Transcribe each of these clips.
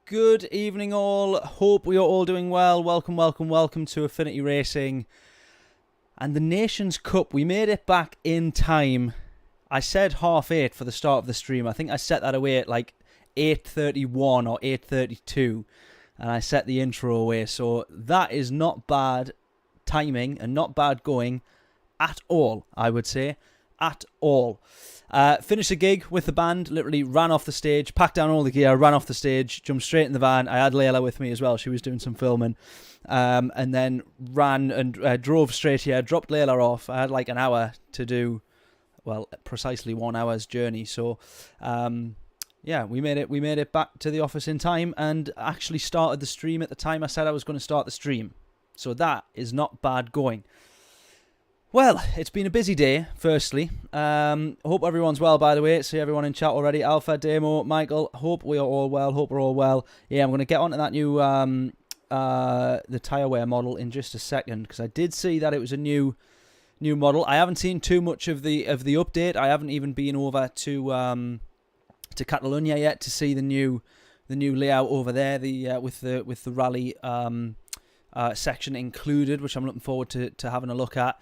Good evening all, hope we are all doing well. Welcome to Affinity Racing and the Nations Cup. We made it back in time. I said 8:30 for the start of the stream. I think I set that away at like 8:31 or 8:32 and I set the intro away, so that is not bad timing and not bad going at all, I would say, at all. Finished the gig with the band, literally ran off the stage, packed down all the gear, ran off the stage, jumped straight in the van. I had Layla with me as well, she was doing some filming, and then ran and drove straight here, dropped Layla off. I had like an hour to do, well, precisely 1 hour's journey, so yeah, we made it back to the office in time and actually started the stream at the time I said I was going to start the stream, so that is not bad going. Well, it's been a busy day, firstly. Hope everyone's well, by the way. See everyone in chat already. Alpha, Demo, Michael, hope we are all well. Hope we're all well. Yeah, I'm going to get onto that new the tyre wear model in just a second, because I did see that it was a new model. I haven't seen too much of the update. I haven't even been over to Catalonia yet to see the new layout over there, with the rally section included, which I'm looking forward to having a look at.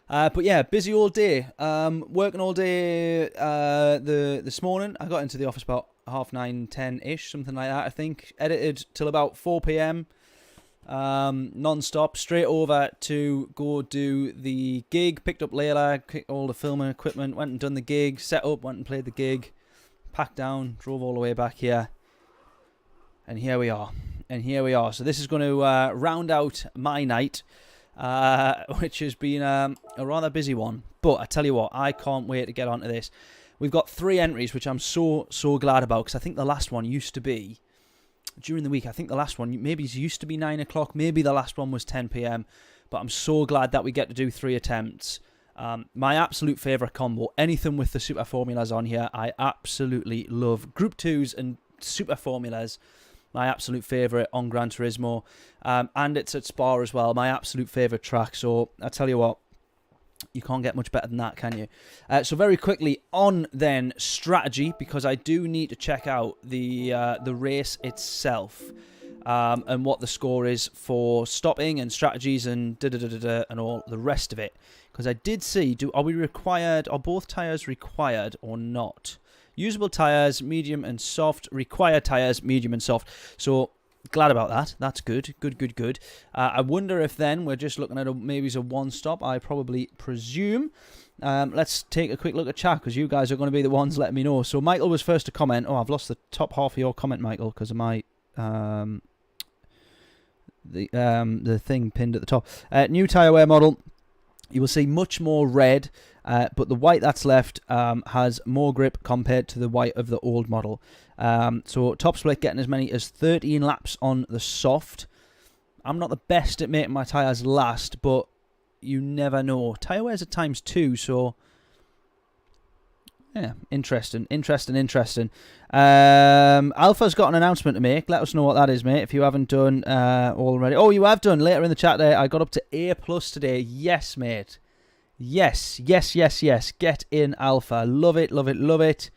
But yeah, busy all day. Working all day this morning. I got into the office about 9:30, 10-ish, something like that, I think. Edited till about 4 p.m. Non-stop. Straight over to go do the gig. Picked up Layla, picked all the filming equipment, went and done the gig, set up, went and played the gig, packed down, drove all the way back here. And here we are. So this is going to round out my night, which has been a rather busy one. But I tell you what, I can't wait to get onto this. We've got 3 entries, which I'm so glad about, because I think the last one used to be, during the week, I think the last one maybe used to be 9 o'clock, maybe the last one was 10 p.m. But I'm so glad that we get to do 3 attempts. My absolute favourite combo, anything with the Super Formulas on here, I absolutely love. Group 2s and Super Formulas. My absolute favourite on Gran Turismo, and it's at Spa as well, my absolute favourite track. So I tell you what, you can't get much better than that, can you? So very quickly on then strategy, because I do need to check out the race itself, and what the score is for stopping and strategies and and all the rest of it. Because I did see, are both tyres required or not? Usable tyres, medium and soft. Required tyres, medium and soft. So, glad about that. That's good. Good. I wonder if then we're just looking at maybe a one-stop. I probably presume. Let's take a quick look at chat, because you guys are going to be the ones letting me know. So, Michael was first to comment. Oh, I've lost the top half of your comment, Michael, because of my... the thing pinned at the top. New tyre wear model. You will see much more red, but the white that's left has more grip compared to the white of the old model. So top split getting as many as 13 laps on the soft. I'm not the best at making my tyres last, but you never know. Tyre wears at times 2, so... yeah, interesting. Alpha's got an announcement to make. Let us know what that is, mate, if you haven't done already. Oh, you have done. Later in the chat there, I got up to A+ today. Yes, mate. Yes. Get in, Alpha. Love it.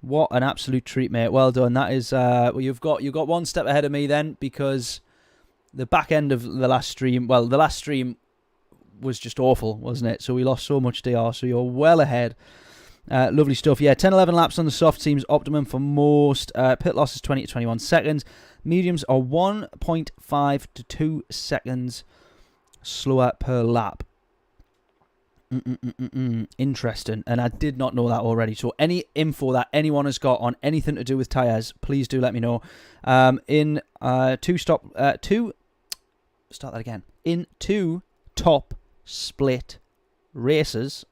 What an absolute treat, mate. Well done. That is, well, you've got one step ahead of me then, because the back end of the last stream, well, the last stream was just awful, wasn't it? So we lost so much DR, so you're well ahead. Lovely stuff. Yeah, 10-11 laps on the soft seems optimum for most. Pit loss is 20 to 21 seconds. Mediums are 1.5 to 2 seconds slower per lap. Interesting. And I did not know that already. So any info that anyone has got on anything to do with tyres, please do let me know. In two top split races,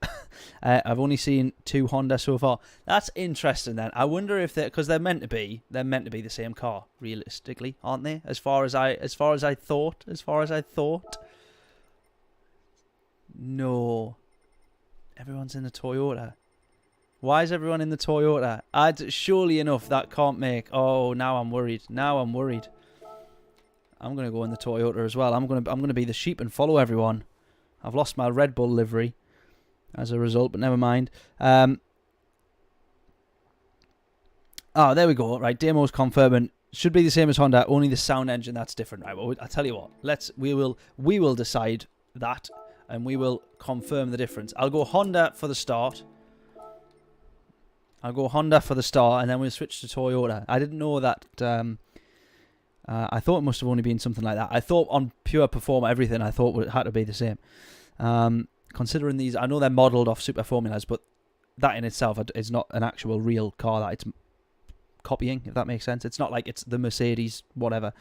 I've only seen 2 Honda so far. That's interesting then. I wonder if because they're meant to be the same car, realistically, aren't they? As far as I thought. No. Everyone's in the Toyota. Why is everyone in the Toyota? Surely enough, that can't make... Oh, now I'm worried. I'm going to go in the Toyota as well. I'm going to be the sheep and follow everyone. I've lost my Red Bull livery as a result, but never mind. Oh, there we go. Right, Demo's confirming. Should be the same as Honda, only the sound engine that's different. Right, well, I'll tell you what. We will decide that, and we will confirm the difference. I'll go Honda for the start. And then we'll switch to Toyota. I didn't know that. I thought it must have only been something like that. I thought on pure perform everything, I thought it had to be the same. Considering these, I know they're modelled off Super Formulas, but that in itself is not an actual real car that it's copying, if that makes sense. It's not like it's the Mercedes, whatever.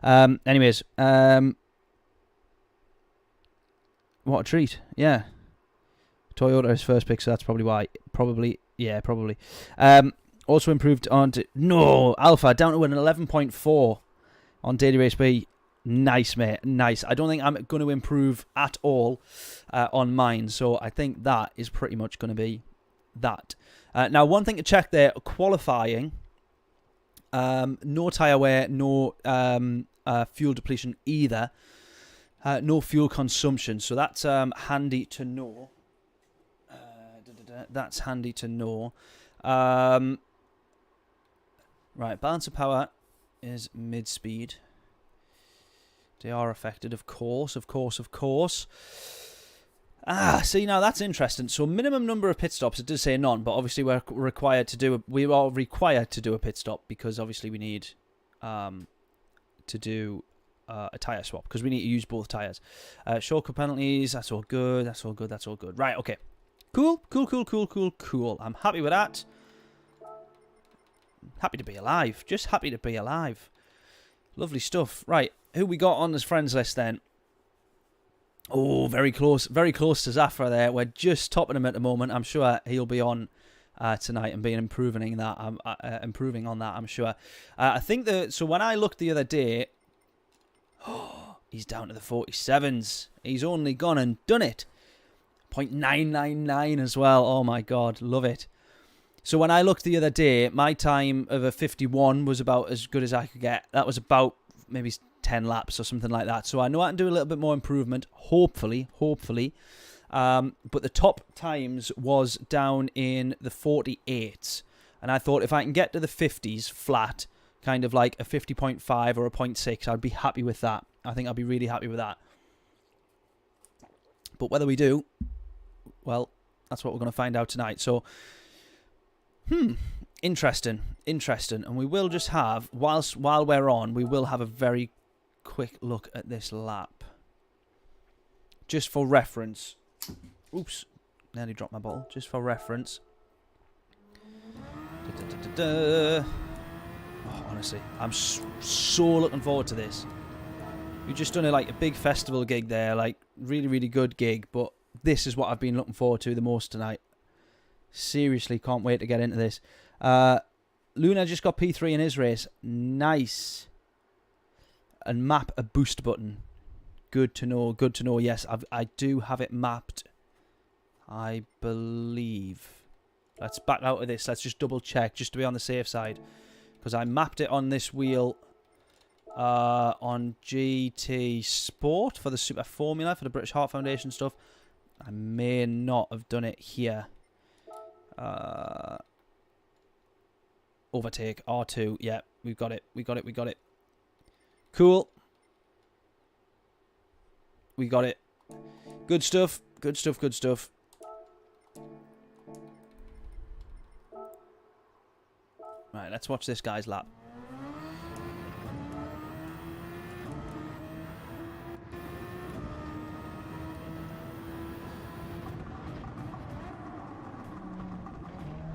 Anyways, what a treat. Yeah. Toyota is first pick, so that's probably why. Probably. Also improved on to... No! Alpha, down to an 11.4 on Daily Race B. Nice, mate. Nice. I don't think I'm going to improve at all on mine, so I think that is pretty much going to be that. Now, one thing to check there, qualifying... no tyre wear, no fuel depletion either. No fuel consumption. So that's handy to know. That's handy to know. Right, balance of power is mid-speed. They are affected, of course. See, now that's interesting. So minimum number of pit stops, it does say none, but obviously we are required to do a pit stop because obviously we need to do a tyre swap because we need to use both tyres. Shortcut penalties, that's all good. Right, okay. Cool. I'm happy with that. Happy to be alive. Just happy to be alive. Lovely stuff. Right, who we got on this friends list then? Oh, very close to Zafra there. We're just topping him at the moment. I'm sure he'll be on tonight and improving on that. I'm sure. I think so when I looked the other day, he's down to the 47s. He's only gone and done it. 0.999 as well. Oh my God, love it. So when I looked the other day, my time of a 51 was about as good as I could get. That was about maybe 10 laps or something like that. So I know I can do a little bit more improvement, hopefully. But the top times was down in the 48s. And I thought if I can get to the 50s flat, kind of like a 50.5 or a 0.6, I'd be happy with that. I think I'd be really happy with that. But whether we do, well, that's what we're going to find out tonight. So, interesting. And we will just have, while we're on, we will have a very quick look at this lap. Just for reference. Oops, nearly dropped my bottle. Just for reference. Oh, honestly, I'm so looking forward to this. We've just done a big festival gig there, really good gig, but this is what I've been looking forward to the most tonight. Seriously, can't wait to get into this. Luna just got P3 in his race. Nice. And map a boost button. Good to know. Yes, I do have it mapped, I believe. Let's back out of this. Let's just double check, just to be on the safe side. Because I mapped it on this wheel on GT Sport for the Super Formula, for the British Heart Foundation stuff. I may not have done it here. Overtake, R2. Yeah, we've got it. Cool. We got it. Good stuff. Right, let's watch this guy's lap.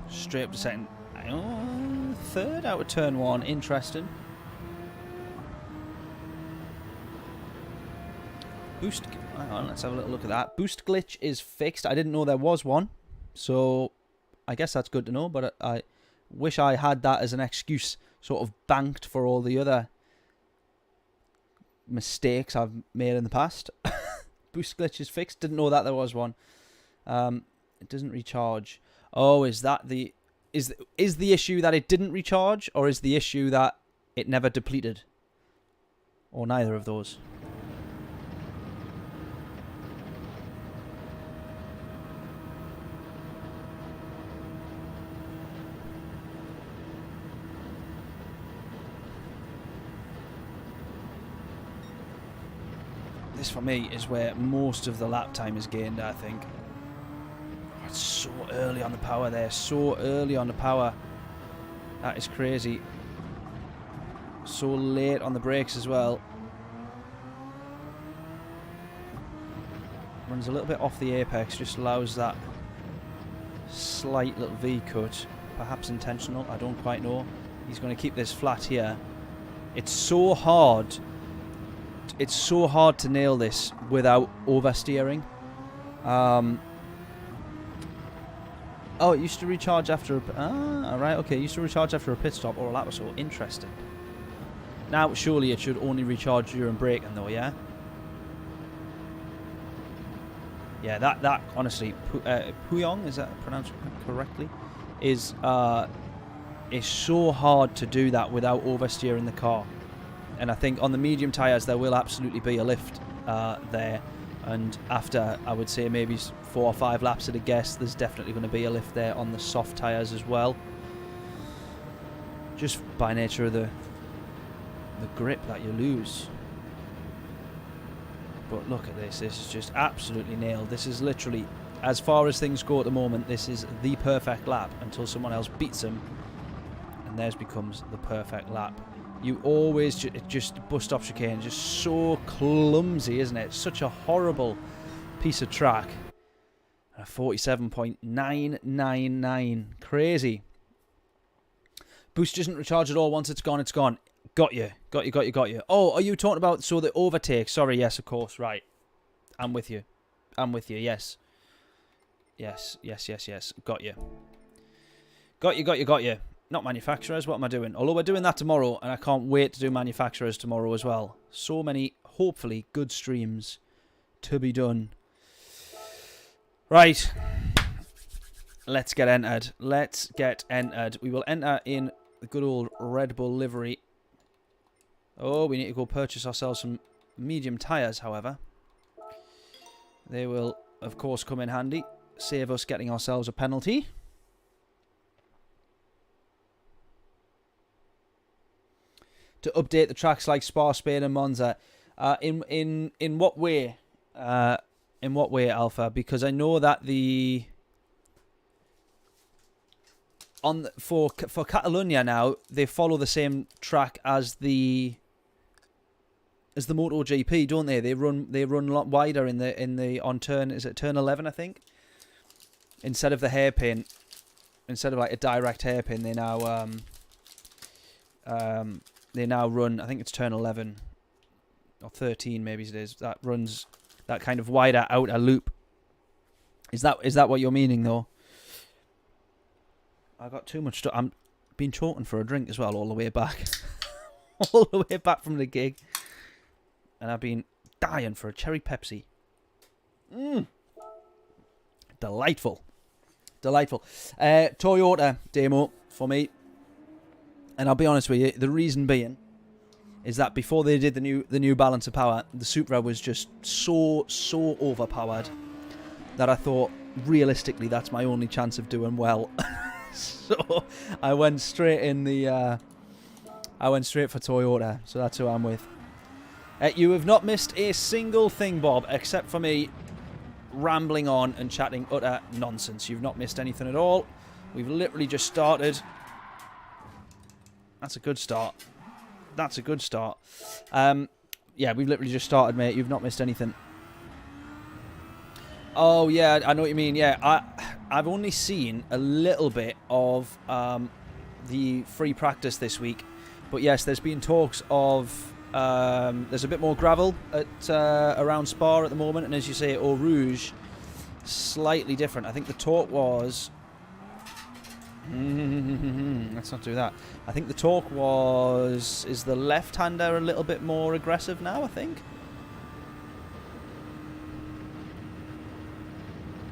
Straight up to second. Third out of turn one. Interesting. Boost. Hang on, let's have a little look at that. Boost glitch is fixed. I didn't know there was one. So I guess that's good to know. But I wish I had that as an excuse sort of banked for all the other mistakes I've made in the past. Boost glitch is fixed. Didn't know that there was one. It doesn't recharge. Oh, is that the... Is the issue that it didn't recharge, or is the issue that it never depleted? Or neither of those? This for me is where most of the lap time is gained, I think. Oh, it's so early on the power there. So early on the power. That is crazy. So late on the brakes as well. Runs a little bit off the apex. Just allows that slight little V-cut. Perhaps intentional. I don't quite know. He's going to keep this flat here. It's so hard. It's so hard to nail this without oversteering. Oh, it used to recharge after a... Ah, right, okay. It used to recharge after a pit stop or a lap or so. Interesting. Now, surely it should only recharge during braking, though, yeah? Yeah, that honestly, Puyong, is that pronounced correctly? Is so hard to do that without oversteering the car. And I think on the medium tyres there will absolutely be a lift there. And after, I would say, maybe 4 or 5 laps at a guess, there's definitely going to be a lift there on the soft tyres as well. Just by nature of the grip that you lose. But look at this. This is just absolutely nailed. This is literally, as far as things go at the moment, this is the perfect lap until someone else beats him. And theirs becomes the perfect lap. You always just bust off chicane. Just so clumsy, isn't it? Such a horrible piece of track. A 47.999. Crazy. Boost doesn't recharge at all. Once it's gone, it's gone. Got you. Got you, got you, got you. Oh, are you talking about, so the overtake? Sorry, yes, of course. Right. I'm with you. I'm with you, yes. Yes, yes, yes, yes. Got you. Got you, got you, got you. Not manufacturers, what am I doing? Although we're doing that tomorrow, and I can't wait to do manufacturers tomorrow as well. So many, hopefully, good streams to be done. Right. Let's get entered. Let's get entered. We will enter in the good old Red Bull livery. Oh, we need to go purchase ourselves some medium tyres, however. They will, of course, come in handy. Save us getting ourselves a penalty. To update the tracks like Spa, Spain and Monza. In what way? In what way, Alpha? Because I know that the... For Catalonia now, they follow the same track as the MotoGP, don't they? They run a lot wider on turn, is it turn 11, I think? Instead of the hairpin, instead of like a direct hairpin, they now run, I think it's turn 11 or 13 maybe it is, that runs that kind of wider outer loop. Is that what you're meaning though? I got too much stuff. I'm been choking for a drink as well all the way back. All the way back from the gig. And I've been dying for a cherry Pepsi. Delightful. Delightful. Toyota demo for me. And I'll be honest with you, the reason being is that before they did the new balance of power, the Supra was just so overpowered that I thought realistically that's my only chance of doing well. So I went straight in the I went straight for Toyota, so that's who I'm with. You have not missed a single thing, Bob, except for me rambling on and chatting utter nonsense. You've not missed anything at all. We've literally just started. That's a good start. That's a good start. Yeah, we've literally just started, mate. You've not missed anything. Oh, yeah, I know what you mean. Yeah, I've only seen a little bit of the free practice this week. But yes, there's been talks of... there's a bit more gravel at around Spa at the moment. And as you say, Eau Rouge, slightly different. I think the talk was... let's not do that. I think the talk was... Is the left-hander a little bit more aggressive now, I think?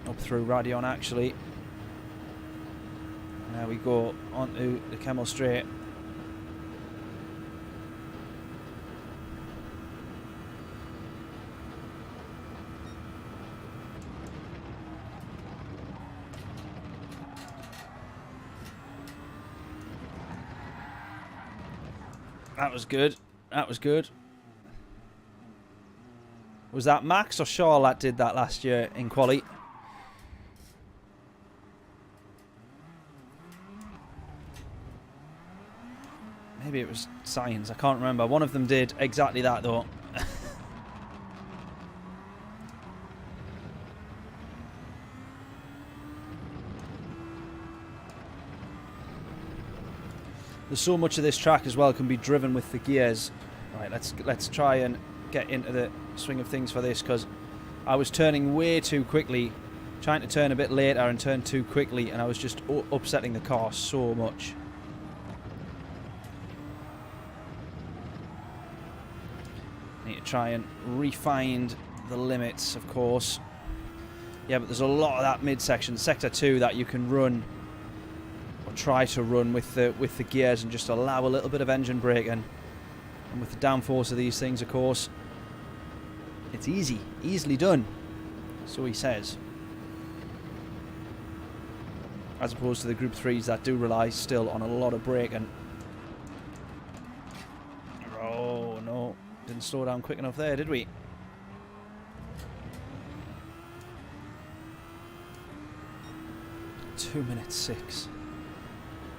Up through Radion, actually. Now we go onto the Camel Straight. That was good. That was good. Was that Max or Charlotte did that last year in quali? Maybe it was Science. I can't remember. One of them did exactly that, though. There's so much of this track as well can be driven with the gears. Right, let's try and get into the swing of things for this, because I was turning way too quickly, trying to turn a bit later and turn too quickly, and I was just upsetting the car so much. Need to try and refine the limits, of course. Yeah, but there's a lot of that midsection, sector 2, that you can run or try to run with the gears and just allow a little bit of engine braking. And with the downforce of these things, of course, it's easily done. So he says. As opposed to the Group 3s that do rely still on a lot of braking. Oh no, didn't slow down quick enough there, did we? Two minutes 6.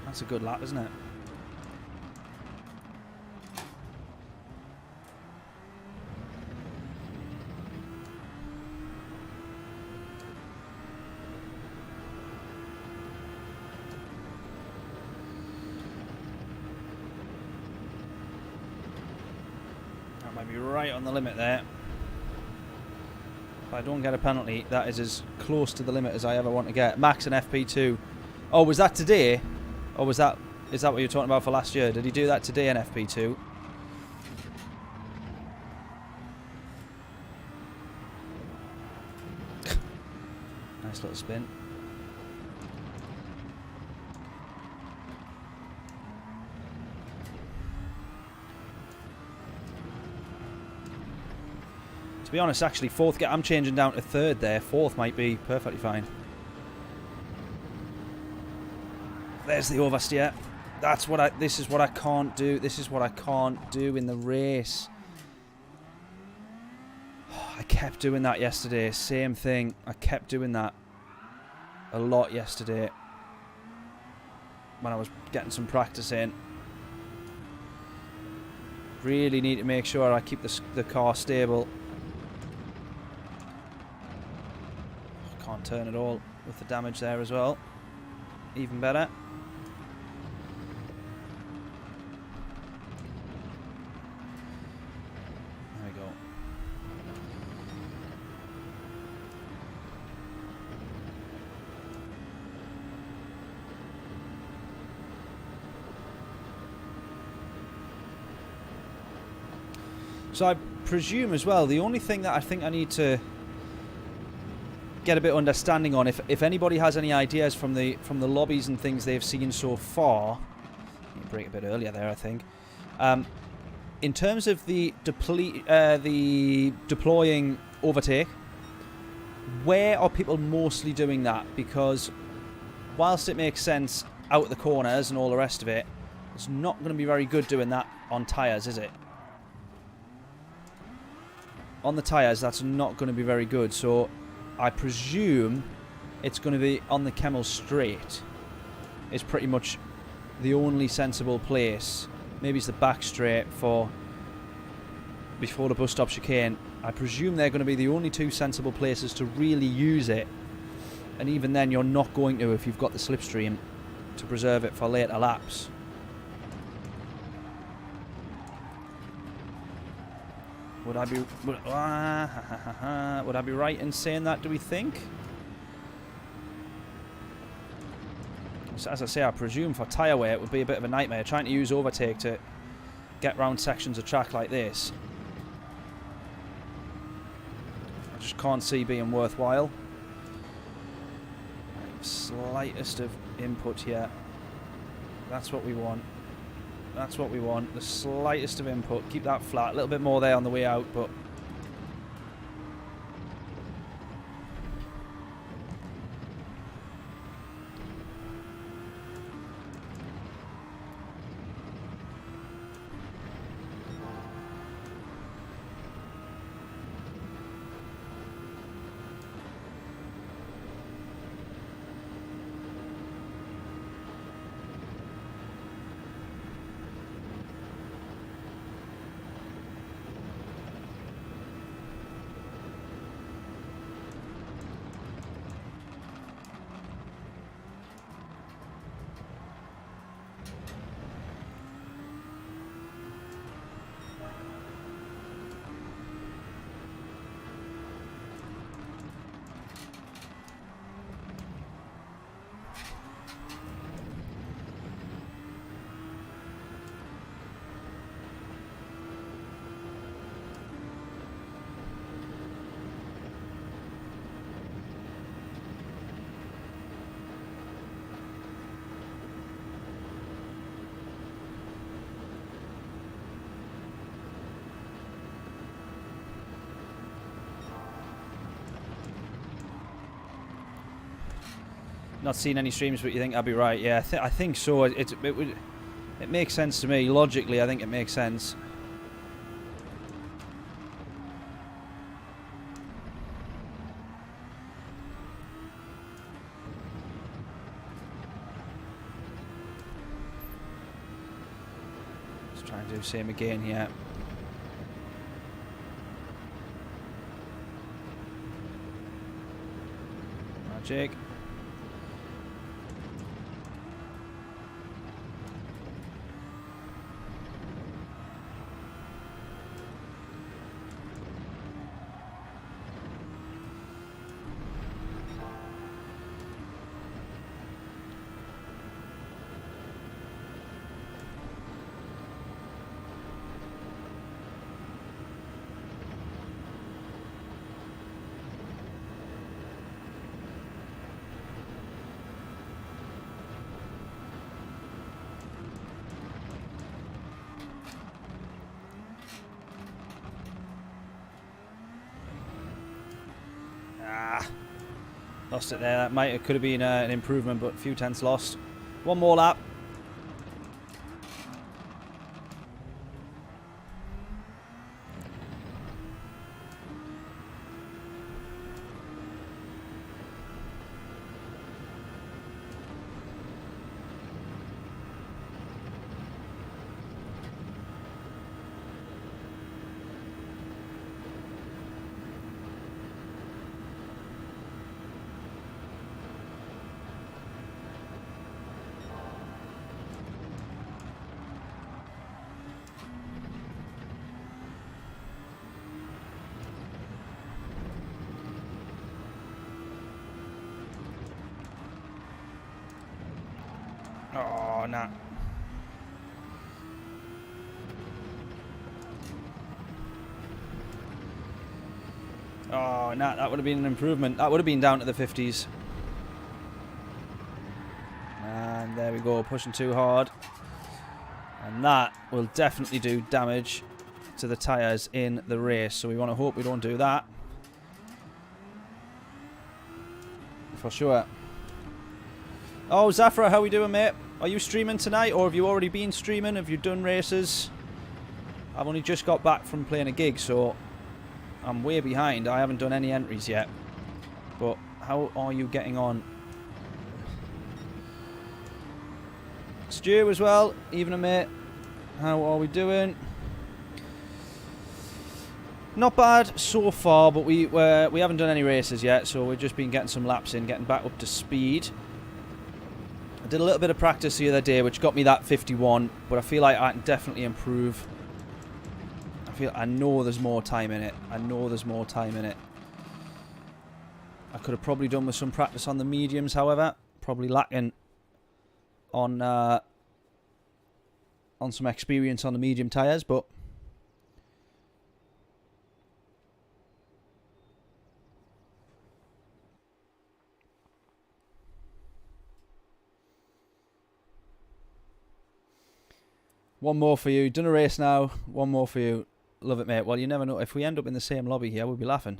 That's a good lap, isn't it? That might be right on the limit there. If I don't get a penalty, that is as close to the limit as I ever want to get. Max and FP2. Oh, was that today? Or is that what you're talking about for last year? Did he do that today in FP2? Nice little spin. To be honest, actually, fourth. I'm changing down to third there. Fourth might be perfectly fine. There's the oversteer. That's what this is what I can't do. This is what I can't do in the race. I kept doing that yesterday. Same thing. I kept doing that a lot yesterday when I was getting some practice in. Really need to make sure I keep the car stable. Can't turn at all with the damage there as well. Even better. So I presume as well, the only thing that I think I need to get a bit of understanding on, if anybody has any ideas from the lobbies and things they've seen so far, let me break a bit earlier there, I think. In terms of the deploying overtake, where are people mostly doing that? Because whilst it makes sense out the corners and all the rest of it, it's not going to be very good doing that on tyres, is it? On the tyres, that's not going to be very good. So I presume it's going to be on the Kemmel straight. It's pretty much the only sensible place. Maybe it's the back straight for before the bus stop chicane. I presume they're going to be the only two sensible places to really use it. And even then, you're not going to if you've got the slipstream to preserve it for later laps. Would I be right in saying that, do we think? So as I say, I presume for tyre wear it would be a bit of a nightmare trying to use overtake to get round sections of track like this. I just can't see being worthwhile. Slightest of input here. That's what we want. That's what we want. The slightest of input. Keep that flat. A little bit more there on the way out, but Not seen any streams, but you think I'd be right? Yeah, I think so. It makes sense to me. Logically, I think it makes sense. Let's try and do the same again here. Magic. Lost it there. It could have been an improvement, but a few tenths lost. One more lap. Oh, nah. Oh, nah, that would have been an improvement. That would have been down to the 50s. And there we go, pushing too hard. And that will definitely do damage to the tyres in the race. So we want to hope we don't do that. For sure. Oh, Zafra, how we doing, mate? Are you streaming tonight, or have you already been streaming? Have you done races? I've only just got back from playing a gig, so I'm way behind. I haven't done any entries yet. But how are you getting on? Stu as well. Evening, mate. How are we doing? Not bad so far, but we haven't done any races yet, so we've just been getting some laps in, getting back up to speed. I did a little bit of practice the other day, which got me that 51, but I feel like I can definitely improve. I know there's more time in it. I could have probably done with some practice on the mediums, however. Probably lacking on some experience on the medium tyres, but one more for you. Done a race now. One more for you. Love it, mate. Well, you never know. If we end up in the same lobby here, we'll be laughing.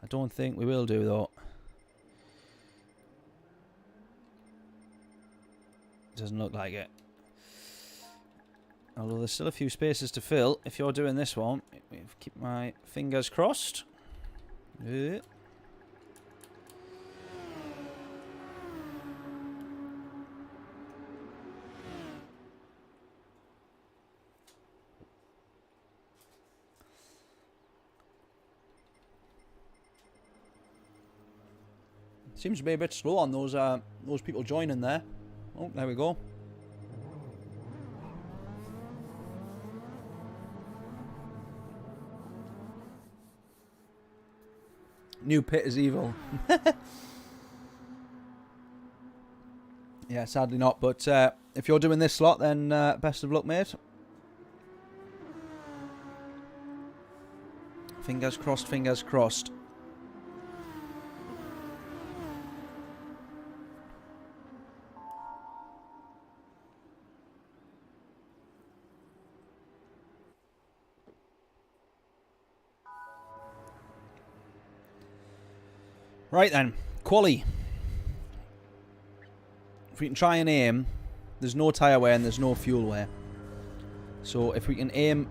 I don't think we will do, though. Doesn't look like it. Although there's still a few spaces to fill. If you're doing this one, keep my fingers crossed. Seems to be a bit slow on those people joining there. Oh, there we go. New pit is evil. Yeah, sadly not. But if you're doing this slot, then best of luck, mate. Fingers crossed, fingers crossed. Right then, quali. if we can try and aim, there's no tyre wear and there's no fuel wear. So if we can aim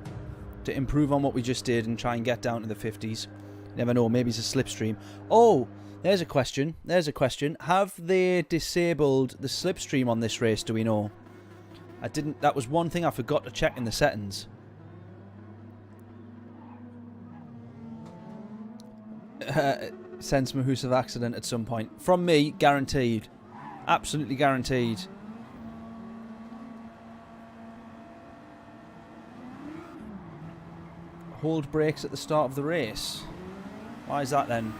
to improve on what we just did and try and get down to the 50s, never know, maybe it's a slipstream. Oh, there's a question. There's a question. Have they disabled the slipstream on this race, do we know? I didn't, that was one thing I forgot to check in the settings. Sense Mahusive accident at some point. From me, guaranteed. Absolutely guaranteed. Hold brakes at the start of the race. Why is that then?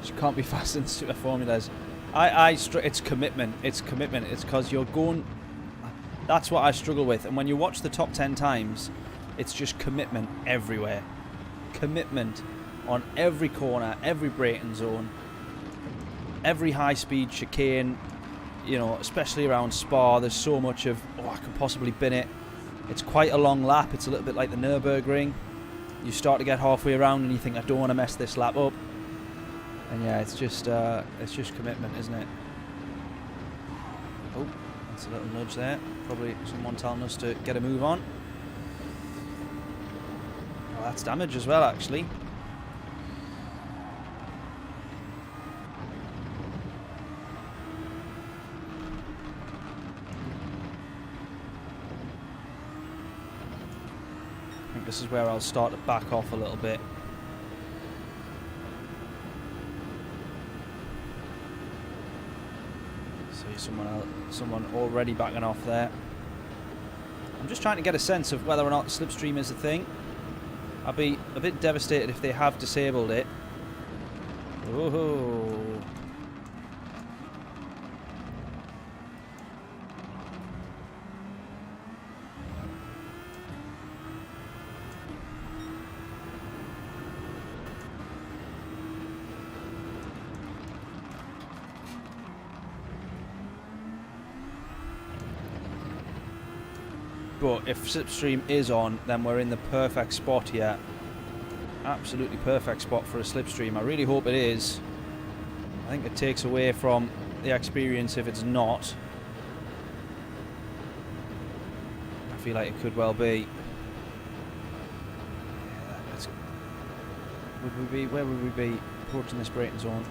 You can't be fast in super formulas. It's commitment. It's commitment. It's because you're going. That's what I struggle with. And when you watch the top 10 times, it's just commitment everywhere. Commitment on every corner, every braking zone, every high-speed chicane. You know, especially around Spa, there's so much of, oh, I could possibly bin it. It's quite a long lap. It's a little bit like the Nürburgring. You start to get halfway around and you think, I don't want to mess this lap up. And yeah, it's just commitment, isn't it? Oh, that's a little nudge there. Probably someone telling us to get a move on. Oh, that's damage as well, actually. I think this is where I'll start to back off a little bit. Someone already backing off there. I'm just trying to get a sense of whether or not slipstream is a thing. I'd be a bit devastated if they have disabled it. Oh. But if slipstream is on, then we're in the perfect spot here. Absolutely perfect spot for a slipstream. I really hope it is. I think it takes away from the experience if it's not. I feel like it could well be. Yeah, where would we be approaching this braking zone?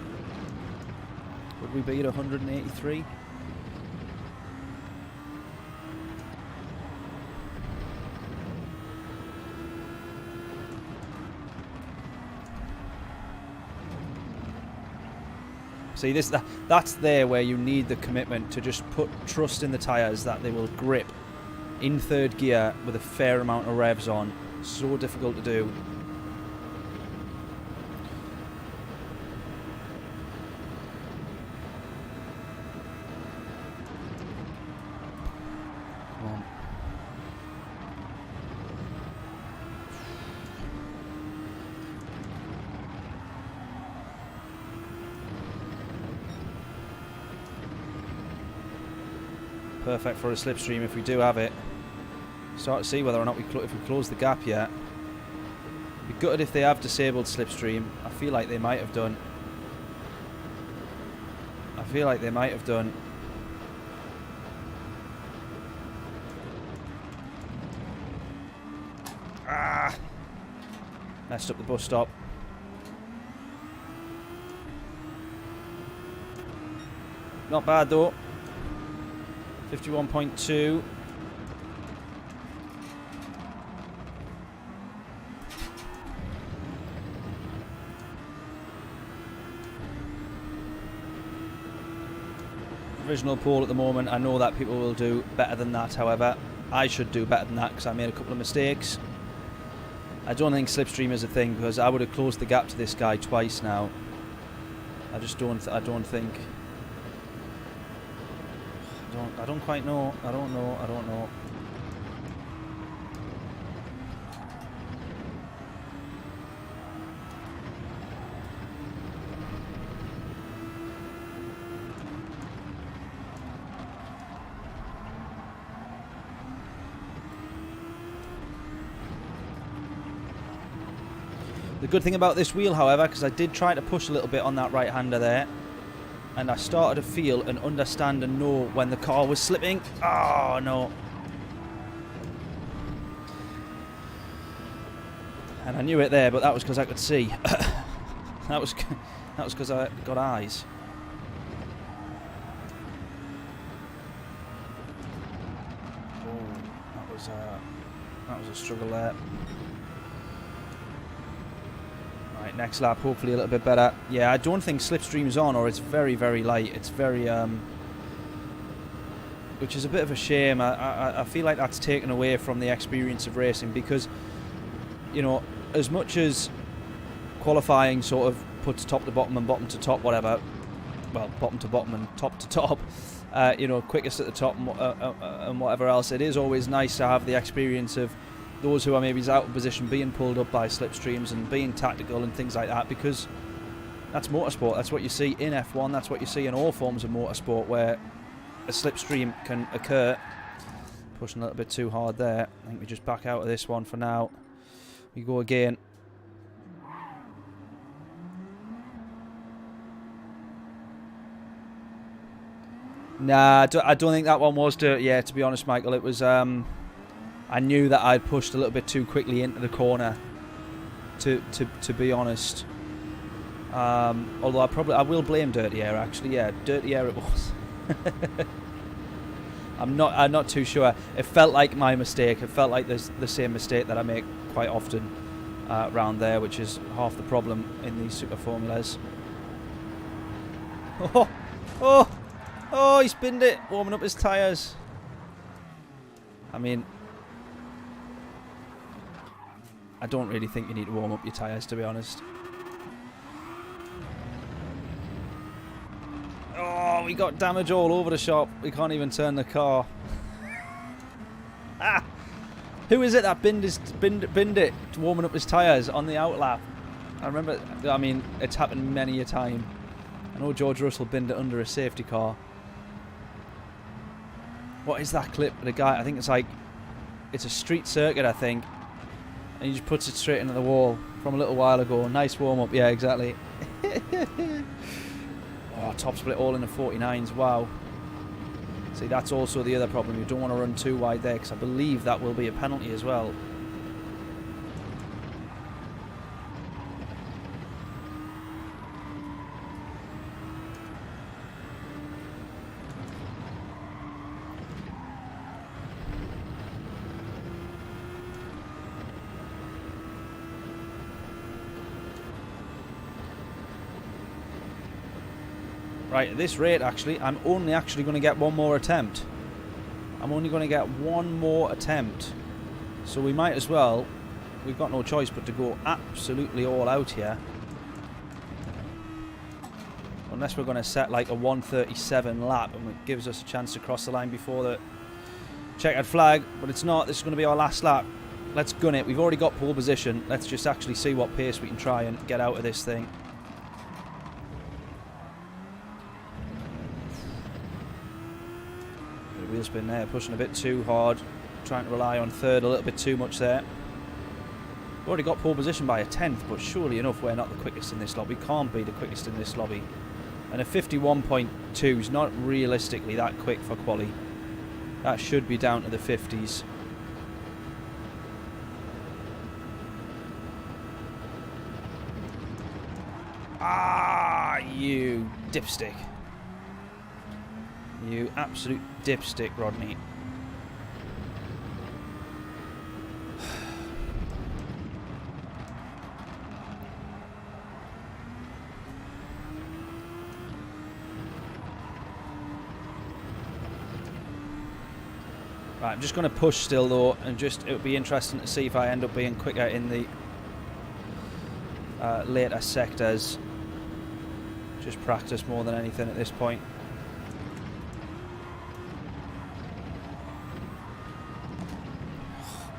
Would we be at 183? See, that's there where you need the commitment to just put trust in the tyres that they will grip in third gear with a fair amount of revs on. So difficult to do. Come on. Perfect for a slipstream if we do have it. Start to see whether or not if we close the gap yet. Be gutted if they have disabled slipstream. I feel like they might have done. I feel like they might have done. Ah! Messed up the bus stop. Not bad though. 51.2. Provisional pole at the moment. I know that people will do better than that, however. I should do better than that because I made a couple of mistakes. I don't think slipstream is a thing because I would have closed the gap to this guy twice now. I just don't. I don't think. I don't quite know. I don't know. The good thing about this wheel, however, because I did try to push a little bit on that right-hander there, and I started to feel and understand and know when the car was slipping. Oh, no. And I knew it there, but that was because I could see. that was because I got eyes. That was a struggle there. Right, next lap, hopefully a little bit better. Yeah, I don't think slipstream's on, or it's very, very light. It's very, which is a bit of a shame. I feel like that's taken away from the experience of racing because, you know, as much as qualifying sort of puts top to bottom and bottom to top, whatever, well, bottom to bottom and top to top, you know, quickest at the top and whatever else, it is always nice to have the experience of those who are maybe out of position being pulled up by slipstreams and being tactical and things like that, because that's motorsport. That's what you see in F1. That's what you see in all forms of motorsport where a slipstream can occur. Pushing a little bit too hard there. I think we just back out of this one for now. We go again. Nah, I don't think that one was dirty. Yeah, to be honest, Michael, it was. I knew that I'd pushed a little bit too quickly into the corner. To be honest, although I will blame dirty air. Actually, yeah, dirty air it was. I'm not too sure. It felt like my mistake. It felt like there's the same mistake that I make quite often around there, which is half the problem in these super formulas. Oh, he spinned it, warming up his tyres. I mean, I don't really think you need to warm up your tyres, to be honest. Oh, we got damage all over the shop. We can't even turn the car. Ah! Who is it that binned it, warming up his tyres on the outlap? I remember, I mean, it's happened many a time. I know George Russell binned it under a safety car. What is that clip? The guy, I think it's like, it's a street circuit, I think. And he just puts it straight into the wall from a little while ago. Nice warm up, yeah, exactly. Oh, top split all in the 49s, wow. See, that's also the other problem. You don't want to run too wide there, because I believe that will be a penalty as well. Right, at this rate, actually, I'm only actually going to get one more attempt. I'm only going to get one more attempt. So we might as well, we've got no choice but to go absolutely all out here. Unless we're going to set like a 137 lap and it gives us a chance to cross the line before the checkered flag. But it's not. This is going to be our last lap. Let's gun it. We've already got pole position. Let's just actually see what pace we can try and get out of this thing. Wheel spin there, pushing a bit too hard, trying to rely on third a little bit too much there. We've already got pole position by a tenth, but surely enough we're not the quickest in this lobby. We can't be the quickest in this lobby. And a 51.2 is not realistically that quick for quali. That should be down to the 50s. Ah, you dipstick. You absolute dipstick, Rodney. Right, I'm just going to push still though, and just it'll be interesting to see if I end up being quicker in the later sectors. Just practice more than anything at this point.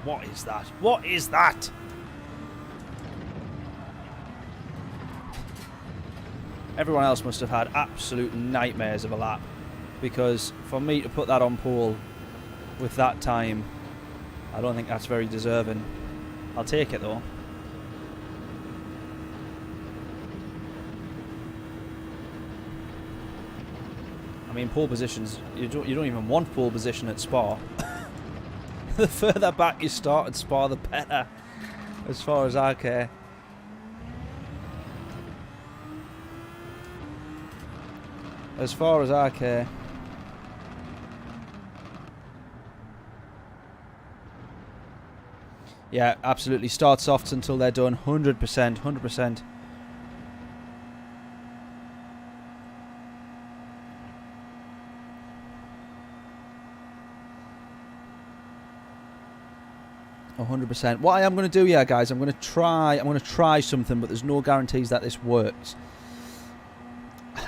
What is that? What is that? Everyone else must have had absolute nightmares of a lap, because for me to put that on pole with that time, I don't think that's very deserving. I'll take it though. mean, pole positions, you don't even want pole position at Spa. The further back you start at Spa, the better, as far as I care. As far as I care. Yeah, absolutely. Start softs until they're done. 100%. 100%. What I am going to do, yeah, guys, I'm going to try something, but there's no guarantees that this works.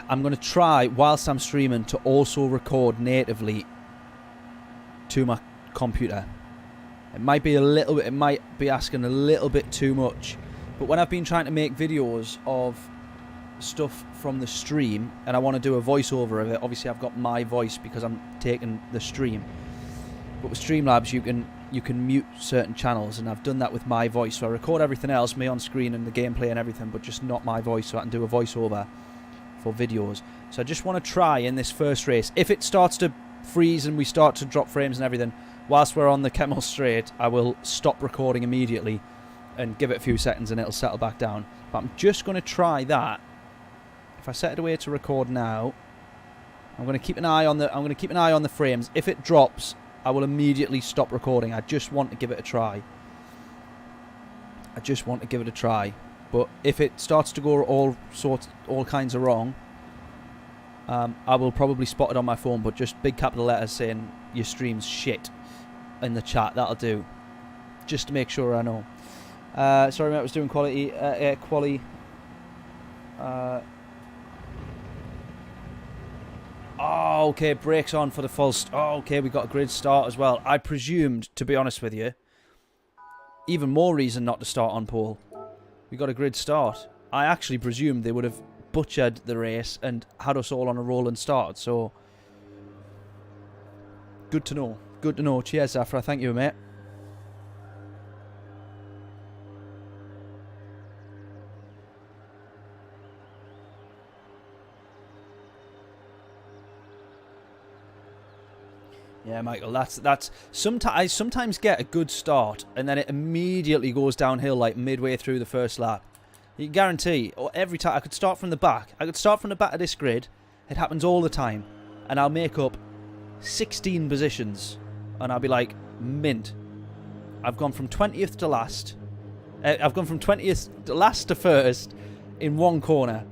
I'm going to try, whilst I'm streaming, to also record natively to my computer. It might be a little bit, it might be asking a little bit too much, but when I've been trying to make videos of stuff from the stream and I want to do a voiceover of it, obviously I've got my voice because I'm taking the stream. But with Streamlabs, you can mute certain channels, and I've done that with my voice. So I record everything else, me on screen and the gameplay and everything, but just not my voice, so I can do a voiceover for videos. So I just want to try in this first race. If it starts to freeze and we start to drop frames and everything, whilst we're on the Kemmel Straight, I will stop recording immediately and give it a few seconds and it'll settle back down. But I'm just going to try that. If I set it away to record now, I'm going to keep an eye on the frames. If it drops, I will immediately stop recording. I just want to give it a try. But if it starts to go all kinds of wrong, I will probably spot it on my phone, but just big capital letters saying your stream's shit in the chat. That'll do. Just to make sure I know. Sorry, mate, I was doing quality. Oh, okay, brakes on for the false. Oh, okay, we got a grid start as well. I presumed, to be honest with you, even more reason not to start on pole. We got a grid start. I actually presumed they would have butchered the race and had us all on a rolling start. So, good to know. Good to know. Cheers, Zafra. Thank you, mate. Yeah, Michael, that's I sometimes get a good start and then it immediately goes downhill like midway through the first lap. You can guarantee, or every time, I could start from the back. I could start from the back of this grid. It happens all the time. And I'll make up 16 positions. And I'll be like, mint. I've gone from 20th to last. I've gone from 20th to last to first in one corner.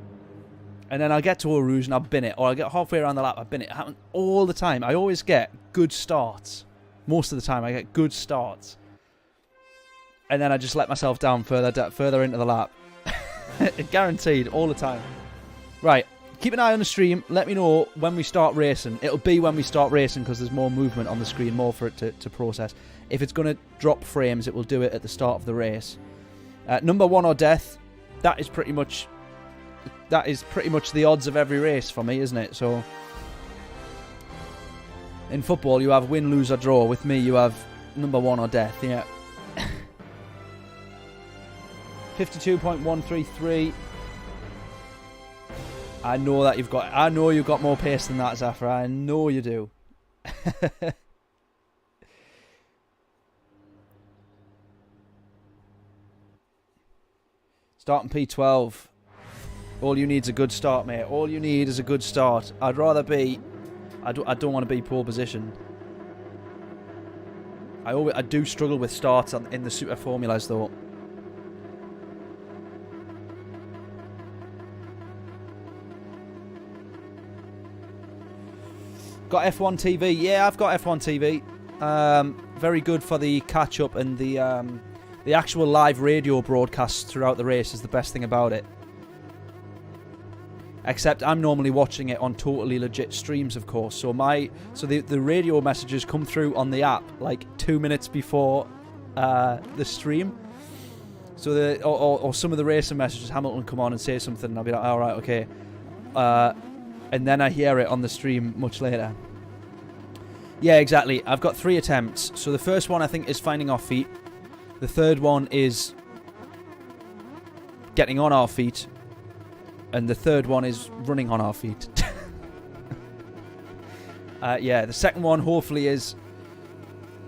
And then I'll get to Eau Rouge and I'll bin it. Or I'll get halfway around the lap, I'll bin it. It happens all the time. I always get good starts. Most of the time I get good starts. And then I just let myself down further into the lap. Guaranteed, all the time. Right, keep an eye on the stream. Let me know when we start racing. It'll be when we start racing because there's more movement on the screen, more for it to process. If it's going to drop frames, it will do it at the start of the race. Number one or death, that is pretty much the odds of every race for me, isn't it? So in football, you have win, lose or draw. With me, you have number one or death. Yeah. 52.133. I know you've got more pace than that, Zafra. I know you do. Starting P12. All you need is a good start, mate. All you need is a good start. I'd rather be... I don't want to be pole position. I do struggle with starts in the super formulas, though. Got F1 TV. Yeah, I've got F1 TV. Very good for the catch-up, and the actual live radio broadcast throughout the race is the best thing about it. Except I'm normally watching it on totally legit streams, of course. So the radio messages come through on the app like 2 minutes before the stream. So or some of the racing messages, Hamilton come on and say something, and I'll be like, all right, okay. And then I hear it on the stream much later. Yeah, exactly. I've got 3 attempts. So the first one I think is finding our feet. The third one is getting on our feet. And the third one is running on our feet. Yeah, the second one hopefully is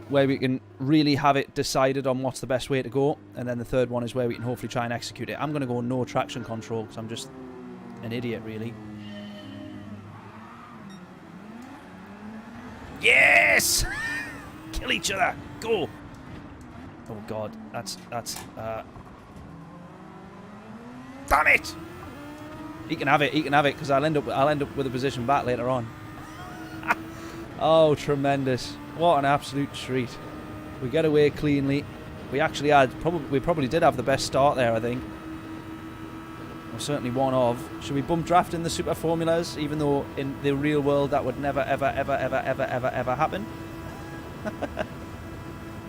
where we can really have it decided on what's the best way to go. And then the third one is where we can hopefully try and execute it. I'm going to go no traction control because I'm just an idiot, really. Yes! Kill each other! Go! Oh god, that's damn it! He can have it, because I'll end up with a position back later on. Oh, tremendous. What an absolute treat. We get away cleanly. We actually had, we probably did have the best start there, I think. Or certainly one of. Should we bump draft in the super formulas, even though in the real world that would never, ever, ever, ever, ever, ever, ever happen?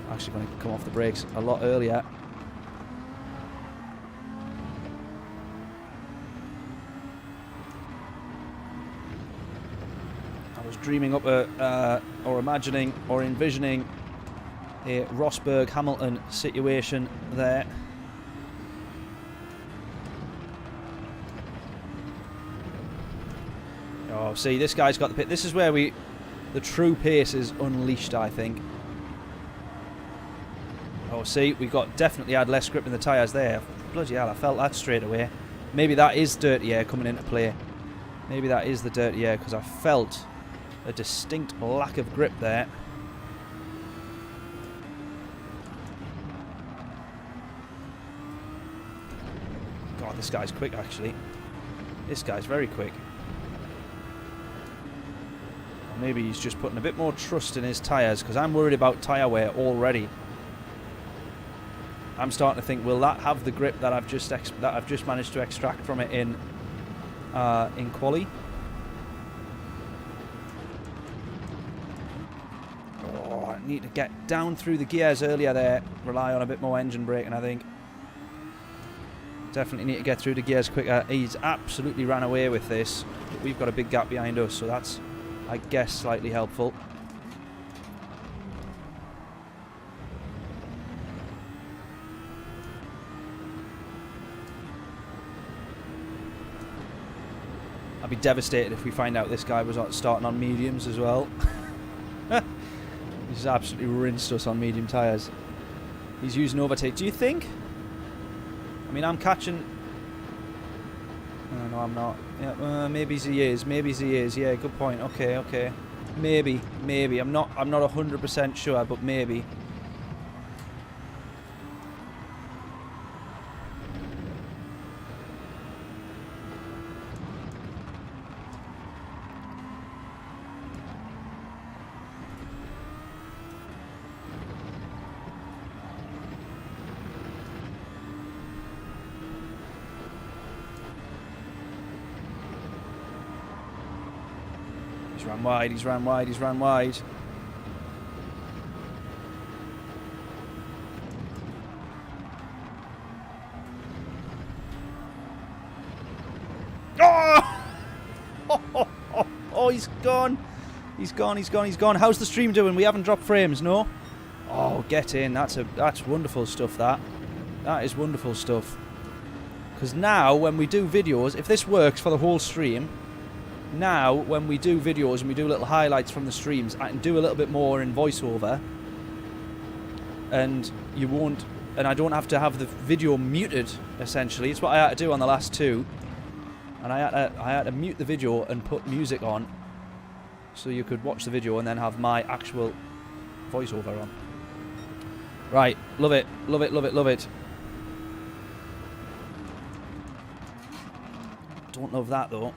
Actually going to come off the brakes a lot earlier. I was dreaming up or imagining or envisioning a Rosberg-Hamilton situation there. Oh, see, this guy's got the pit. This is where the true pace is unleashed, I think. Oh, see, we definitely had less grip in the tyres there. Bloody hell, I felt that straight away. Maybe that is dirty air coming into play. Maybe that is the dirty air, because I felt a distinct lack of grip there. God, this guy's quick, actually. This guy's very quick. Or maybe he's just putting a bit more trust in his tyres, because I'm worried about tyre wear already. I'm starting to think, will that have the grip that I've just managed to extract from it in quali? Oh, I need to get down through the gears earlier there. Rely on a bit more engine braking, I think. Definitely need to get through the gears quicker. He's absolutely ran away with this. But we've got a big gap behind us, so that's, I guess, slightly helpful. I'd be devastated if we find out this guy was starting on mediums as well. He's absolutely rinsed us on medium tyres. He's using overtake. Do you think? I mean, I'm catching... No, I'm not. Yeah, maybe he is. Maybe he is. Yeah, good point. Okay, okay. Maybe. I'm not 100% sure, but maybe. He's ran wide, he's ran wide, he's ran wide. Oh! Oh, he's gone. He's gone, he's gone, he's gone. How's the stream doing? We haven't dropped frames, no? Oh, get in. That's wonderful stuff, that. That is wonderful stuff. Because now, when we do videos, if this works for the whole stream... Now, when we do videos and we do little highlights from the streams, I can do a little bit more in voiceover, and you won't, and I don't have to have the video muted. Essentially, it's what I had to do on the last two, and I had to mute the video and put music on, so you could watch the video and then have my actual voiceover on. Right, love it, love it, love it, love it. Don't love that though.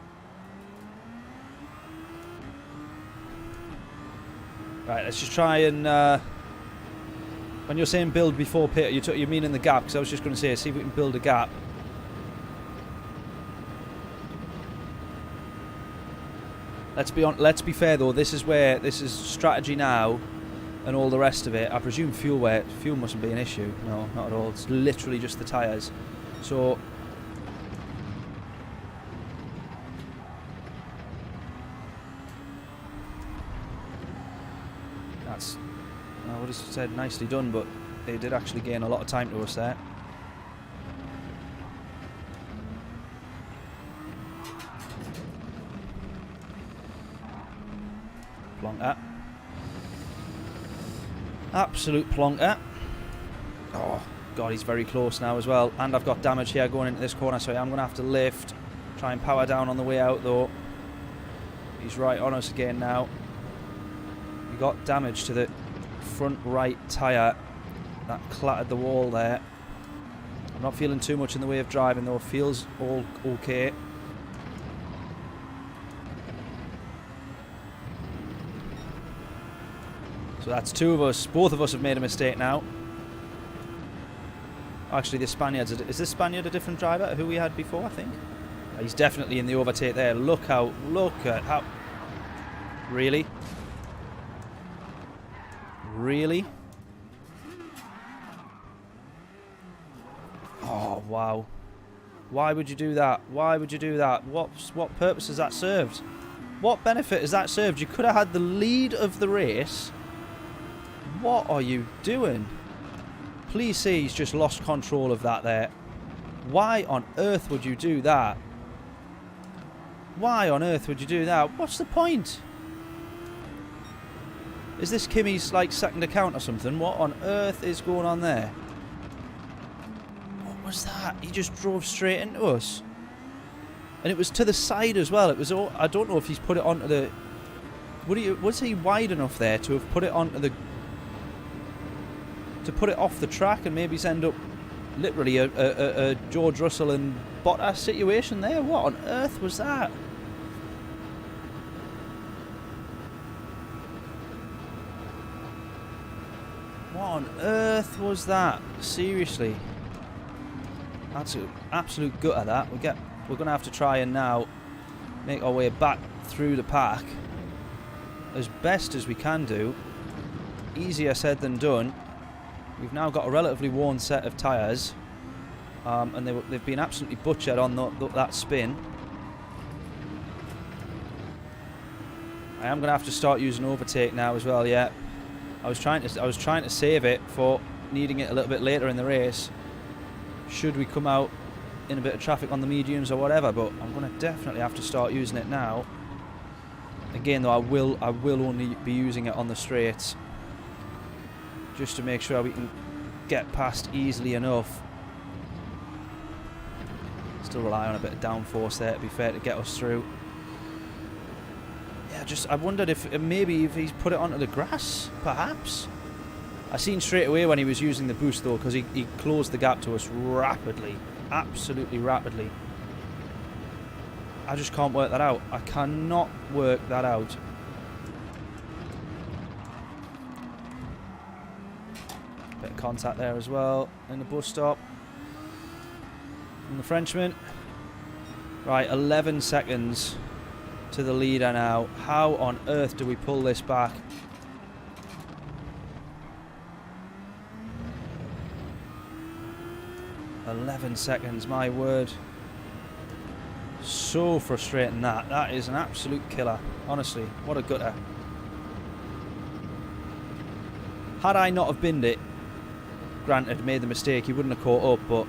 Right, let's just try and, when you're saying build before pit, you mean in the gap, because I was just going to say, see if we can build a gap. Let's be fair though, this is strategy now, and all the rest of it. I presume fuel mustn't be an issue. No, not at all. It's literally just the tyres. So... I would have said nicely done, but they did actually gain a lot of time to us there. plonker. Absolute plonker. Oh, God, he's very close now as well. And I've got damage here going into this corner, so I'm going to have to lift. Try and power down on the way out, though. He's right on us again now. We got damage to the front right tyre. That clattered the wall there. I'm not feeling too much in the way of driving, though. It feels all okay. So that's two of us. Both of us have made a mistake now. Actually, the Spaniard's... Is this Spaniard a different driver to who we had before, I think? He's definitely in the overtake there. Look at how... Really? Really? Oh, wow. Why would you do that? Why would you do that? What purpose has that served? What benefit has that served? You could have had the lead of the race. What are you doing? Please say he's just lost control of that there. Why on earth would you do that? Why on earth would you do that? What's the point? Is this Kimmy's, like, second account or something? What on earth is going on there? What was that? He just drove straight into us. And it was to the side as well. It was all... I don't know if he's put it onto the... Was he wide enough there to have put it onto the... To put it off the track and maybe send up literally a George Russell and Bottas situation there? What on earth was that? What on earth was that? Seriously. That's an absolute gutter, that. We're going to have to try and now make our way back through the pack as best as we can do. Easier said than done. We've now got a relatively worn set of tyres, and they've been absolutely butchered on that spin. I am going to have to start using overtake now as well. Yeah, I was trying to save it for needing it a little bit later in the race. Should we come out in a bit of traffic on the mediums or whatever, but I'm going to definitely have to start using it now. Again, though, I will only be using it on the straights, just to make sure we can get past easily enough. Still rely on a bit of downforce there, to be fair, to get us through. Yeah, I wondered if maybe if he's put it onto the grass, perhaps. I seen straight away when he was using the boost, though, because he closed the gap to us rapidly. Absolutely rapidly. I just can't work that out. I cannot work that out. Bit of contact there as well in the bus stop from the Frenchman. Right, 11 seconds to the leader now. How on earth do we pull this back? "11 seconds, my word." So frustrating that. That is an absolute killer. Honestly, what a gutter. Had I not have binned it, granted, made the mistake, he wouldn't have caught up, but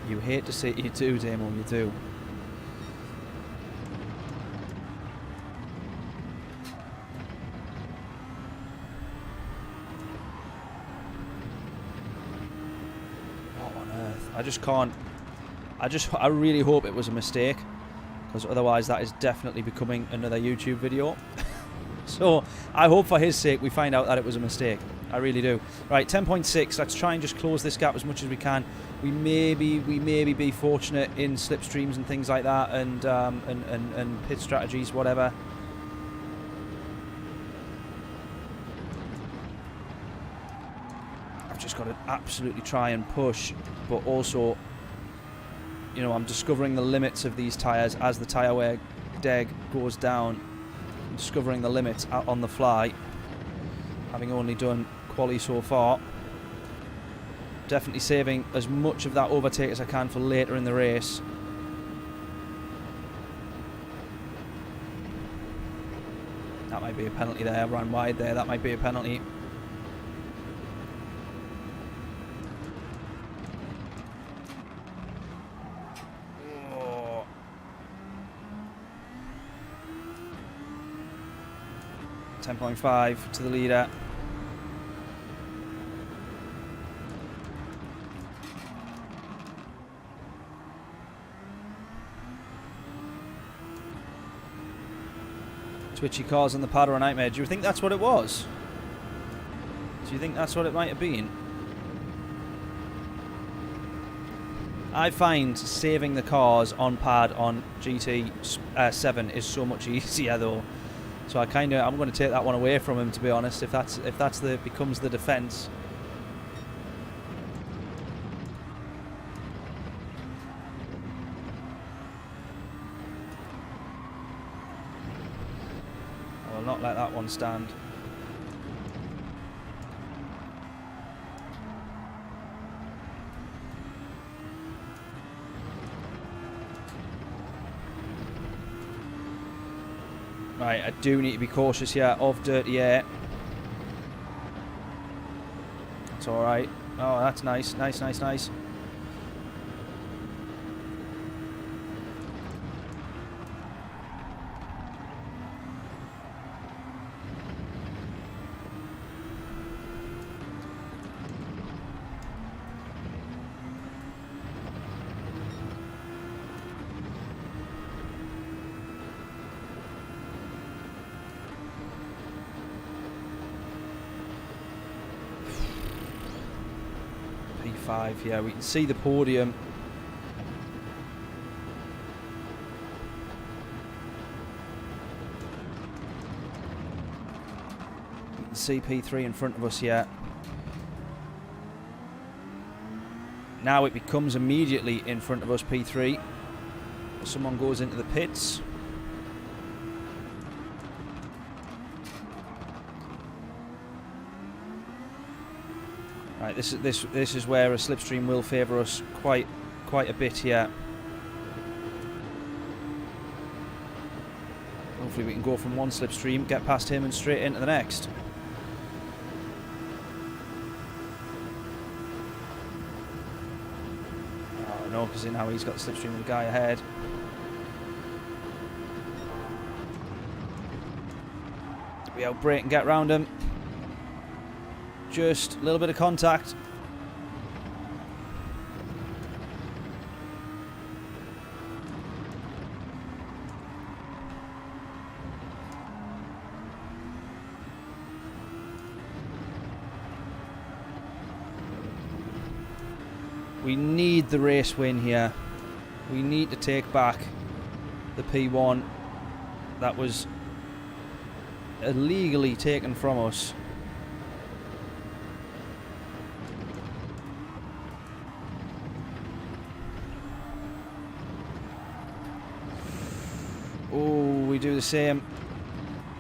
you hate to see it, you do, Damo, you do. What on earth? I just can't. I really hope it was a mistake, because otherwise that is definitely becoming another YouTube video. So I hope for his sake we find out that it was a mistake. I really do. Right, 10.6. Let's try and just close this gap as much as we can. We maybe be fortunate in slipstreams and things like that, and pit strategies, whatever. I've just got to absolutely try and push, but also, you know, I'm discovering the limits of these tyres as the tyre wear deg goes down. I'm discovering the limits on the fly, having only done quali so far. Definitely saving as much of that overtake as I can for later in the race. That might be a penalty there. I ran wide there. That might be a penalty. 10.5 to the leader. Twitchy cars on the Padron Nightmare. Do you think that's what it was? Do you think that's what it might have been? I find saving the cars on pad on GT7 is so much easier though. So I'm going to take that one away from him, to be honest. If that's becomes the defense. I will not let that one stand. Right, I do need to be cautious here of dirty air. That's alright. Oh, that's nice. Nice, nice, nice. P5, yeah, we can see the podium. You can see P3 in front of us yet. Now it becomes immediately in front of us, P3. Someone goes into the pits. Right, this is where a slipstream will favour us quite a bit here. Hopefully we can go from one slipstream, get past him and straight into the next. Oh no, because now he's got the slipstream of the guy ahead. We outbrake and get round him. Just a little bit of contact. We need the race win here. We need to take back the P1 that was illegally taken from us. We do the same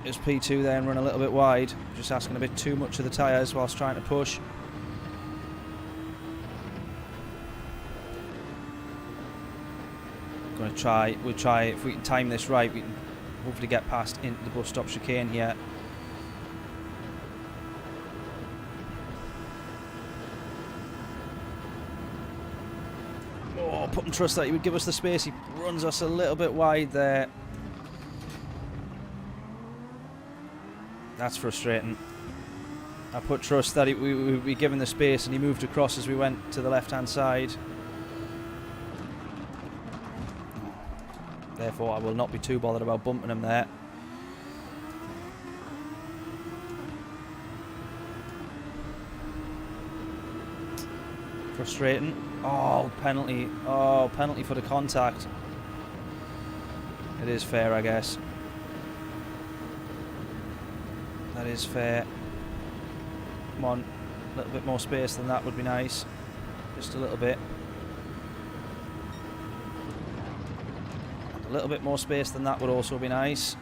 as P2 there and run a little bit wide, just asking a bit too much of the tyres whilst trying to push. We'll try if we can time this right, we can hopefully get past into the bus stop chicane here. Oh, put and trust that he would give us the space. He runs us a little bit wide there. That's frustrating. I put trust that we would be given the space and he moved across as we went to the left hand side. Therefore I will not be too bothered about bumping him there. Frustrating. Oh, penalty. Oh, penalty for the contact. It is fair, I guess. That is fair. Come on. A little bit more space than that would be nice. Just a little bit. A little bit more space than that would also be nice.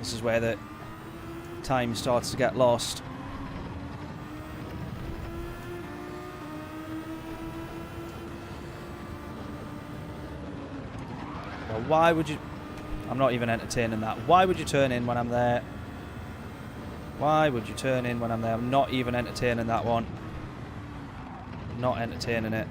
This is where the time starts to get lost. Well, why would you... I'm not even entertaining that. Why would you turn in when I'm there? Why would you turn in when I'm there? I'm not even entertaining that one. Not entertaining it.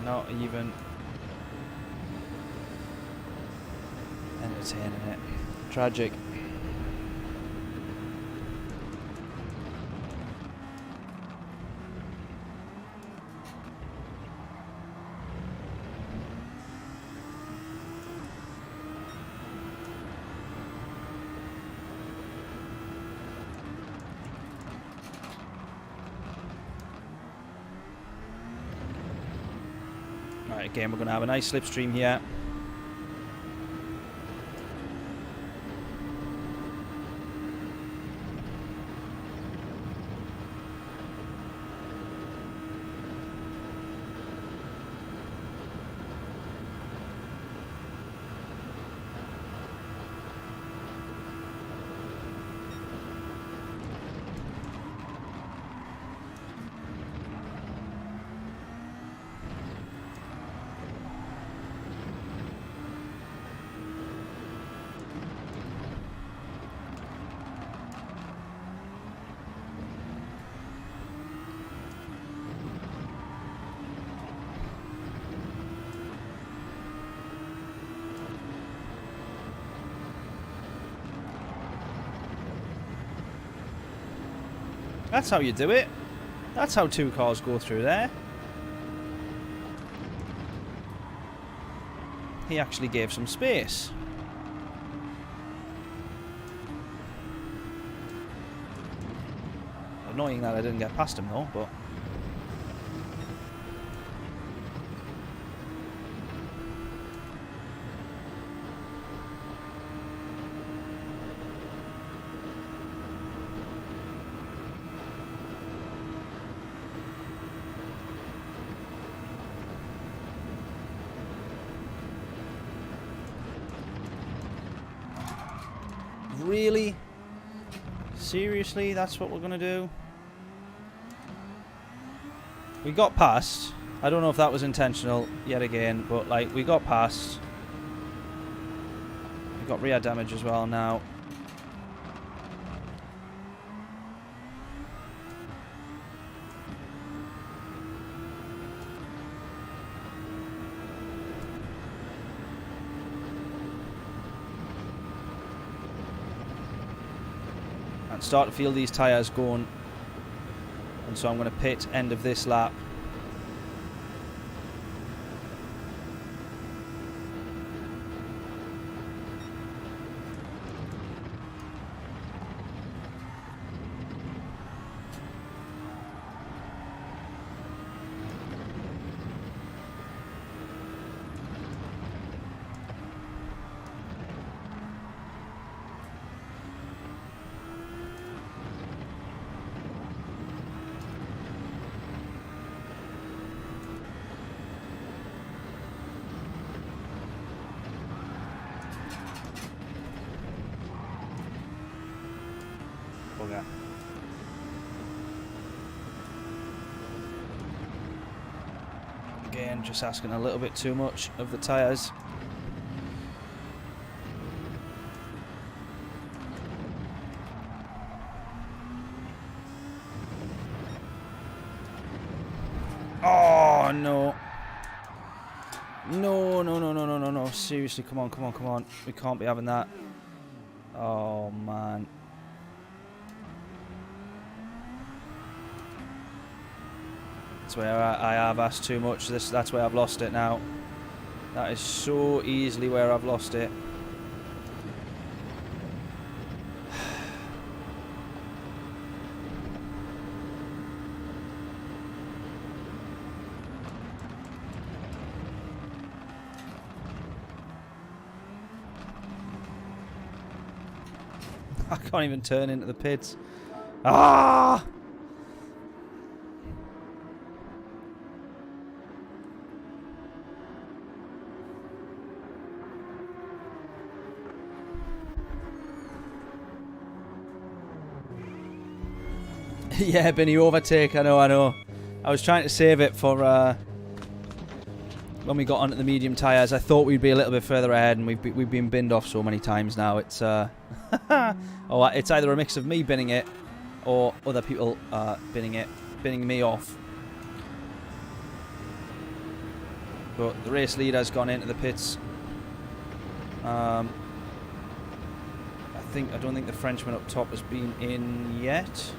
Not even entertaining it. Tragic. Right, again, we're going to have a nice slipstream here. That's how you do it. That's how two cars go through there. He actually gave some space. Annoying that I didn't get past him though, but... Really? Seriously? That's what we're going to do? We got past. I don't know if that was intentional yet again, but like we got past. We got rear damage as well now. And start to feel these tyres going, and so I'm going to pit end of this lap. Bugger. Again, just asking a little bit too much of the tyres. Oh no. No, no, no, no, no, no, no. Seriously, come on, come on, come on. We can't be having that. Oh man. That's where I have asked too much. That's where I've lost it now. That is so easily where I've lost it. I can't even turn into the pits. Ah! Yeah, Binny, overtake. I know, I know. I was trying to save it for when we got onto the medium tyres. I thought we'd be a little bit further ahead, and we've been binned off so many times now. It's oh, it's either a mix of me binning it or other people binning me off. But the race leader's gone into the pits. I don't think the Frenchman up top has been in yet.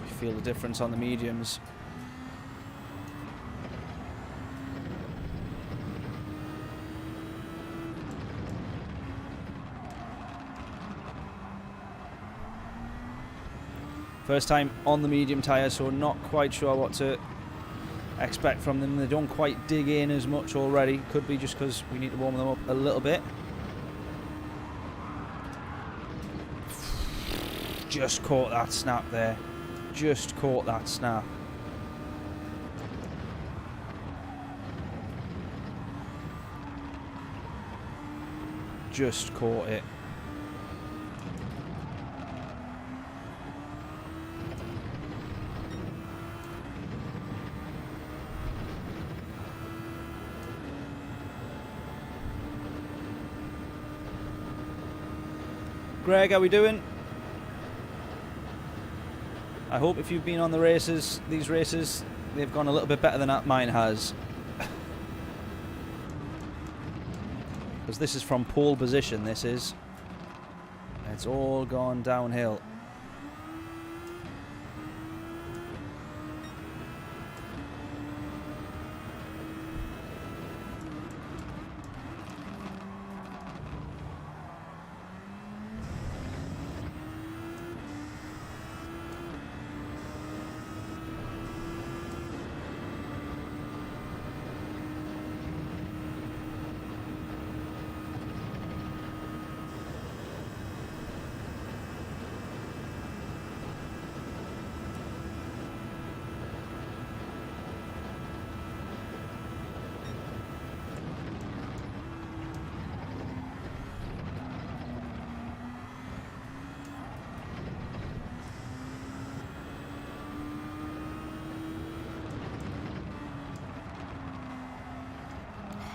You feel the difference on the mediums. First time on the medium tyres, so not quite sure what to expect from them. They don't quite dig in as much already. Could be just because we need to warm them up a little bit. Just caught that snap there. Just caught that snap. Just caught it. Greg, how we doing? I hope if you've been on the races, these races, they've gone a little bit better than mine has. Because this is from pole position, this is. It's all gone downhill.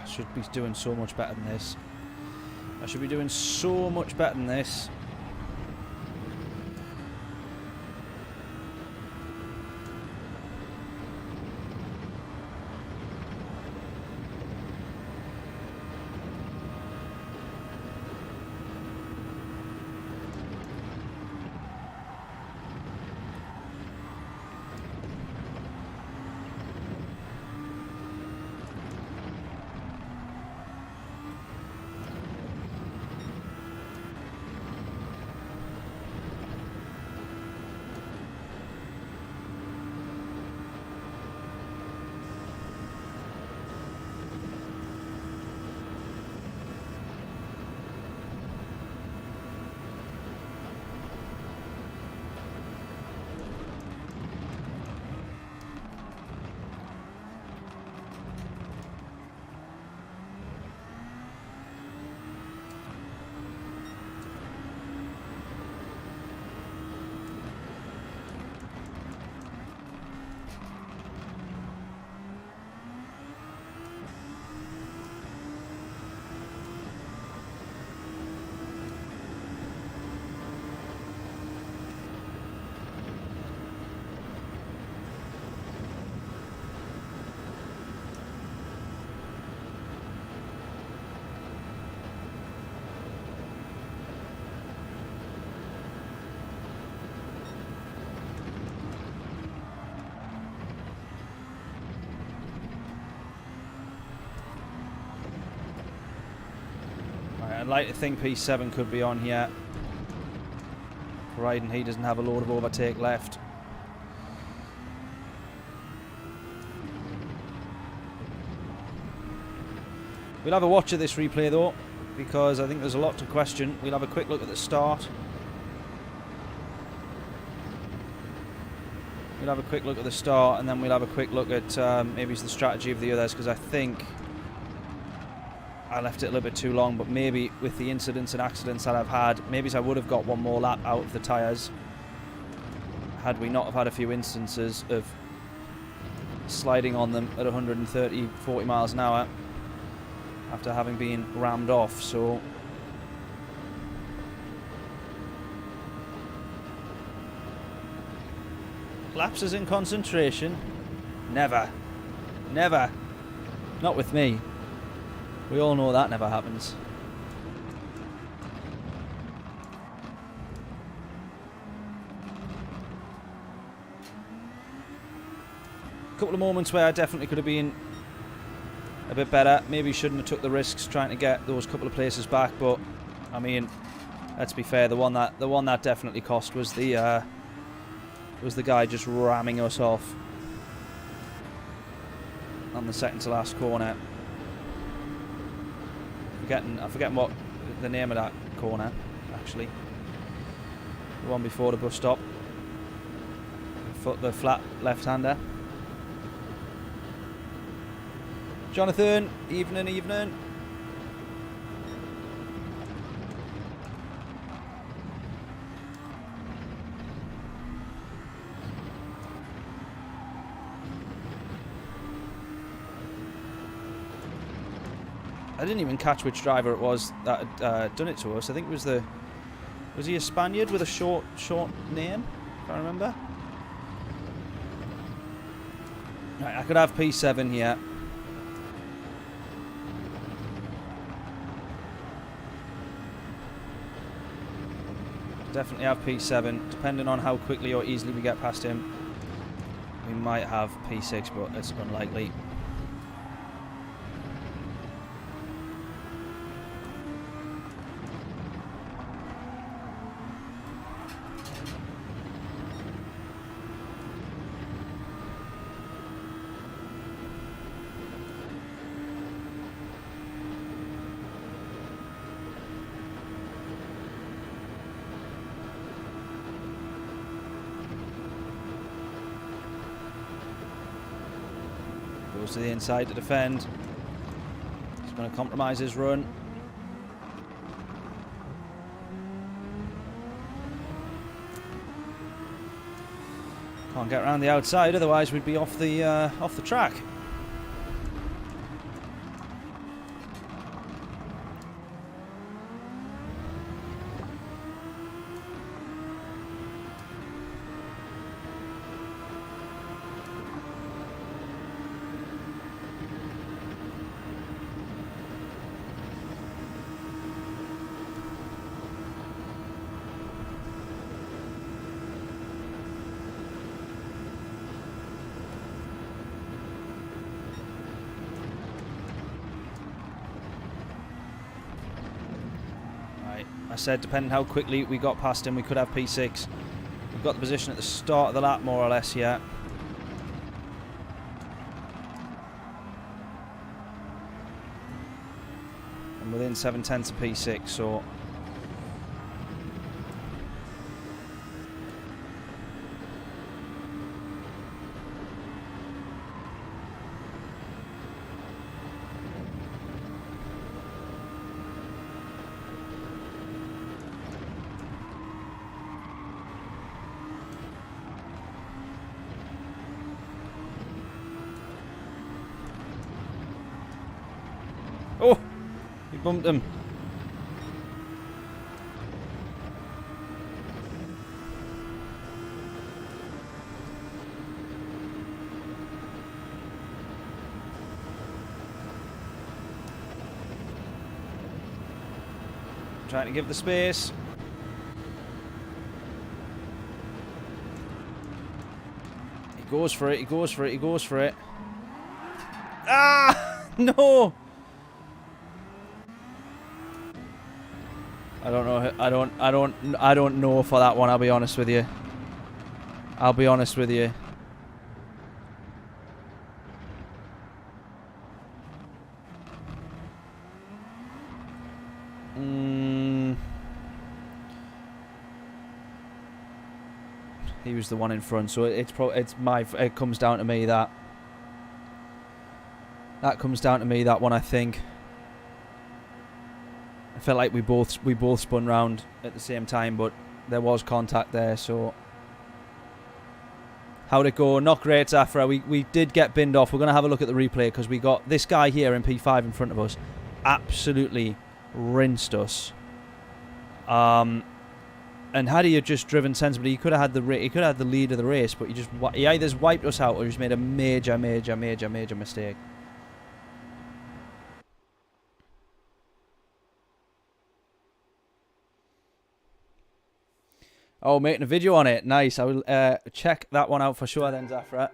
Should be doing so much better than this. I should be doing so much better than this. I'd like to think P7 could be on here, providing he doesn't have a load of overtake left. We'll have a watch of this replay though, because I think there's a lot to question. We'll have a quick look at the start. we'll have a quick look at the start, and then we'll have a quick look at maybe the strategy of the others, because I think I left it a little bit too long, but maybe with the incidents and accidents that I've had, maybe I would have got one more lap out of the tyres had we not have had a few instances of sliding on them at 130, 40 miles an hour after having been rammed off. So lapses in concentration? Never. Never. Not with me. We all know that never happens. A couple of moments where I definitely could have been a bit better. Maybe shouldn't have took the risks trying to get those couple of places back, but I mean, let's be fair, the one that definitely cost was the guy just ramming us off on the second to last corner. I'm forgetting what the name of that corner, actually. The one before the bus stop. The flat left-hander. Jonathan, evening, evening. I didn't even catch which driver it was that had done it to us. I think it was was he a Spaniard with a short name, if I remember? Right, I could have P7 here. Definitely have P7. Depending on how quickly or easily we get past him, we might have P6, but it's unlikely. Goes to the inside to defend. He's going to compromise his run. Can't get around the outside, otherwise we'd be off the track. I said, depending how quickly we got past him, we could have P6. We've got the position at the start of the lap, more or less, here. And within 7/10 of P6, so... Oh! He bumped him. Trying to give the space. He goes for it, he goes for it, he goes for it. Ah! No! I don't know. I don't know for that one. I'll be honest with you. I'll be honest with you. He was the one in front, so it comes down to me that. That comes down to me, that one, I think. I felt like we both spun round at the same time, but there was contact there, so... How'd it go? Not great, Zafra. We did get binned off. We're going to have a look at the replay, because we got this guy here in P5 in front of us. Absolutely rinsed us. And had he just driven sensibly, he could have had the lead of the race, but he either wiped us out or he's made a major mistake. Oh, making a video on it. Nice. I will check that one out for sure then, Zafra.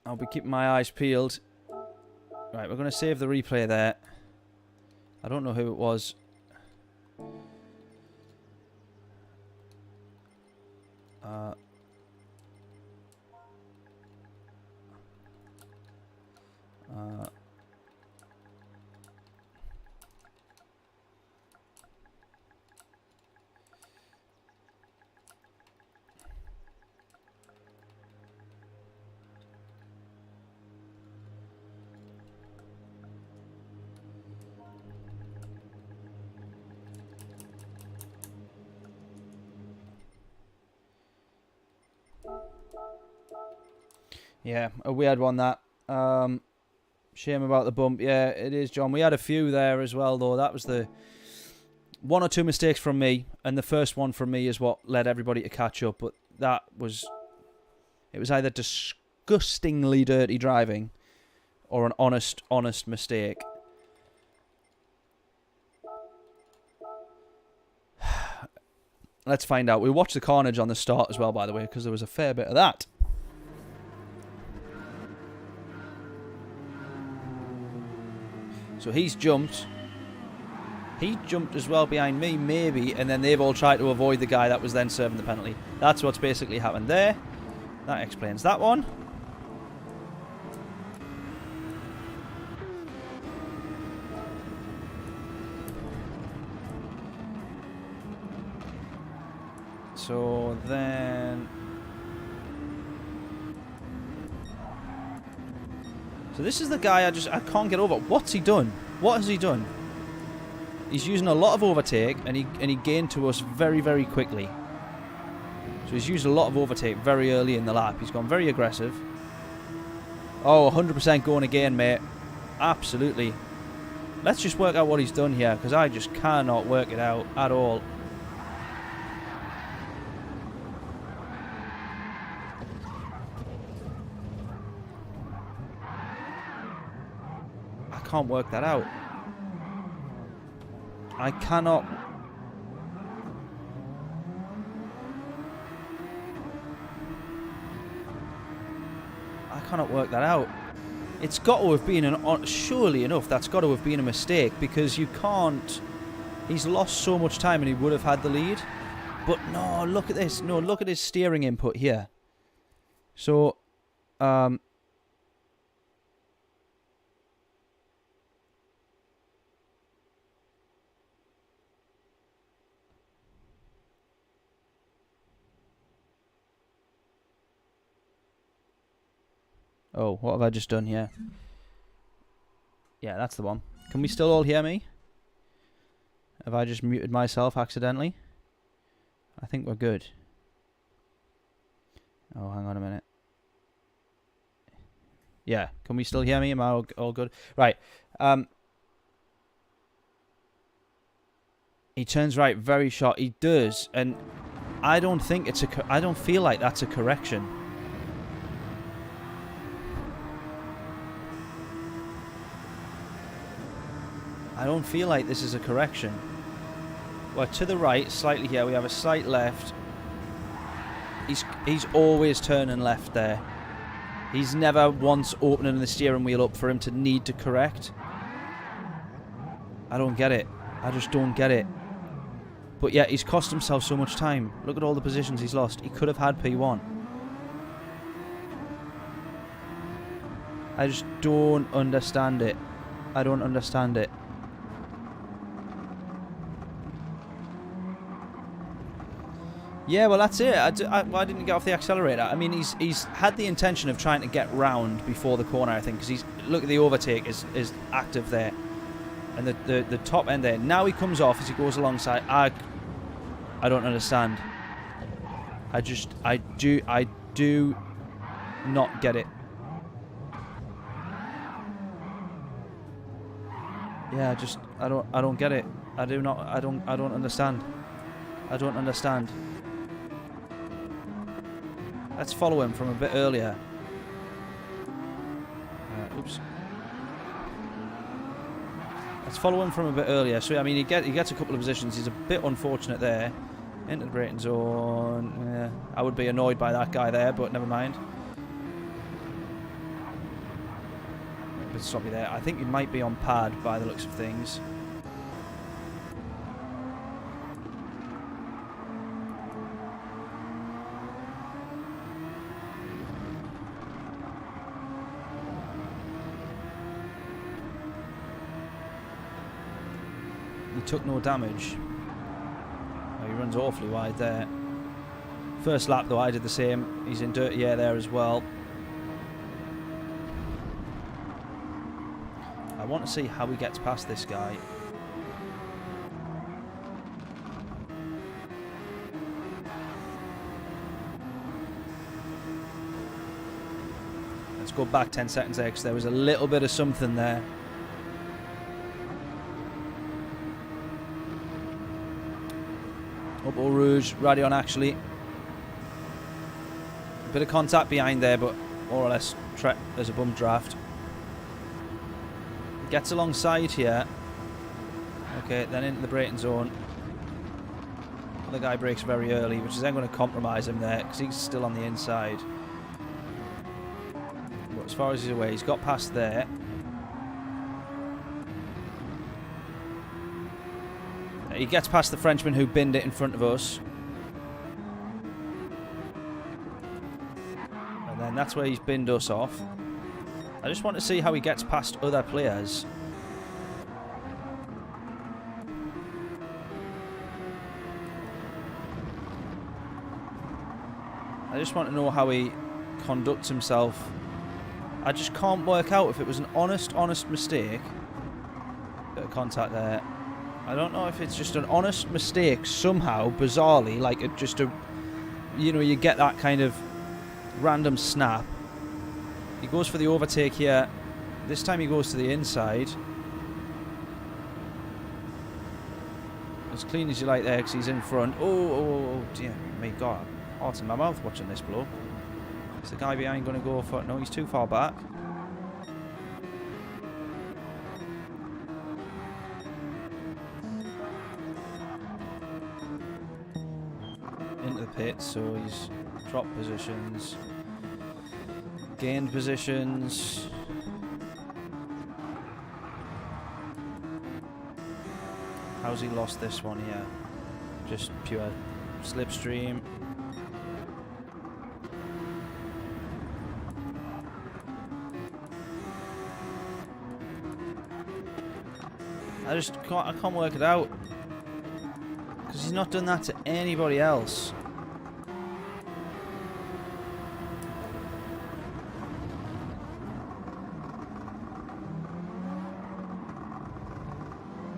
I'll be keeping my eyes peeled. Right, we're going to save the replay there. I don't know who it was. Yeah, a weird one, that. Shame about the bump. Yeah, it is, John. We had a few there as well, though. That was the 1 or 2 mistakes from me, and the first one from me is what led everybody to catch up. But that was... It was either disgustingly dirty driving or an honest mistake. Let's find out. We watched the carnage on the start as well, by the way, because there was a fair bit of that. So he's jumped. He jumped as well behind me, maybe, and then they've all tried to avoid the guy that was then serving the penalty. That's what's basically happened there. That explains that one. So then... So this is the guy I can't get over. What's he done? What has he done? He's using a lot of overtake, and he gained to us very, very quickly. So he's used a lot of overtake very early in the lap. He's gone very aggressive. Oh, 100% going again, mate. Absolutely. Let's just work out what he's done here, because I just cannot work it out at all. I can't work that out. I cannot. I cannot work that out. It's got to have been surely enough, that's got to have been a mistake, because you can't... He's lost so much time and he would have had the lead. But no, look at this. No, look at his steering input here. So, oh, what have I just done here? Yeah, that's the one. Can we still all hear me? Have I just muted myself accidentally? I think we're good. Oh, hang on a minute. Yeah, can we still hear me? Am I all good? Right. He turns right very short. He does, and I don't think it's I don't feel like that's a correction. I don't feel like this is a correction. We're to the right, slightly here. We have a slight left. He's always turning left there. He's never once opening the steering wheel up for him to need to correct. I don't get it. I just don't get it. But yeah, he's cost himself so much time. Look at all the positions he's lost. He could have had P1. I just don't understand it. I don't understand it. Yeah, well, that's it. Why didn't he get off the accelerator? I mean, he's had the intention of trying to get round before the corner, I think, because he's... Look, the overtake is active there. And the top end there. Now he comes off as he goes alongside. I don't understand. I do not get it. Yeah, I don't get it. I don't understand. I don't understand. Let's follow him from a bit earlier. Oops. Let's follow him from a bit earlier. So I mean, he gets a couple of positions. He's a bit unfortunate there. Into the braking zone. Yeah, I would be annoyed by that guy there, but never mind. A bit sloppy there. I think he might be on pad by the looks of things. He took no damage. Oh, he runs awfully wide there. First lap though, I did the same. He's in dirty air there as well. I want to see how he gets past this guy. Let's go back 10 seconds there because there was a little bit of something there. Up Eau Rouge, Radion actually. A bit of contact behind there, but more or less there's a bump draft. Gets alongside here. Okay, then into the braking zone. The guy brakes very early, which is then going to compromise him there because he's still on the inside. But as far as he's away, he's got past there. He gets past the Frenchman who binned it in front of us. And then that's where he's binned us off. I just want to see how he gets past other players. I just want to know how he conducts himself. I just can't work out if it was an honest mistake. Bit of contact there. I don't know if it's just an honest mistake somehow, bizarrely, like you know, you get that kind of random snap. He goes for the overtake here. This time he goes to the inside. As clean as you like there because he's in front. Oh dear me God. Heart's in my mouth watching this blow. Is the guy behind going to go for it? No, he's too far back. Into the pit, so he's dropped positions, gained positions. How's he lost this one here? Just pure slipstream. I can't work it out. Because he's not done that to anybody else.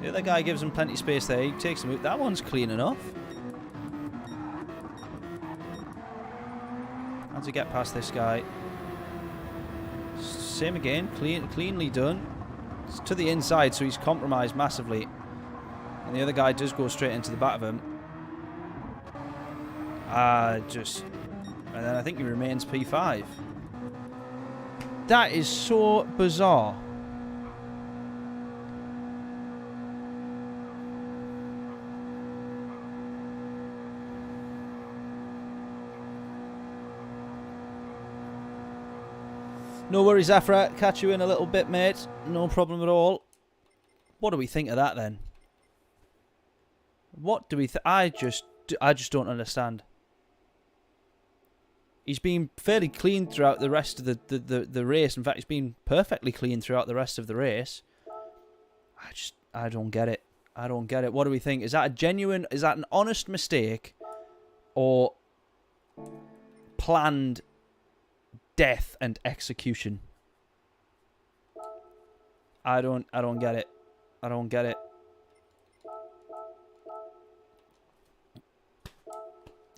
The other guy gives him plenty of space there. He takes him out. That one's clean enough. How to get past this guy? Same again. Cleanly done. It's to the inside, so he's compromised massively. And the other guy does go straight into the back of him. And then I think he remains P5. That is so bizarre. No worries, Afra. Catch you in a little bit, mate. No problem at all. What do we think of that, then? What do we think? I just don't understand. He's been fairly clean throughout the rest of the race. In fact, he's been perfectly clean throughout the rest of the race. I don't get it. I don't get it. What do we think? Is that a genuine, is that an honest mistake? or planned death and execution. I don't get it. I don't get it.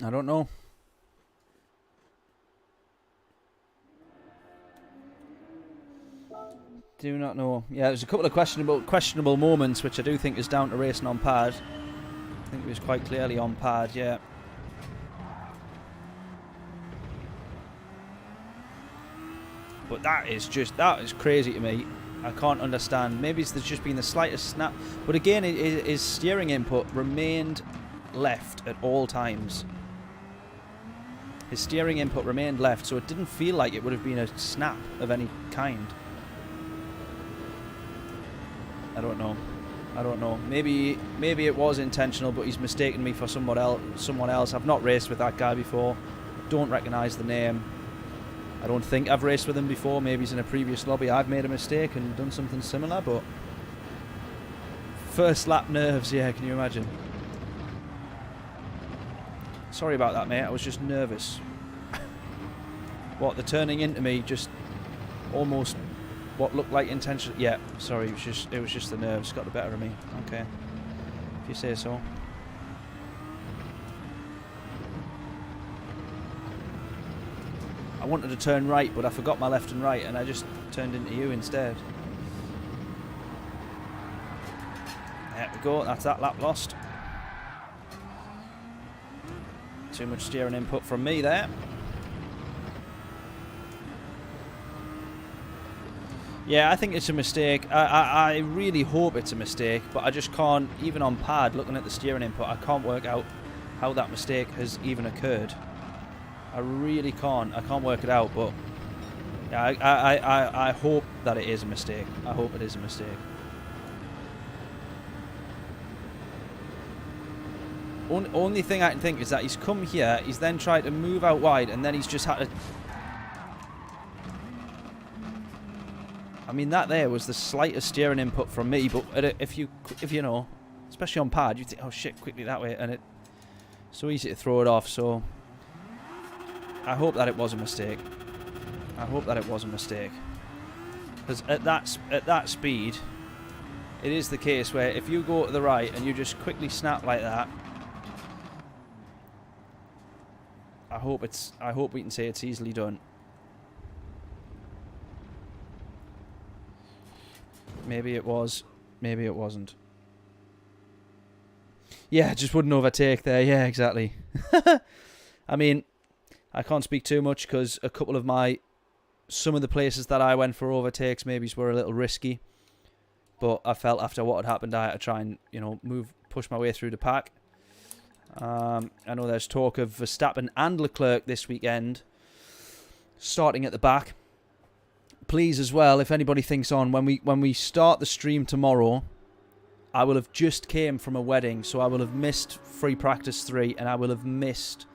I don't know. Do not know. Yeah, there's a couple of questionable moments, which I do think is down to racing on pad. I think it was quite clearly on pad, yeah. But that is crazy to me. I can't understand. Maybe there's just been the slightest snap. But again, his steering input remained left at all times. His steering input remained left, so it didn't feel like it would have been a snap of any kind. I don't know. I don't know. Maybe it was intentional, but he's mistaken me for someone else. I've not raced with that guy before. Don't recognise the name. I don't think I've raced with him before. Maybe he's in a previous lobby. I've made a mistake and done something similar, but first lap nerves, yeah, can you imagine? Sorry about that, mate. I was just nervous. What, the turning into me just almost what looked like intention? Yeah, sorry, it was just the nerves got the better of me. Okay, if you say so. I wanted to turn right, but I forgot my left and right, and I just turned into you instead. There we go. That's that lap lost. Too much steering input from me there. Yeah, I think it's a mistake. I really hope it's a mistake, but I just can't, even on pad, looking at the steering input, I can't work out how that mistake has even occurred. I really can't. I can't work it out, but yeah, I hope that it is a mistake. I hope it is a mistake. Only thing I can think is that he's come here, he's then tried to move out wide, and then he's just had to... I mean, that there was the slightest steering input from me, but if you know, especially on pad, you think, oh shit, quickly that way, and it's so easy to throw it off, so... I hope that it was a mistake. I hope that it was a mistake. Because at that speed, it is the case where if you go to the right and you just quickly snap like that, I hope we can say it's easily done. Maybe it was, maybe it wasn't. Yeah, just wouldn't overtake there. Yeah, exactly. I mean, I can't speak too much because a couple of some of the places that I went for overtakes maybe were a little risky. But I felt after what had happened, I had to try and, you know, push my way through the pack. I know there's talk of Verstappen and Leclerc this weekend, starting at the back. Please, as well, if anybody thinks on, when we start the stream tomorrow, I will have just came from a wedding, so I will have missed free practice 3, and I will have missed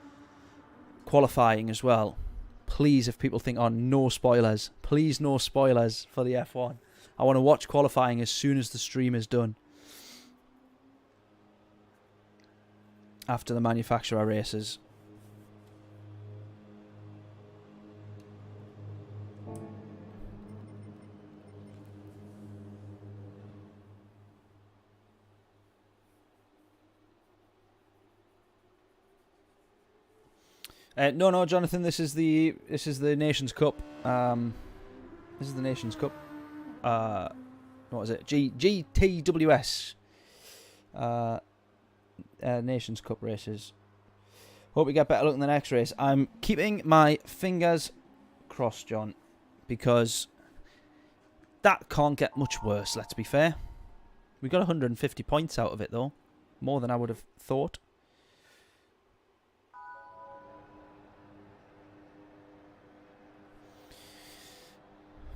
qualifying as well. Please, if people think on, no spoilers. Please, no spoilers for the F1. I want to watch qualifying as soon as the stream is done. After the manufacturer races. No, Jonathan. This is the Nations Cup. This is the Nations Cup. What is it? GTWS. Nations Cup races. Hope we get better luck in the next race. I'm keeping my fingers crossed, John, because that can't get much worse. Let's be fair. We got 150 points out of it, though, more than I would have thought.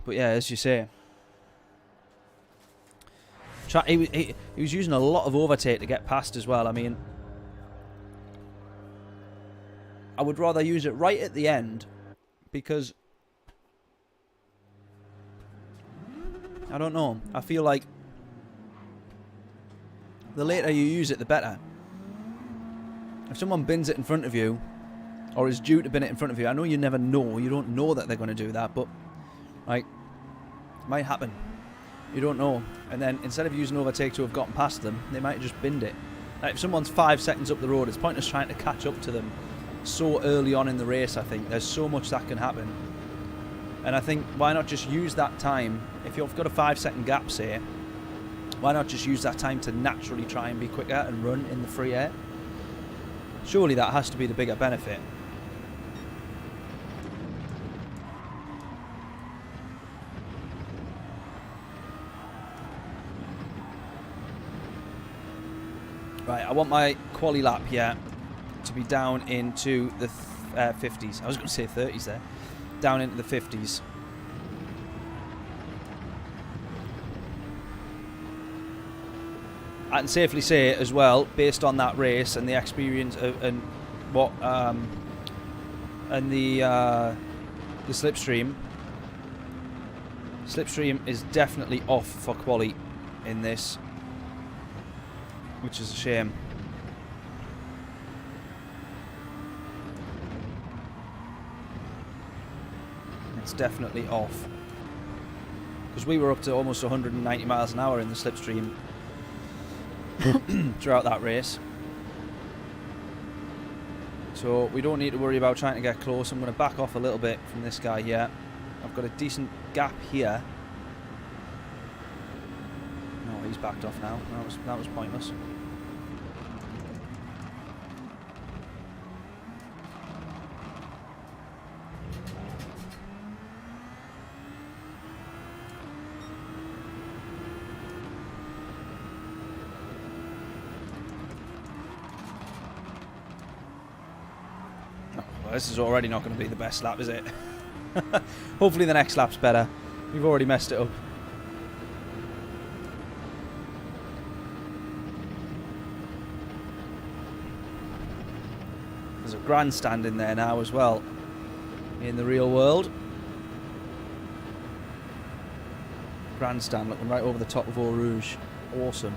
But yeah, as you say, he was using a lot of overtake to get past as well. I mean, I would rather use it right at the end, because I don't know. I feel like the later you use it, the better. if someone bins it in front of you, or is due to bin it in front of you, I know you never know. You don't know that they're going to do that, but like, it might happen. You don't know. And then instead of using overtake to have gotten past them, they might have just binned it. Like if someone's 5 seconds up the road, it's pointless trying to catch up to them so early on in the race. I think there's so much that can happen. And I think, why not just use that time, if you've got a 5-second gap, say, why not just use that time to naturally try and be quicker and run in the free air? Surely that has to be the bigger benefit. Right, I want my quali lap here to be down into the 50s. I was going to say 30s there. Down into the 50s. I can safely say as well, based on that race and the experience and what and the slipstream. Slipstream is definitely off for quali in this, which is a shame. It's definitely off. Because we were up to almost 190 miles an hour in the slipstream throughout that race. So we don't need to worry about trying to get close. I'm going to back off a little bit from this guy here. I've got a decent gap here. No, he's backed off now. That was pointless. This is already not going to be the best lap, is it? Hopefully the next lap's better. We've already messed it up. There's a grandstand in there now as well, in the real world. Grandstand looking right over the top of Eau Rouge. Awesome.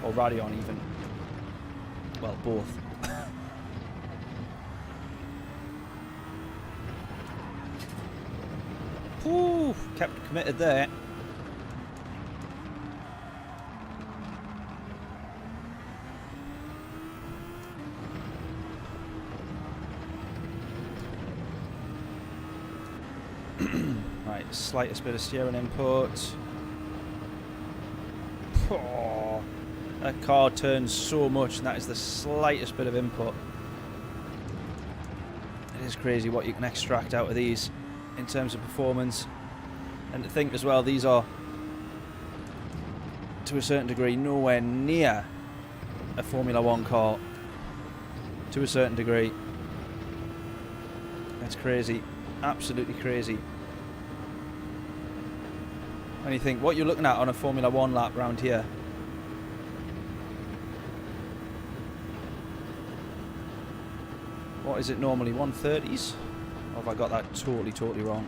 Or Radion even. Well, both. Ooh, kept committed there. Right, slightest bit of steering input. Oh, that car turns so much, and that is the slightest bit of input. It is crazy what you can extract out of these in terms of performance. And to think as well, these are to a certain degree nowhere near a Formula 1 car, to a certain degree. That's crazy, absolutely crazy. When you think what you're looking at on a Formula 1 lap round here. What is it normally, 130s? Or have I got that totally wrong?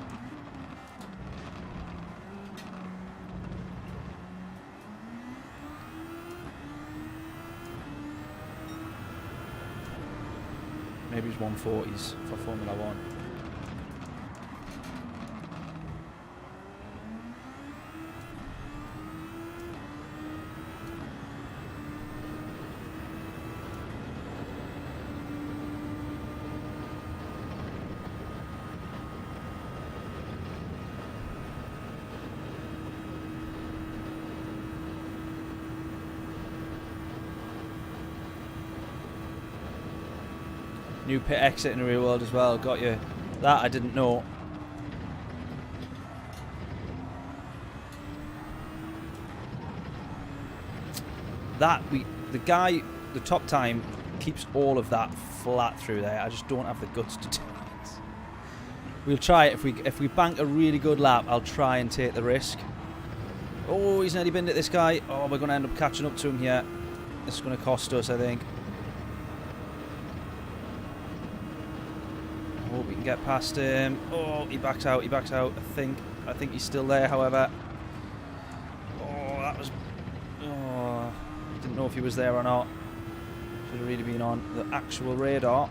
Maybe it's 140s for Formula 1. New pit exit in the real world as well. Got you. That I didn't know. The guy, the top time, keeps all of that flat through there. I just don't have the guts to do it. We'll try it. If we bank a really good lap, I'll try and take the risk. Oh, he's nearly binned at this guy. Oh, we're going to end up catching up to him here. This is going to cost us, I think. Hope we can get past him. Oh, he backs out. I think he's still there, however. Oh, that was... Oh, didn't know if he was there or not. Should have really been on the actual radar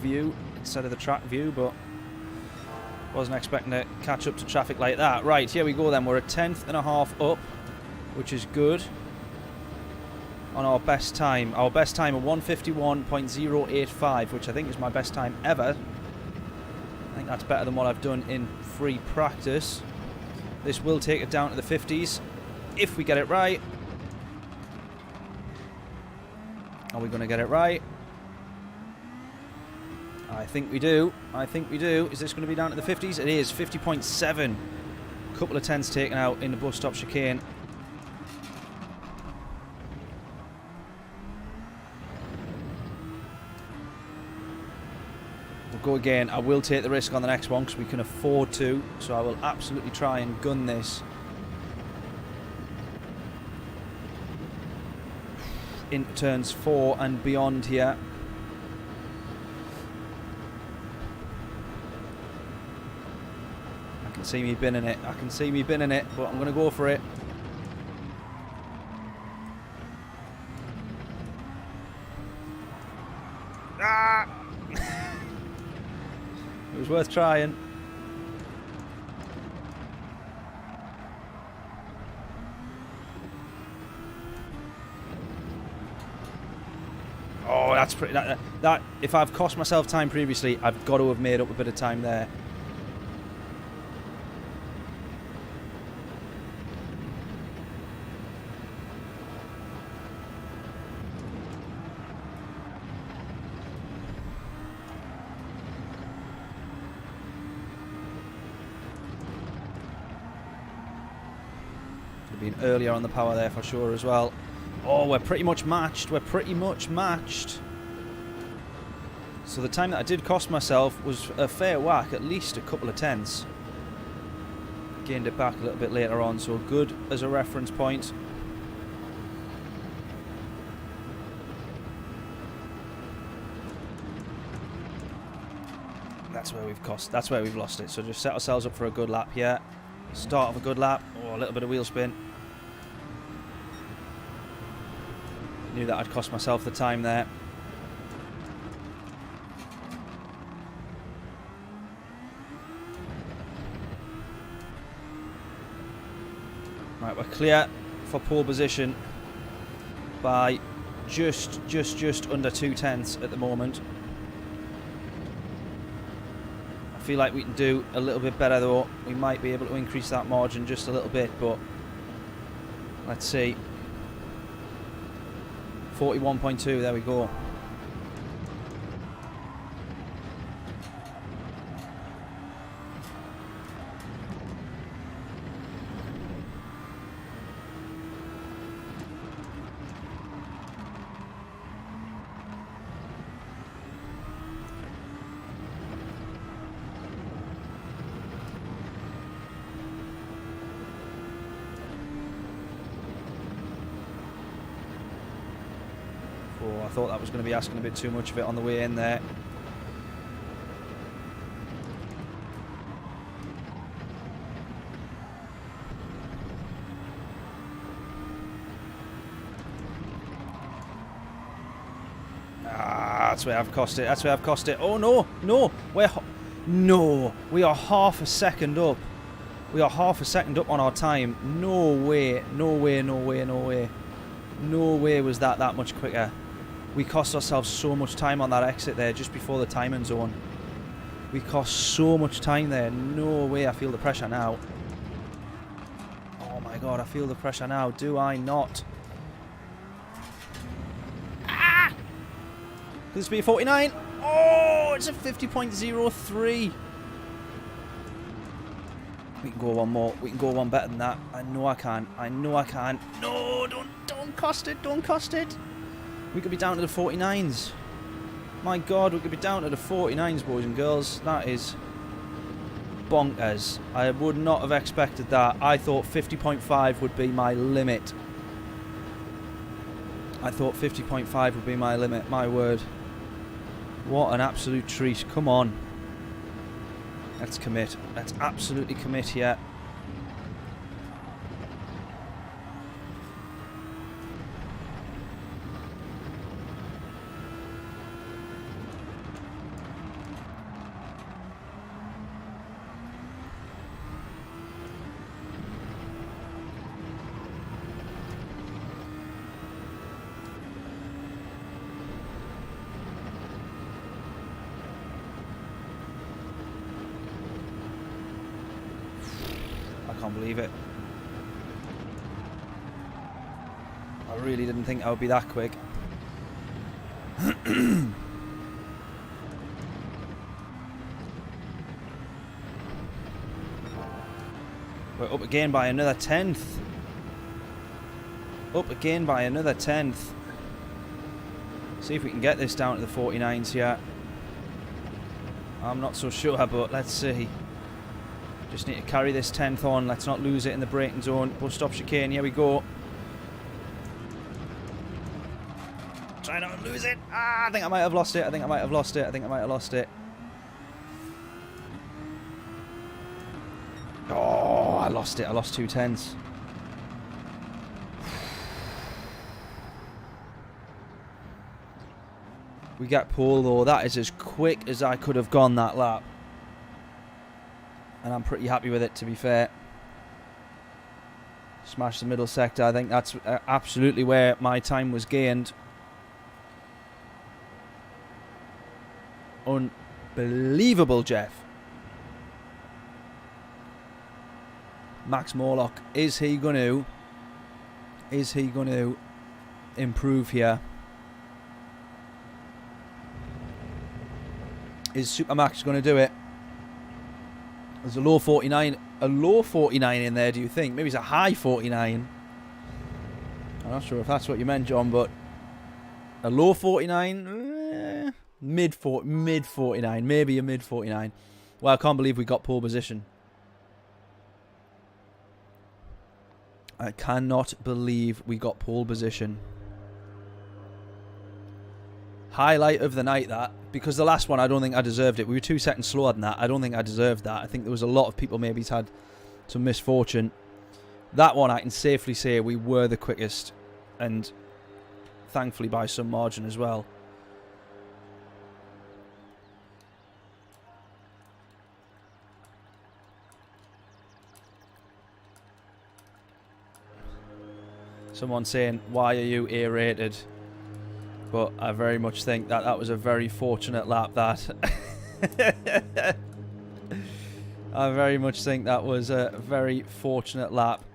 view instead of the track view, but wasn't expecting to catch up to traffic like that. Right, here we go then. We're a tenth and a half up, which is good. On our best time. Our best time of 1:51.085, which I think is my best time ever. I think that's better than what I've done in free practice. This will take it down to the 50s if we get it right. Are we going to get it right? I think we do. I think we do. Is this going to be down to the 50s? It is. 50.7. A couple of tenths taken out in the bus stop chicane. We'll go again. I will take the risk on the next one because we can afford to. So I will absolutely try and gun this into turns 4 and beyond here. I can see me binning it. I can see me binning it, but I'm going to go for it. Ah! It was worth trying. Oh, that's pretty. That if I've cost myself time previously, I've got to have made up a bit of time there. Could have been earlier on the power there for sure as well. Oh, we're pretty much matched. We're pretty much matched. So the time that I did cost myself was a fair whack, at least a couple of tenths. Gained it back a little bit later on, so good as a reference point. That's where we've cost. That's where we've lost it. So just set ourselves up for a good lap here. Start of a good lap. Oh, a little bit of wheel spin. Knew that I'd cost myself the time there. Right, we're clear for pole position by just under 2 tenths at the moment. I feel like we can do a little bit better though. We might be able to increase that margin just a little bit, but let's see. 41.2, there we go. I thought that was going to be asking a bit too much of it on the way in there. Ah, that's where I've cost it. That's where I've cost it. Oh no, no, we are half a second up. We are half a second up on our time. No way, no way, no way, no way. No way was that much quicker. We cost ourselves so much time on that exit there just before the timing zone. We cost so much time there. No way. I feel the pressure now. Oh my god, I feel the pressure now. Do I not? Ah! Could this be a 49? Oh, it's a 50.03. We can go one more. We can go one better than that. I know I can. I know I can. No, don't cost it. Don't cost it. We could be down to the 49s. My god, we could be down to the 49s, boys and girls. That is bonkers. I would not have expected that. I thought 50.5 would be my limit. I thought 50.5 would be my limit. My word. What an absolute treat. Come on. Let's commit. Let's absolutely commit here. can't believe it. I really didn't think I would be that quick. We're up again by another 10th. Up again by another 10th. See if we can get this down to the 49s here. I'm not so sure, but let's see. Just need to carry this 10th on. Let's not lose it in the braking zone. Bus stop chicane. Here we go. Try not to lose it. Ah, I think I might have lost it. I think I might have lost it. I think I might have lost it. Oh, I lost it. I lost 2 tenths. We get pole though. That is as quick as I could have gone that lap. And I'm pretty happy with it, to be fair. Smash the middle sector. I think that's absolutely where my time was gained. Unbelievable, Jeff. Max Morlock. Is he going to improve here? Is Super Max going to do it? There's a low 49 in there, do you think? Maybe it's a high 49. I'm not sure if that's what you meant, John, but a low 49, mid 49, maybe a mid 49. Well, I can't believe we got pole position. I cannot believe we got pole position. Highlight of the night, that. Because the last one, I don't think I deserved it. We were 2 seconds slower than that. I don't think I deserved that. I think there was a lot of people maybe had some misfortune. That one, I can safely say we were the quickest. And thankfully by some margin as well. Someone saying, why are you A-rated? But I very much think that that was a very fortunate lap, that. I very much think that was a very fortunate lap.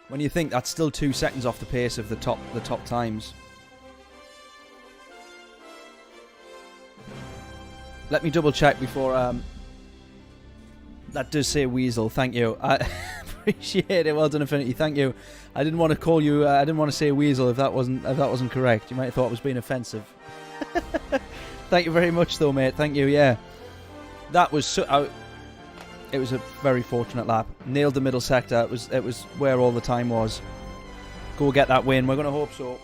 When you think that's still 2 seconds off the pace of the top times. Let me double check before. That does say Weasel. Thank you. I appreciate it. Well done, Infinity. Thank you. I didn't want to call you. I didn't want to say Weasel if that wasn't correct. You might have thought I was being offensive. Thank you very much, though, mate. Thank you. Yeah, that was so. It was a very fortunate lap. Nailed the middle sector. It was where all the time was. Go get that win. We're gonna hope so.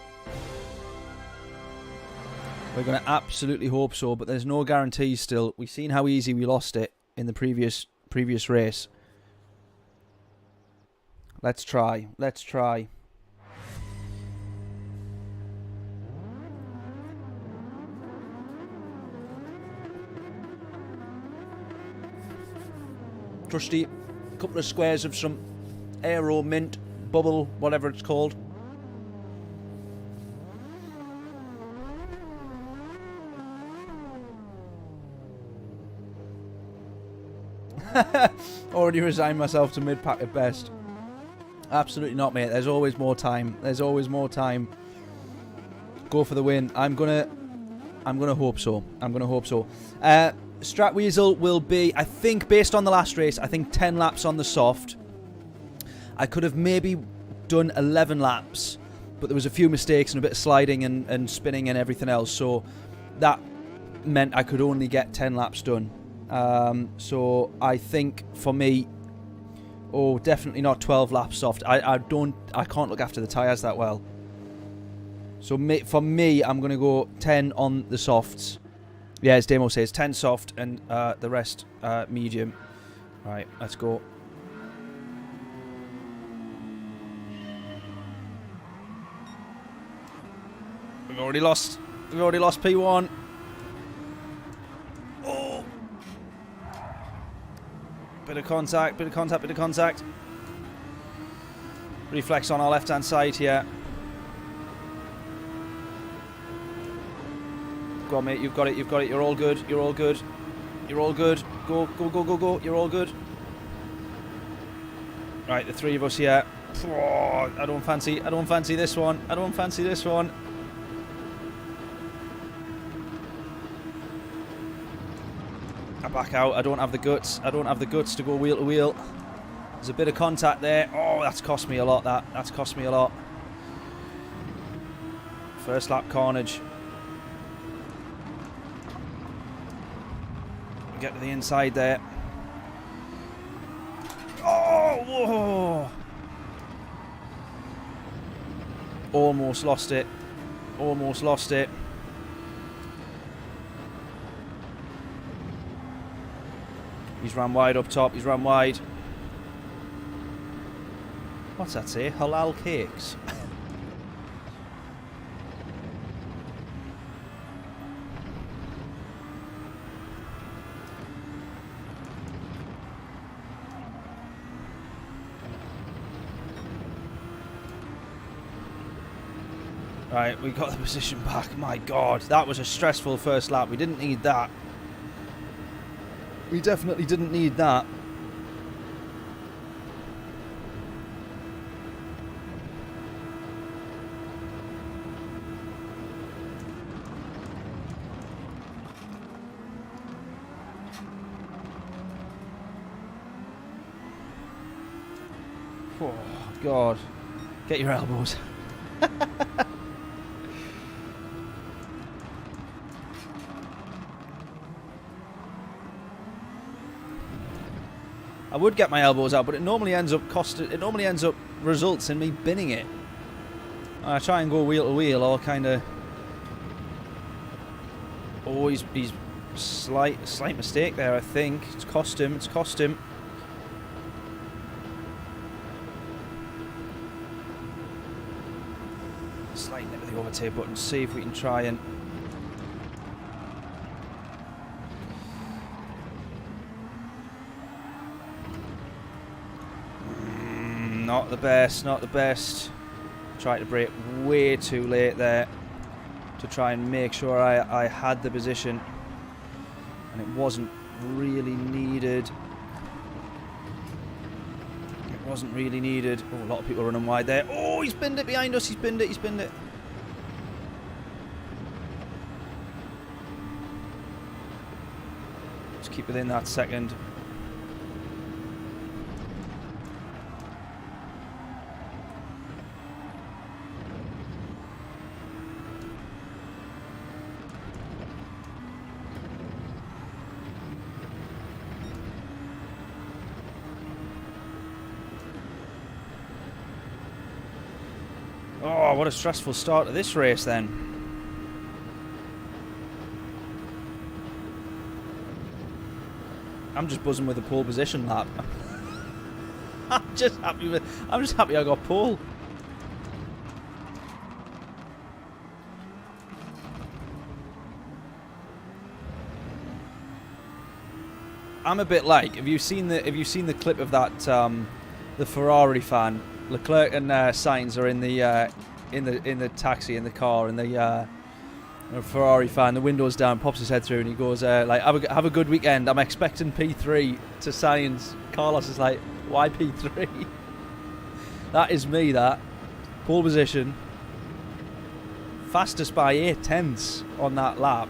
We're going to absolutely hope so, but there's no guarantees still. We've seen how easy we lost it in the previous race. Let's try. Let's try. Trusty, a couple of squares of some aero mint, bubble, whatever it's called. Already resigned myself to mid-pack at best. Absolutely not, mate. There's always more time. There's always more time. Go for the win. I'm gonna hope so. I'm gonna hope so. Strat Weasel will be, I think, based on the last race, I think 10 laps on the soft. I could have maybe done 11 laps, but there was a few mistakes and a bit of sliding and spinning and everything else, so that meant I could only get 10 laps done. So I think for me, definitely not 12 laps soft. I can't look after the tyres that well. So for me, I'm going to go 10 on the softs. Yeah, as Demo says, 10 soft and the rest medium. Right, let's go. We've already lost P1. Oh. Bit of contact. Reflex on our left-hand side here. Go on, mate. You've got it. You've got it. You're all good. You're all good. You're all good. Go, go, go, go, go. You're all good. Right, the three of us here. Oh, I don't fancy this one. I don't fancy this one. I back out. I don't have the guts. I don't have the guts to go wheel to wheel. There's a bit of contact there. Oh, that's cost me a lot, that. That's cost me a lot. First lap carnage. Get to the inside there. Oh, whoa. Almost lost it. Almost lost it. He's ran wide up top. He's ran wide. What's that say? Halal cakes. Right, we got the position back. My God, that was a stressful first lap. We didn't need that. We definitely didn't need that. Oh, God. Get your elbows. I would get my elbows out, but it normally ends up results in me binning it. I try and go wheel to wheel, or kind of. Oh, he's slight mistake there. I think it's cost him. It's cost him. Slight nip of the overtake button. See if we can try and. Not the best, not the best. Tried to brake way too late there to try and make sure I had the position, and it wasn't really needed. It wasn't really needed. Oh, a lot of people running wide there. Oh, he's binned it behind us. He's binned it. He's binned it. Just keep within that second. Oh, what a stressful start to this race then. I'm just buzzing with the pole position lap. I'm just happy I got pole. I'm a bit like, have you seen the clip of that the Ferrari fan? Leclerc and Sainz are in the taxi in the car, and the Ferrari fan, the windows down, pops his head through, and he goes like, have a good weekend. I'm expecting P3 to Sainz. Carlos is like, why P3? That is me. That pole position, fastest by 8/10 on that lap,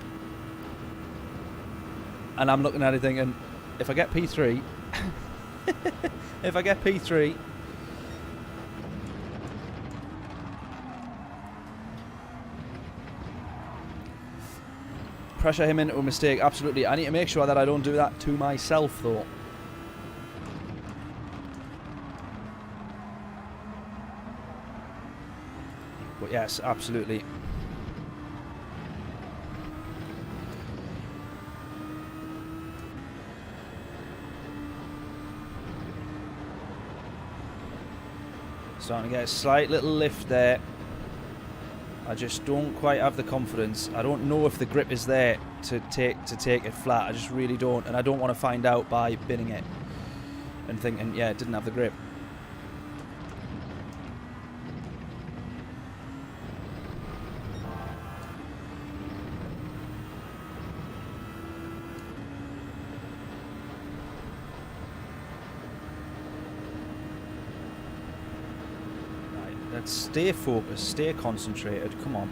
and I'm looking at it thinking, if I get P3, if I get P3. Pressure him into a mistake, absolutely. I need to make sure that I don't do that to myself, though. But yes, absolutely. Starting to get a slight little lift there. I just don't quite have the confidence. I don't know if the grip is there to take it flat. I just really don't, and I don't want to find out by binning it and thinking, yeah, it didn't have the grip. Let's stay focused, stay concentrated. Come on.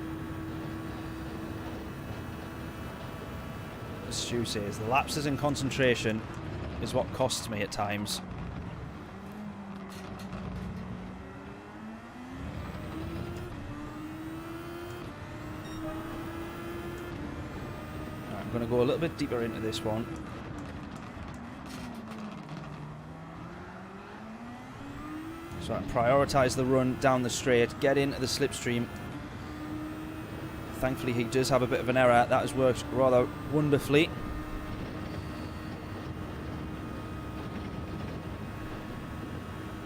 As Stu says, the lapses in concentration is what costs me at times. Right, I'm going to go a little bit deeper into this one. So I prioritise the run down the straight, get into the slipstream. Thankfully he does have a bit of an error. That has worked rather wonderfully.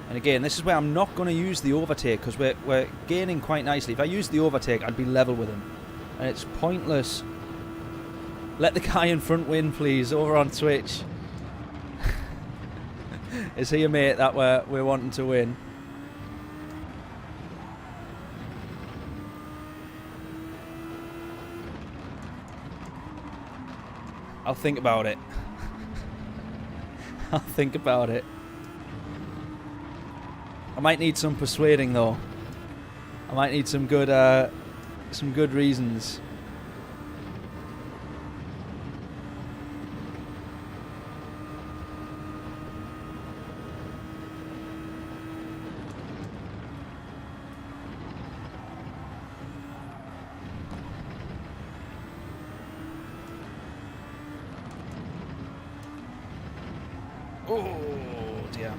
And again, this is where I'm not going to use the overtake, because we're gaining quite nicely. If I used the overtake, I'd be level with him. And it's pointless. Let the guy in front win, please, over on Twitch. Is he a mate that we're wanting to win? I'll think about it. I'll think about it. I might need some persuading though. I might need some good reasons. Oh dear.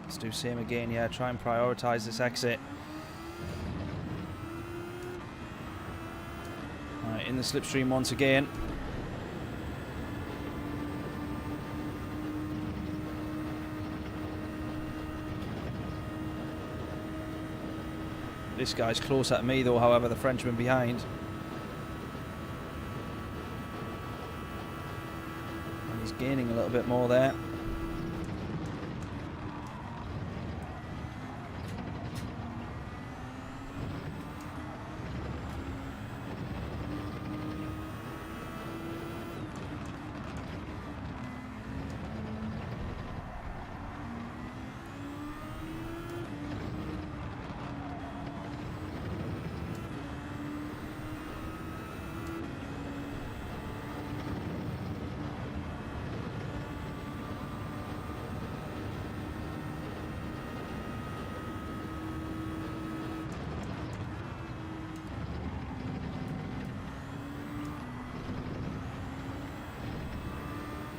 Let's do same again, yeah, try and prioritise this exit. Alright, in the slipstream once again. This guy's closer to me though, however, the Frenchman behind. And he's gaining a little bit more there.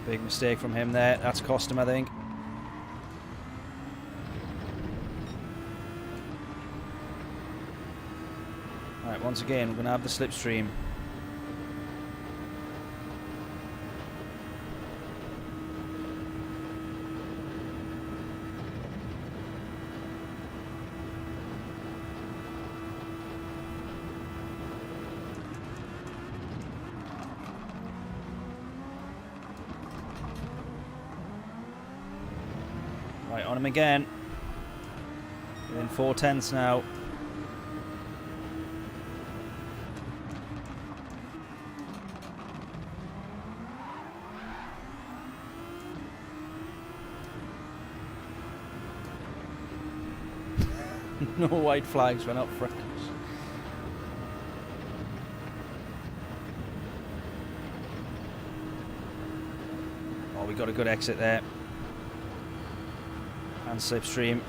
Big mistake from him there. That's cost him, I think. Alright, once again, we're going to have the slipstream. Right, on him again. Within 4/10 now. No white flags, we're not French. Oh, we got a good exit there. And slipstream.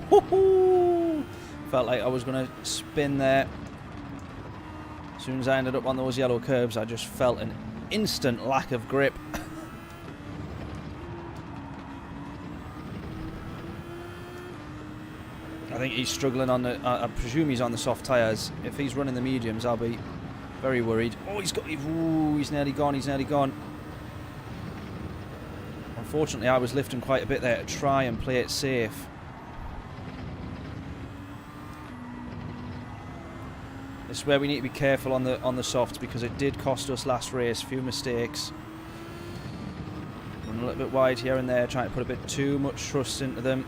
Woohoo! Felt like I was going to spin there. As soon as I ended up on those yellow curbs, I just felt an instant lack of grip. think he's struggling on the... I presume he's on the soft tyres. If he's running the mediums, I'll be very worried. Oh, he's nearly gone, he's nearly gone. Unfortunately, I was lifting quite a bit there to try and play it safe. This is where we need to be careful on the softs, because it did cost us last race. A few mistakes. Running a little bit wide here and there, trying to put a bit too much thrust into them.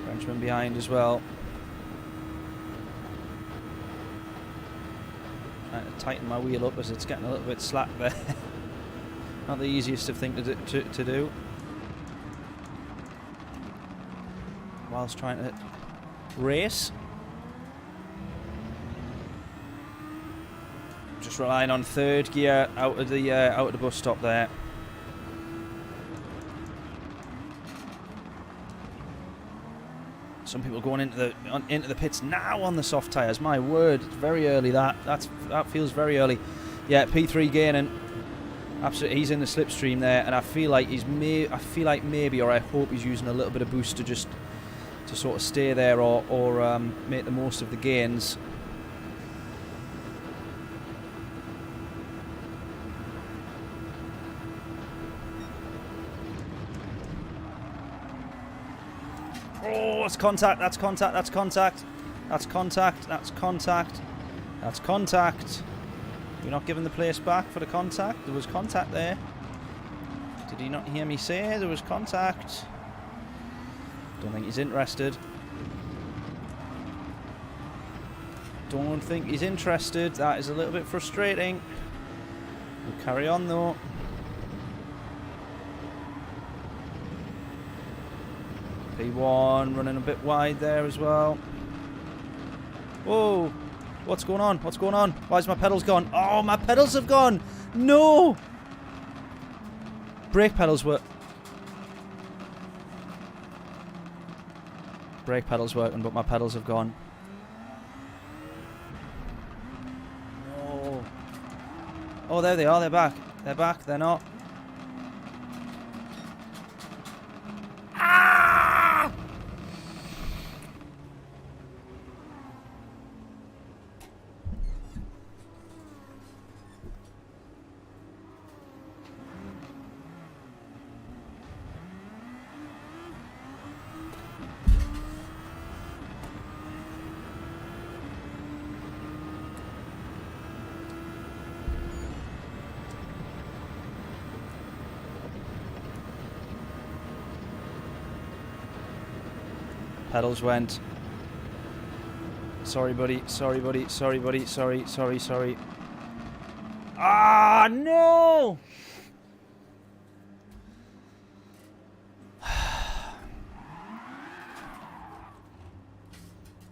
Frenchman behind as well. Trying to tighten my wheel up as it's getting a little bit slack there. Not the easiest of things to do. Whilst trying to race. Just relying on third gear out of the bus stop there. Some people going into the pits now on the soft tyres. My word, it's very early. That feels very early. Yeah, P3 gaining. Absolutely, he's in the slipstream there, and I feel like maybe, or I hope he's using a little bit of boost to just to sort of stay there or make the most of the gains. Oh, it's contact, that's contact, that's contact. That's contact, that's contact. That's contact. You're not giving the place back for the contact? There was contact there. Did he not hear me say there was contact? Don't think he's interested. Don't think he's interested. That is a little bit frustrating. We'll carry on though. P1 running a bit wide there as well. Whoa! What's going on? What's going on? Why's my pedals gone? Oh, my pedals have gone! No! Brake pedals work. Brake pedals working, but my pedals have gone. No. Oh, there they are. They're back. They're back. They're not. Ah! Pedals went. Sorry, buddy. Sorry, buddy. Sorry, buddy. Sorry, sorry, sorry. Ah, no!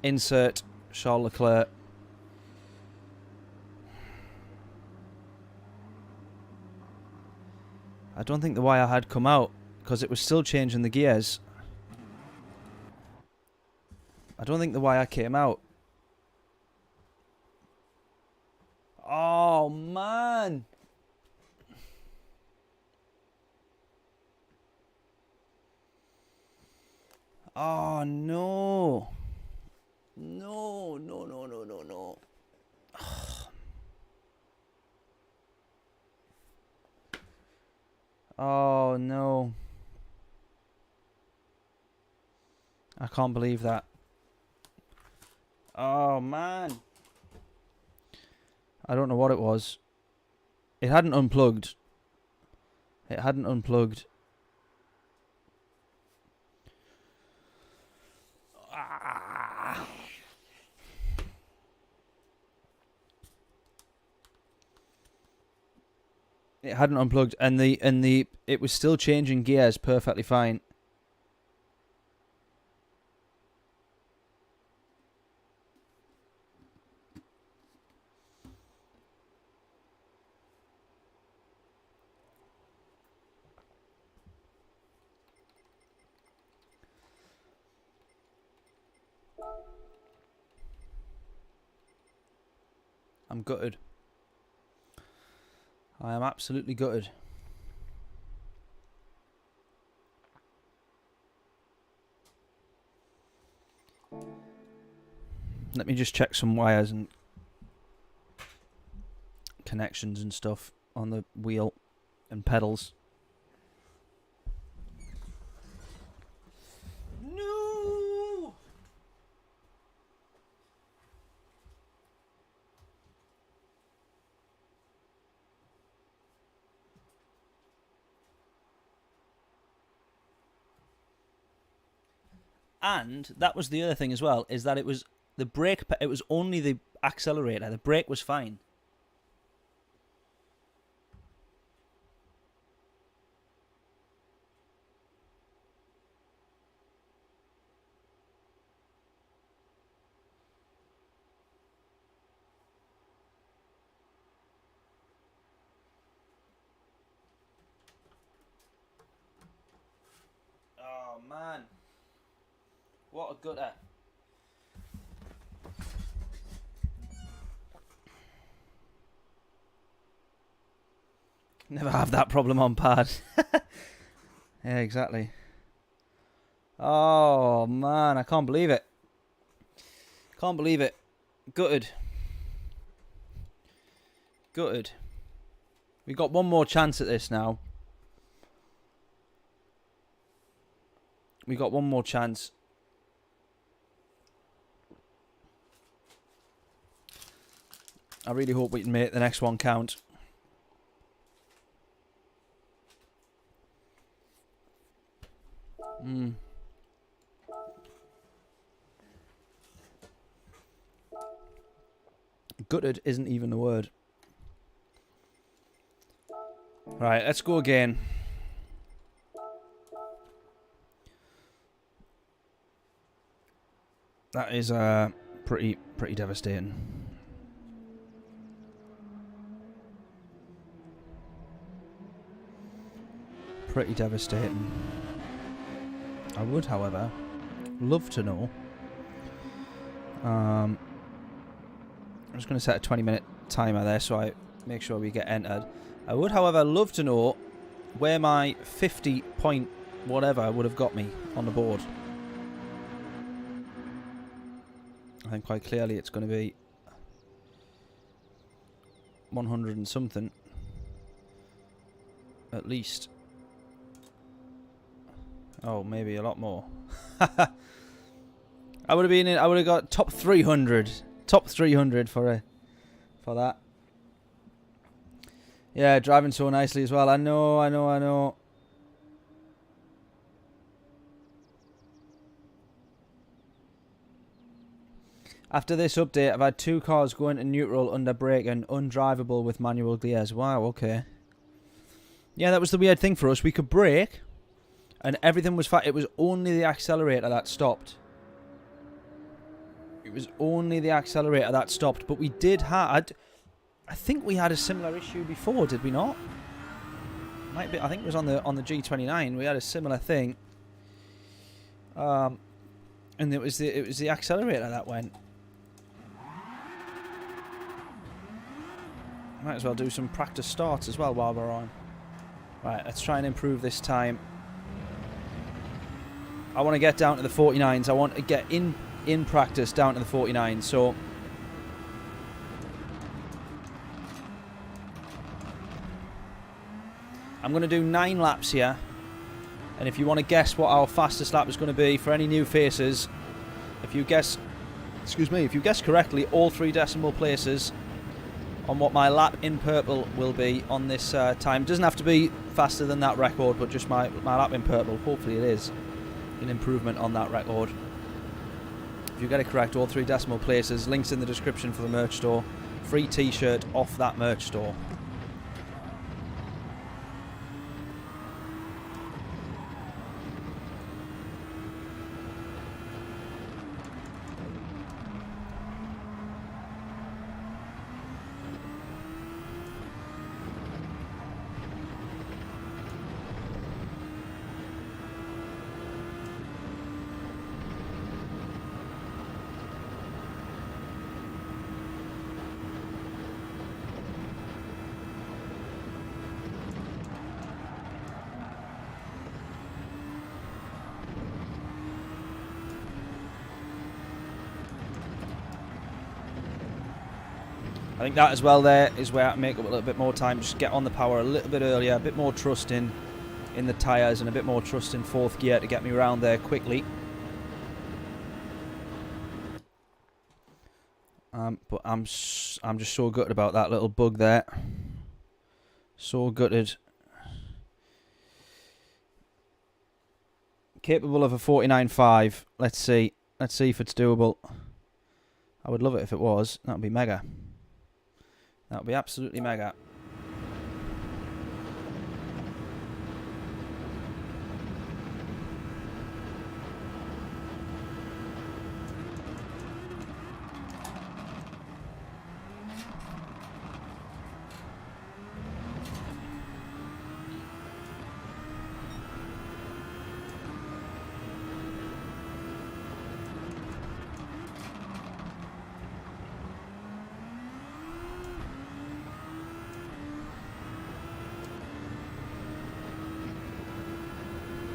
Insert Charles Leclerc. I don't think the wire had come out because it was still changing the gears. I don't think the wire came out. Oh, man. Oh, no. No, no, no, no, no, no. Oh, no. I can't believe that. Oh, man. I don't know what it was. It hadn't unplugged. It hadn't unplugged. Ah. It hadn't unplugged, and it was still changing gears perfectly fine. I'm gutted. I am absolutely gutted. Let me just check some wires and connections and stuff on the wheel and pedals. No! And that was the other thing as well, is that it was the brake, it was only the accelerator. The brake was fine. Oh man, what a gutter. Never have that problem on pad. Yeah, exactly. Oh man, I can't believe it. Can't believe it. Gutted. Gutted. We got one more chance at this now. We got one more chance. I really hope we can make the next one count. Gutted isn't even the word. Right, let's go again. That is pretty devastating. Pretty devastating. I would, however, love to know. I'm just going to set a 20-minute timer there so I make sure we get entered. I would, however, love to know where my 50 point whatever would have got me on the board. I think quite clearly it's going to be 100 and something. At least. Oh, maybe a lot more. I would have been in, I would have got top 300. Top 300 for that. Yeah, driving so nicely as well. I know. After this update, I've had 2 cars go into neutral under brake and undrivable with manual gears. Wow, okay. Yeah, that was the weird thing for us. We could brake, and everything was fine. It was only the accelerator that stopped. It was only the accelerator that stopped. But we did have... I think we had a similar issue before, did we not? Might be. I think it was on the G29. We had a similar thing. And it was the accelerator that went. Might as well do some practice starts as well while we're on. Right, let's try and improve this time. I want to get down to the 49s. I want to get in practice down to the 49s. So I'm going to do 9 laps here. And if you want to guess what our fastest lap is going to be for any new faces, if you guess, if you guess correctly all 3 decimal places on what my lap in purple will be on this time. It doesn't have to be faster than that record, but just my lap in purple. Hopefully it is an improvement on that record. If you get it correct, all 3 decimal places, links in the description for the merch store. Free t-shirt off that merch store. I think that as well there is where I make up a little bit more time. Just get on the power a little bit earlier, a bit more trust in the tyres and a bit more trust in fourth gear to get me around there quickly. But I'm just so gutted about that little bug there. So gutted. Capable of a 49.5. Let's see. Let's see if it's doable. I would love it if it was. That would be mega. That would be absolutely mega.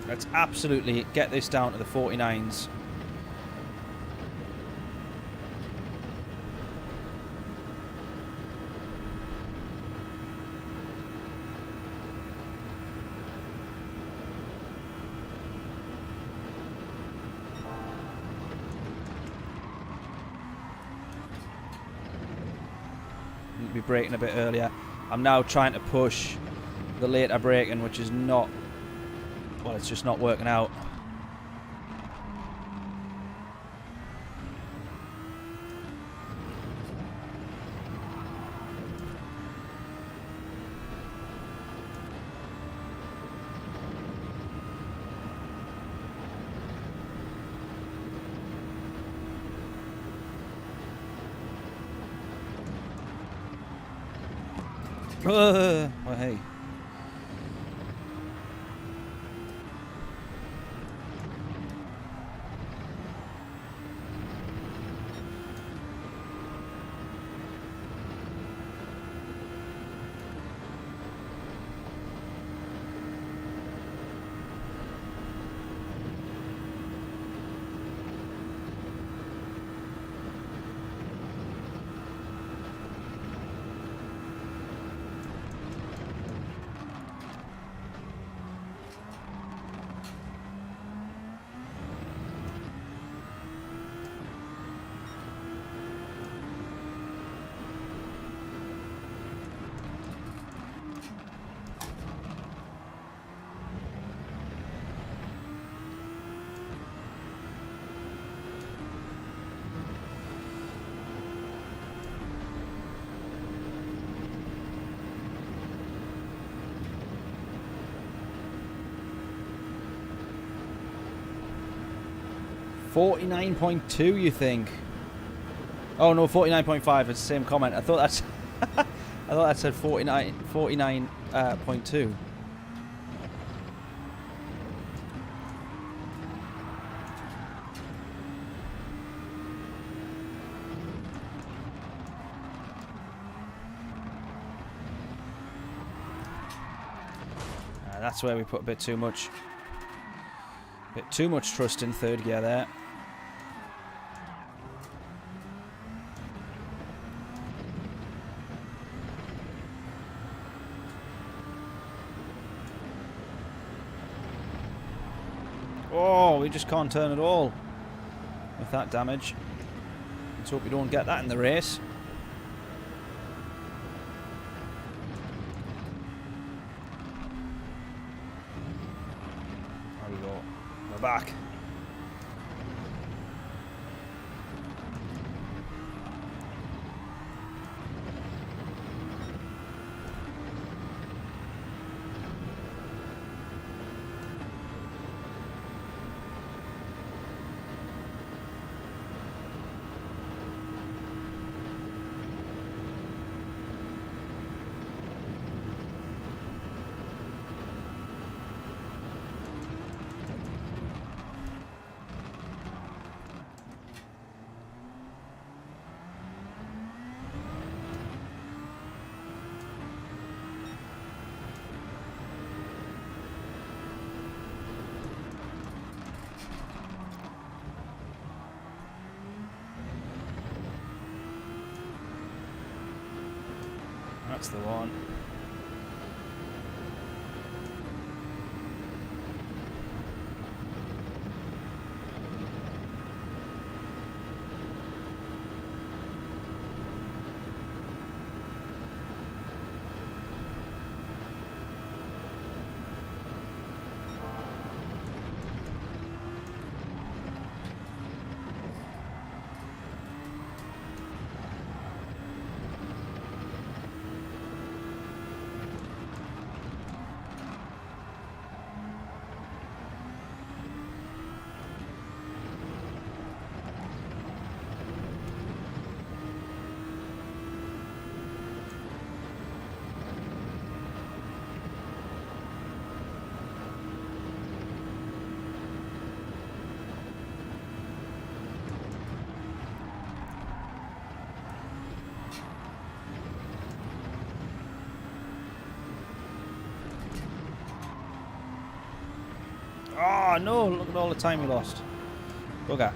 Let's absolutely get this down to the 49s. Need to be braking a bit earlier. I'm now trying to push the later braking, which is not... well, it's just not working out. Well, hey. $49.2, you think? Oh no, 49.5. It's the same comment. I thought that's. I thought that said 49.2. That's where we put a bit too much trust in third gear there. Oh, we just can't turn at all with that damage. Let's hope we don't get that in the race. There we go. We're back. That's the one. Oh no, look at all the time we lost. Bugger.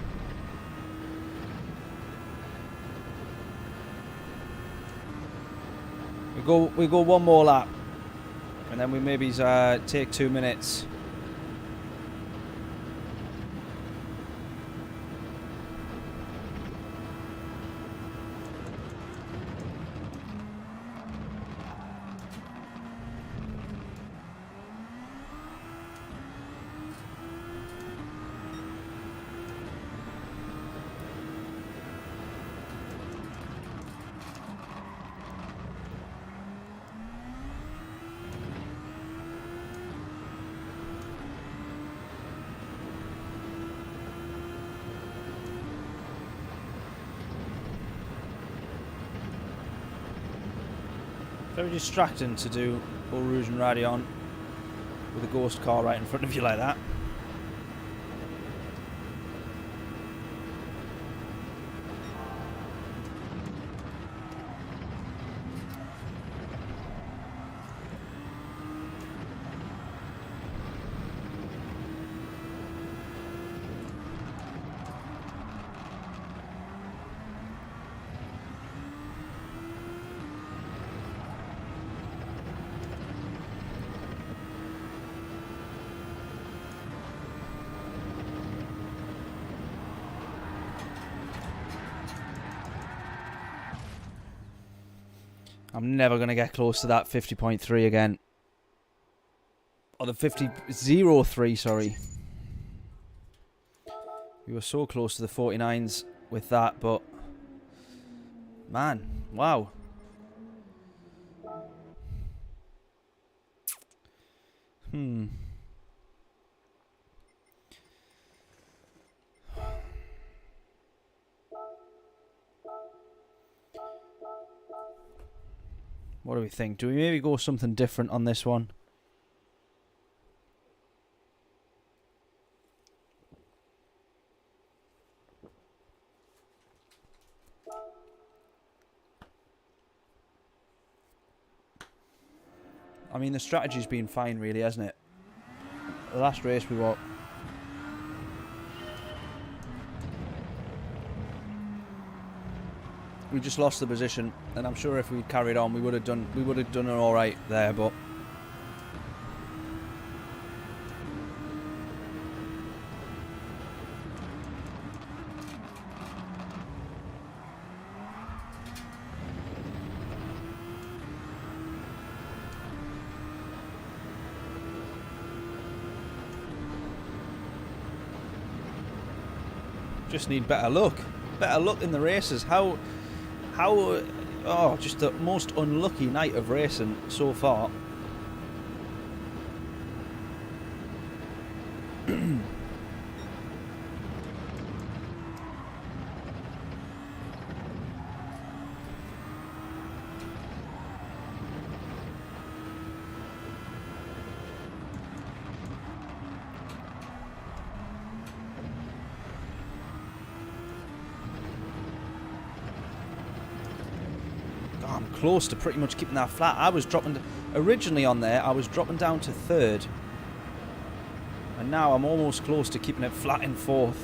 We go one more lap. And then we maybe take 2 minutes. Very distracting to do Eau Rouge and Radion with a ghost car right in front of you like that. I'm never going to get close to that 50.3 again. Or the 50.03, sorry. We were so close to the 49s with that, but... Man, wow. What do we think? Do we maybe go something different on this one? I mean, the strategy's been fine, really, hasn't it? The last race we were... We just lost the position, and I'm sure if we'd carried on, we would have done it all right there. But just need better luck in the races. How, oh, just the most unlucky night of racing so far. I'm close to pretty much keeping that flat. I was dropping, originally on there, I was dropping down to 3rd. And now I'm almost close to keeping it flat in 4th.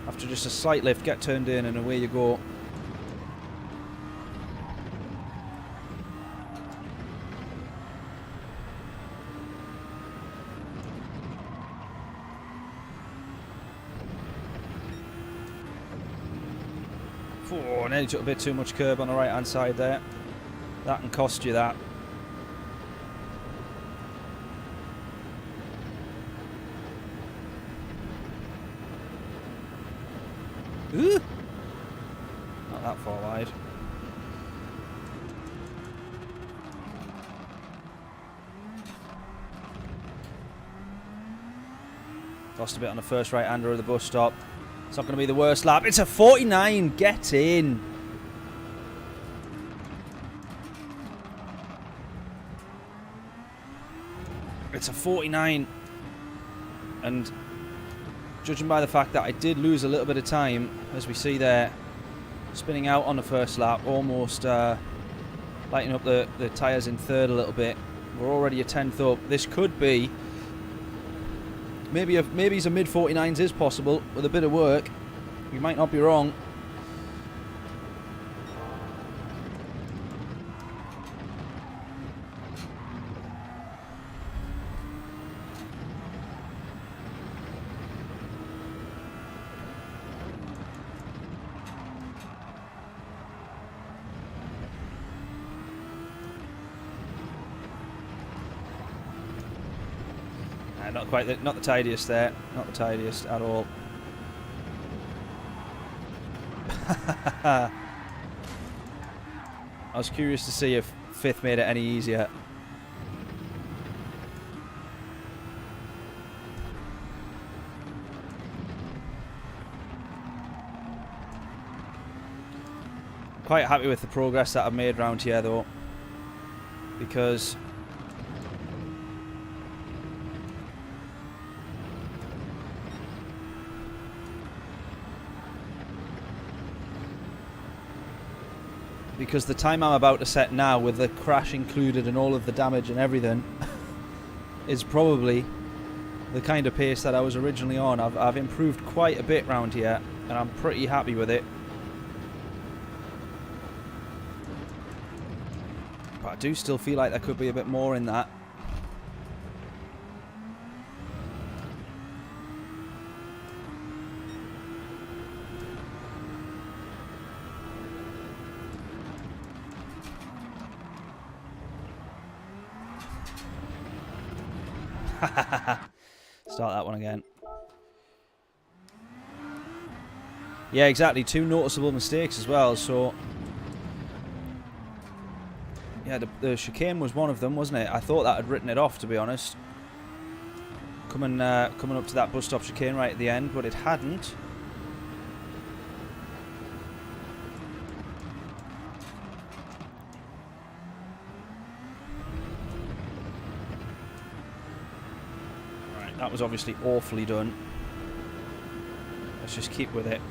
After just a slight lift, get turned in, and away you go. Oh, nearly took a bit too much curb on the right hand side there. That can cost you that. Ooh. Not that far wide. Lost a bit on the first right-hander of the bus stop. It's not going to be the worst lap. It's a 49. Get in. It's a 49. And judging by the fact that I did lose a little bit of time, as we see there, spinning out on the first lap, almost lighting up the tyres in third a little bit. We're already a 10th up. This could be... Maybe a mid-49s is possible with a bit of work. You might not be wrong. Not the tidiest there. Not the tidiest at all. I was curious to see if fifth made it any easier. I'm quite happy with the progress that I've made around here though, because the time I'm about to set now, with the crash included and all of the damage and everything, is probably the kind of pace that I was originally on. I've improved quite a bit round here, and I'm pretty happy with it. But I do still feel like there could be a bit more in that. Start that one again. Yeah, exactly. 2 noticeable mistakes as well. So, yeah, the chicane was one of them, wasn't it? I thought that had written it off, to be honest. Coming up to that bus stop chicane right at the end, but it hadn't. That was obviously awfully done. Let's just keep with it.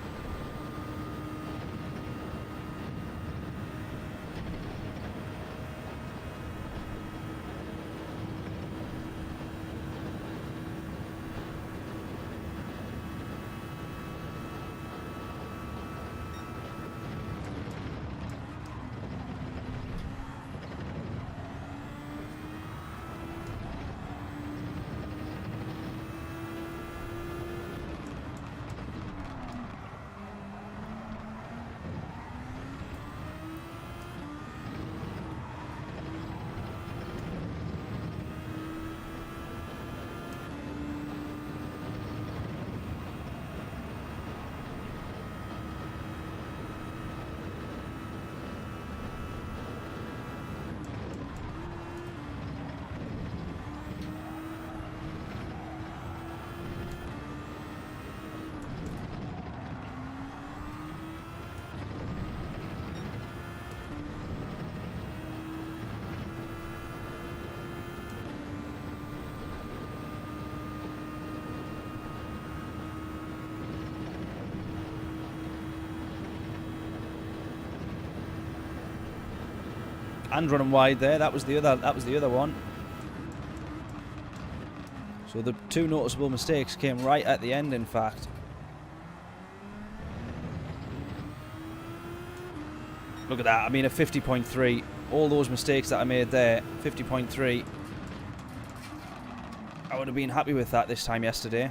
And running wide there. That was the other one. So the 2 noticeable mistakes came right at the end, in fact. Look at that. I mean, a 50.3. All those mistakes that I made there, 50.3. I would have been happy with that this time yesterday.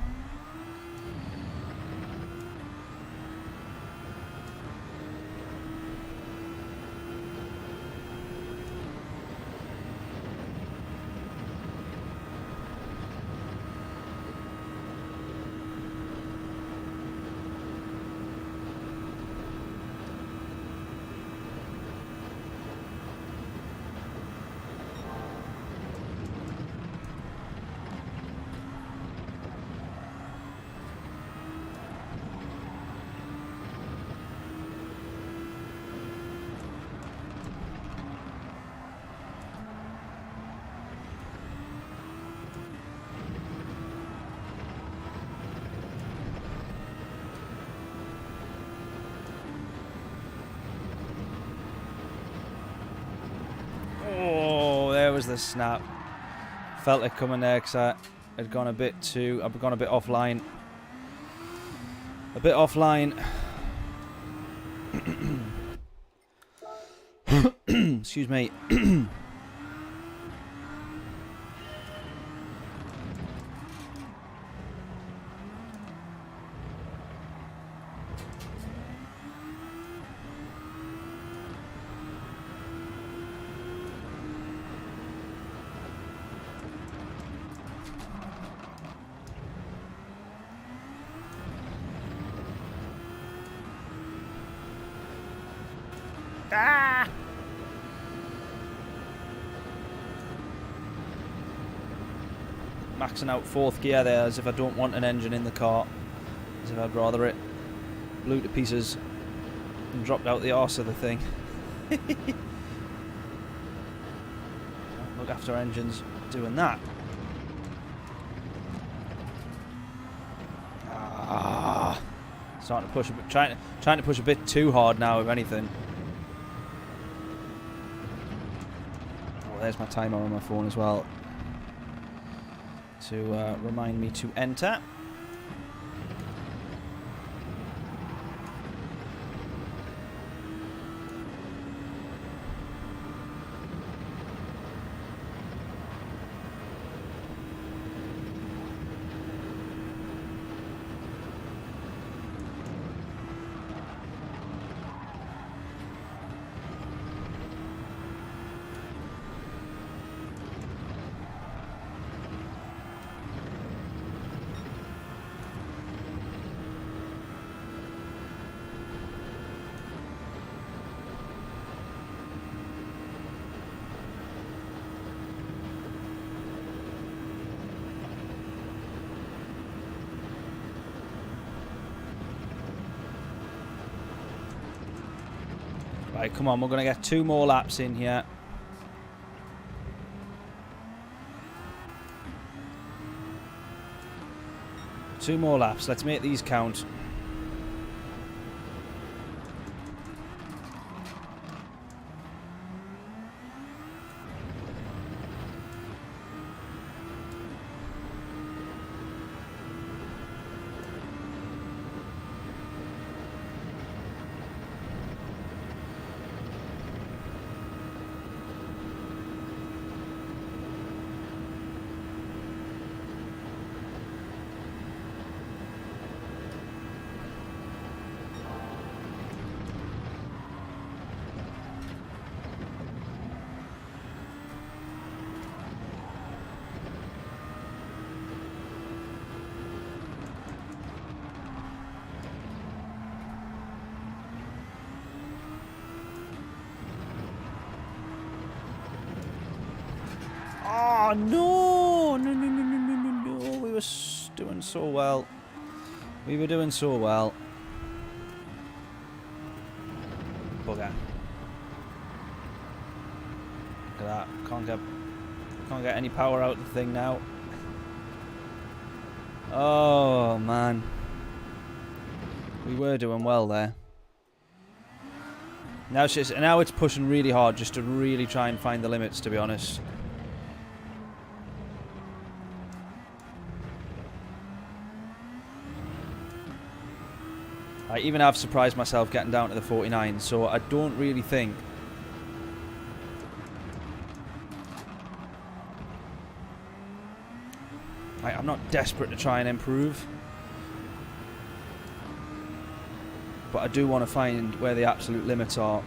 was the snap. Felt it coming there because I had gone a bit too... I've gone a bit offline. A bit offline. Excuse me. Ah! Maxing out 4th gear there as if I don't want an engine in the car. As if I'd rather it blew to pieces and dropped out the arse of the thing. Look after engines doing that. Ah! Starting to push a bit, trying to push a bit too hard now, if anything. There's my timer on my phone as well to remind me to enter. Right, come on, we're going to get 2 more laps in here. Two more laps. Let's make these count. Oh, no! No. We were doing so well. We were doing so well. Bugger. Look at that. Can't get any power out of the thing now. Oh, man. We were doing well there. Now it's pushing really hard just to really try and find the limits, to be honest. I even have surprised myself getting down to the 49, so I don't really think... I'm not desperate to try and improve. But I do want to find where the absolute limits are.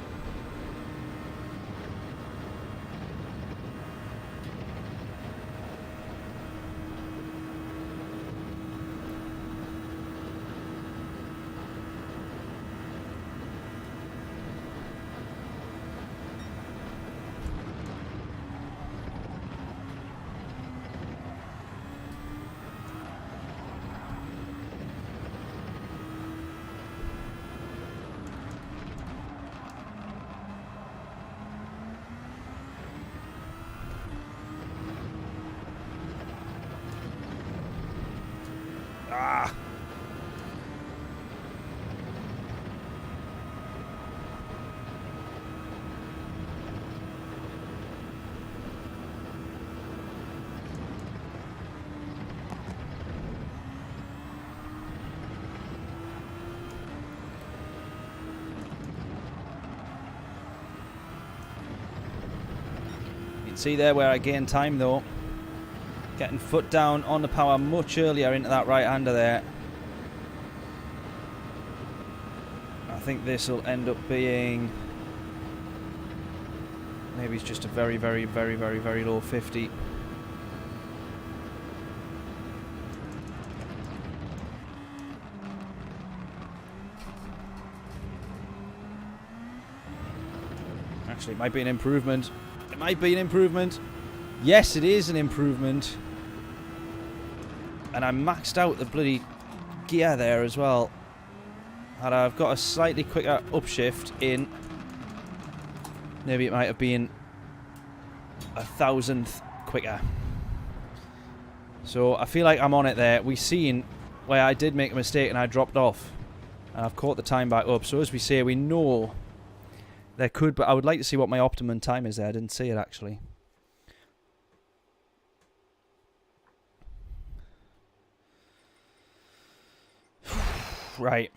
Ah! can see there where I gained time though. Getting foot down on the power much earlier into that right-hander there. I think this will end up being... maybe it's just a very, very, very, very, very low 50. Actually, it might be an improvement. It might be an improvement. Yes, it is an improvement. And I maxed out the bloody gear there as well. And I've got a slightly quicker upshift in. Maybe it might have been 1,000th quicker. So I feel like I'm on it there. We've seen where I did make a mistake and I dropped off. And I've caught the time back up. So as we say, we know there could, but I would like to see what my optimum time is there. I didn't see it actually. Right.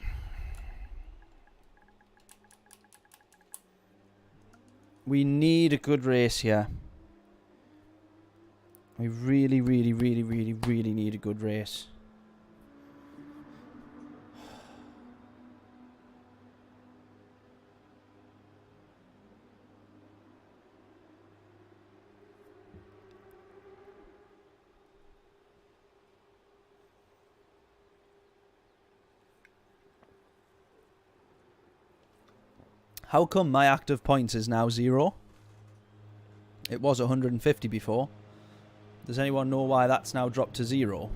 We need a good race here. We really, really, really, really, really need a good race. How come my active points is now 0? It was 150 before. Does anyone know why that's now dropped to 0?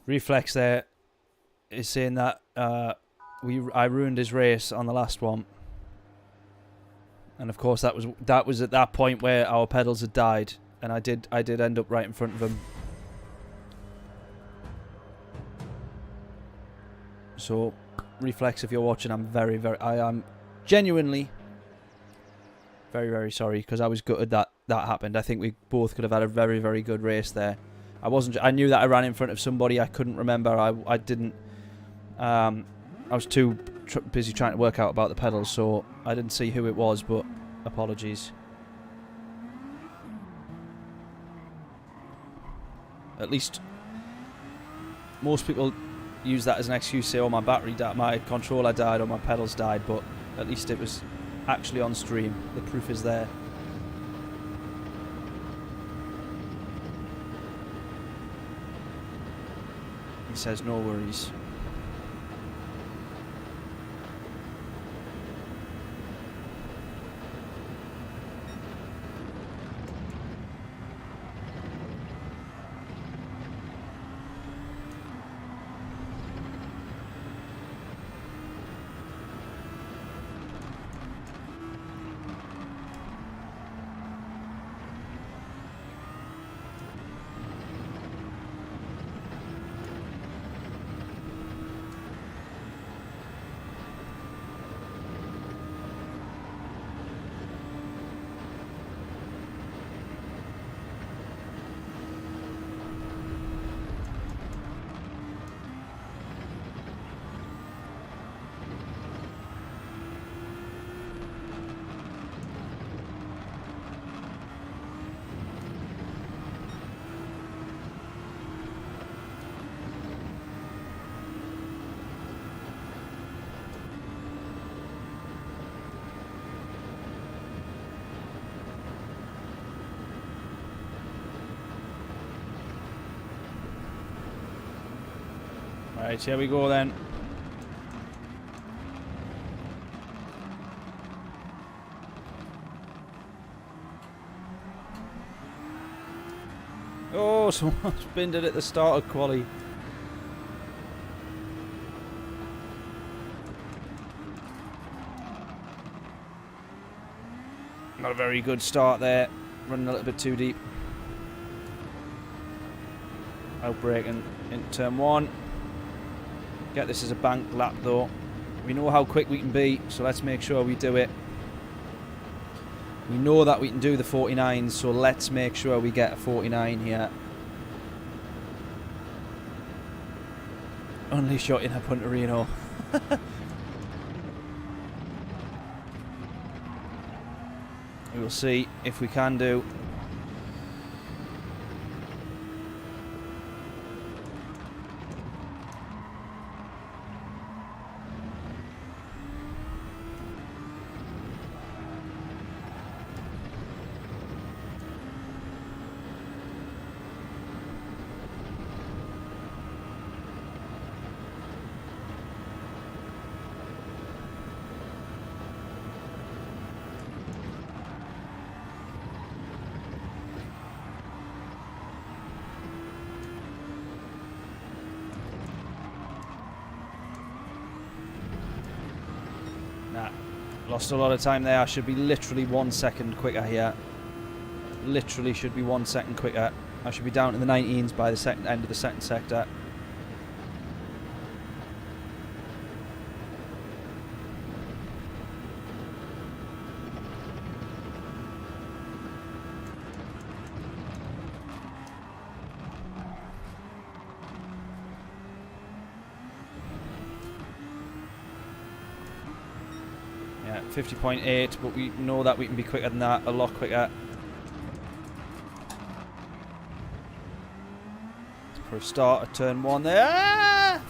Reflex there is saying that I ruined his race on the last one, and of course that was at that point where our pedals had died, and I did end up right in front of him. So, Reflex, if you're watching, I am genuinely very, very sorry, because I was gutted that happened. I think we both could have had a very, very good race there. I knew that I ran in front of somebody. I couldn't remember. I didn't. I was too busy trying to work out about the pedals, so I didn't see who it was. But apologies. At least most people use that as an excuse. Say, "Oh, my battery died, my controller died, or my pedals died." But at least it was actually on stream. The proof is there. He says no worries. Right, here we go then. Oh, someone spinned it at the start of quali. Not a very good start there. Running a little bit too deep. Outbraking into turn 1. Get this as a bank lap though. We know how quick we can be, so let's make sure we do it. We know that we can do the 49s, so let's make sure we get a 49 here. Only shot in a Punterino. We will see if we can do. Nah, lost a lot of time there. I should be literally 1 second quicker here. Literally should be 1 second quicker. I should be down to the 19s by the end of the second sector. Yeah, 50.8, but we know that we can be quicker than that, a lot quicker. For a start at turn 1 there. Ah!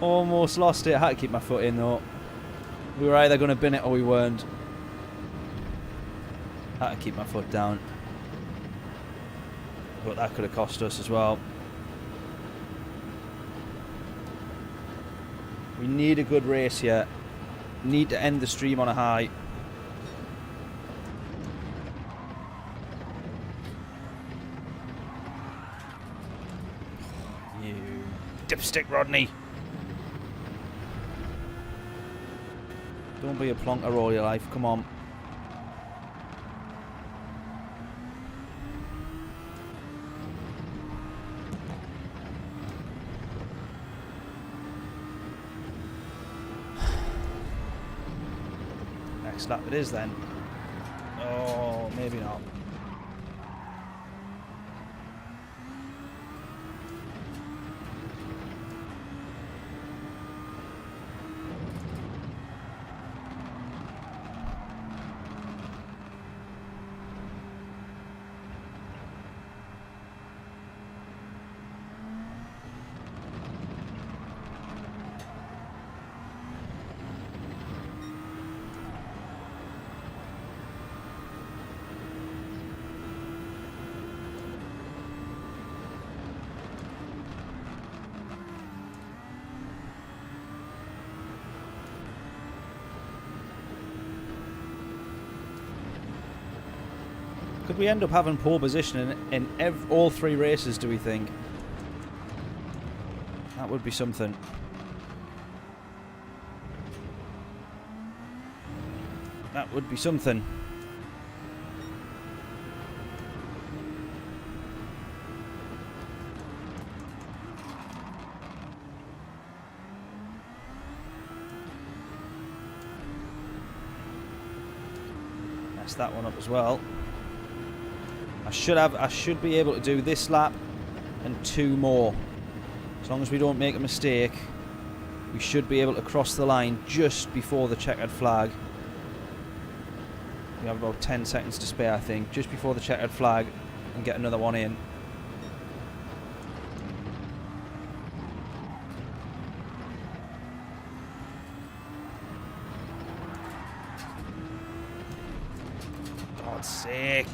Almost lost it. I had to keep my foot in though. We were either going to bin it or we weren't. I had to keep my foot down. But that could have cost us as well. We need a good race here. Need to end the stream on a high. You dipstick, Rodney. Don't be a plonker all your life. Come on. Next lap it is then. Oh, maybe not. Could we end up having pole position in all 3 races, do we think? That would be something. That would be something. Messed that one up as well. I should be able to do this lap and 2 more. As long as we don't make a mistake, we should be able to cross the line just before the checkered flag. We have about 10 seconds to spare, I think, just before the checkered flag, and get another one in. God's sake.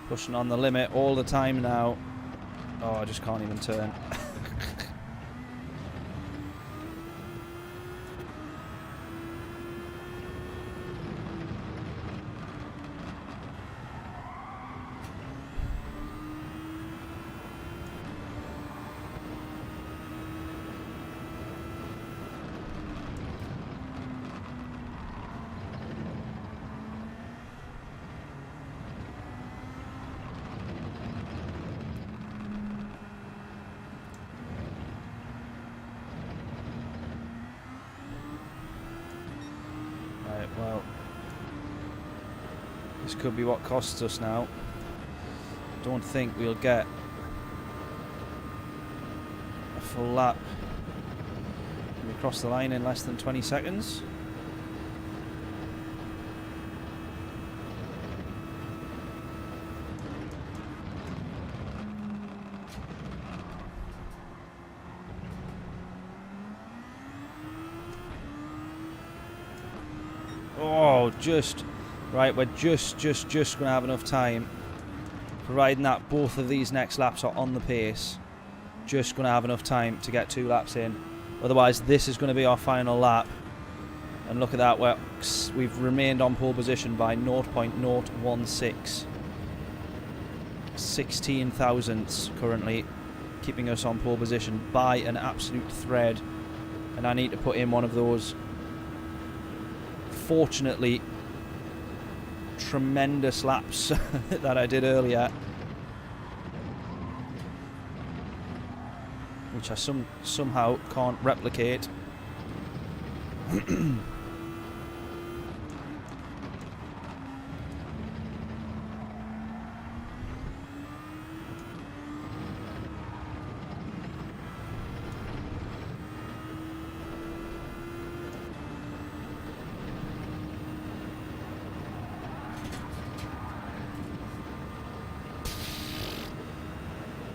Pushing on the limit all the time now. Oh, I just can't even turn. Right, well, this could be what costs us now. Don't think we'll get a full lap. Can we cross the line in less than 20 seconds? Oh, just right. We're just gonna have enough time, providing that both of these next laps are on the pace. Just gonna have enough time to get 2 laps in. Otherwise, this is going to be our final lap. And look at that, we've remained on pole position by 0.016. 16 thousandths currently, keeping us on pole position by an absolute thread. And I need to put in one of those, fortunately, tremendous laps that I did earlier, which I somehow can't replicate.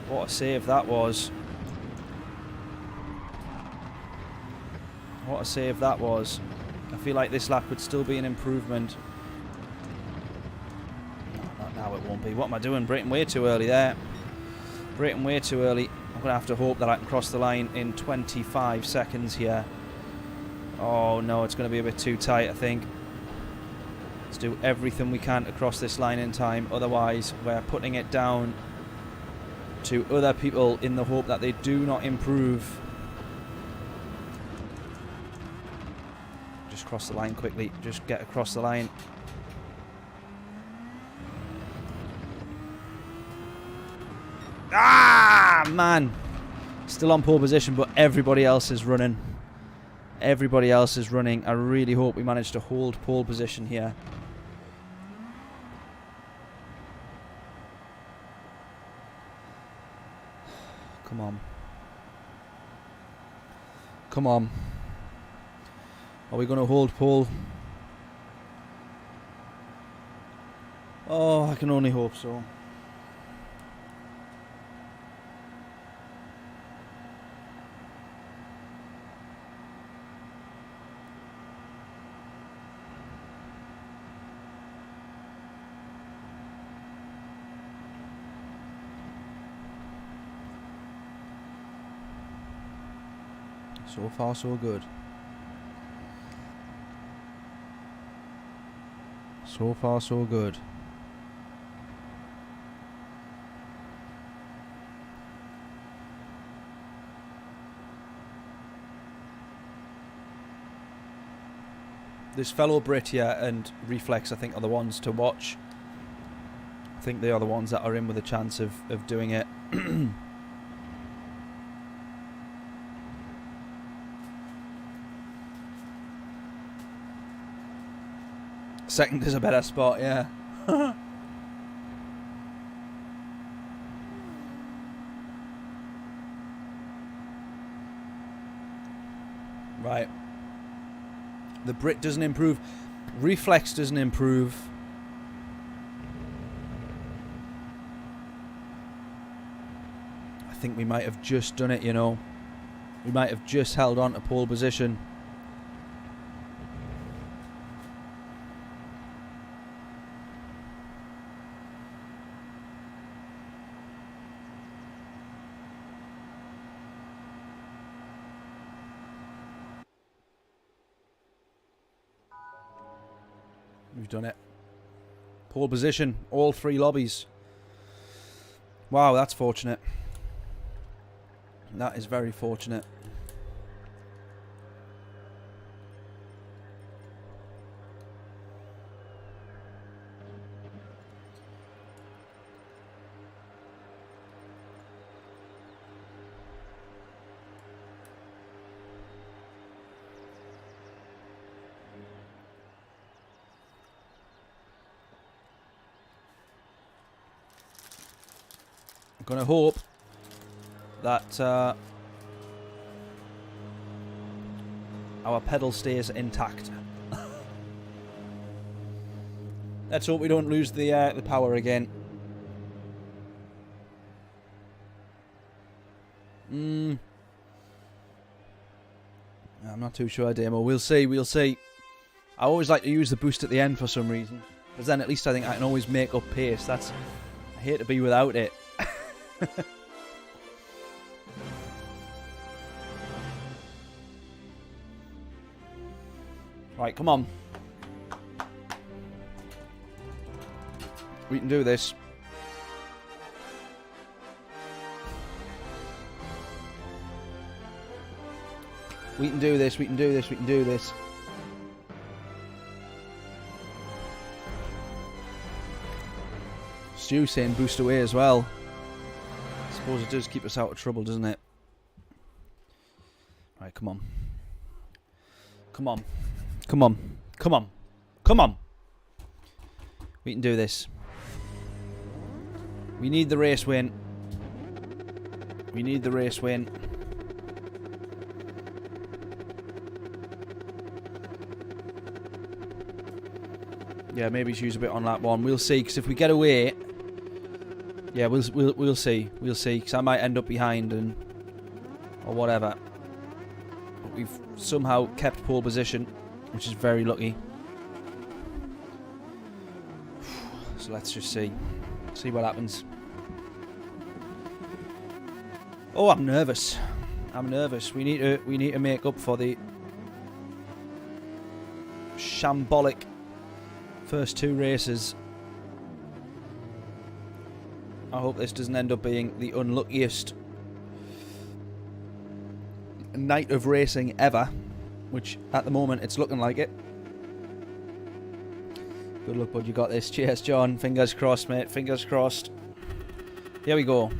What a save that was. What a save that was. I feel like this lap would still be an improvement. Not now, it won't be. What am I doing? Braking way too early there. Braking way too early. I'm going to have to hope that I can cross the line in 25 seconds here. Oh no, it's going to be a bit too tight, I think. Let's do everything we can to cross this line in time. Otherwise, we're putting it down to other people in the hope that they do not improve. Just cross the line quickly. Just get across the line. Ah, man. Still on pole position, but everybody else is running. Everybody else is running. I really hope we manage to hold pole position here. Come on. Come on. Are we going to hold pole? Oh, I can only hope so. So far, so good. So far, so good. This fellow Brit here and Reflex, I think, are the ones to watch. I think they are the ones that are in with a chance of doing it. Second is a better spot, yeah. Right. The Brit doesn't improve. Reflex doesn't improve. I think we might have just done it, you know. We might have just held on to pole position. We've done it. Pole position, all 3 lobbies. Wow, that's fortunate. That is very fortunate. Gonna hope that our pedal stays intact. Let's hope we don't lose the power again. I'm not too sure, Demo. We'll see, we'll see. I always like to use the boost at the end for some reason, because then at least I think I can always make up pace. I hate to be without it. Right, come on. We can do this. We can do this, we can do this, we can do this. Stu's saying boost away as well. I suppose it does keep us out of trouble, doesn't it? Right, come on. Come on. Come on. Come on. Come on. We can do this. We need the race win. We need the race win. Yeah, maybe use a bit on lap one. We'll see, because if we get away, yeah, we'll see. We'll see, because I might end up behind or whatever. But we've somehow kept pole position, which is very lucky. So let's just see what happens. Oh, I'm nervous. I'm nervous. We need to make up for the shambolic first two races. I hope this doesn't end up being the unluckiest night of racing ever, which at the moment it's looking like it. Good luck, bud. You got this. Cheers, John. Fingers crossed, mate. Fingers crossed. Here we go.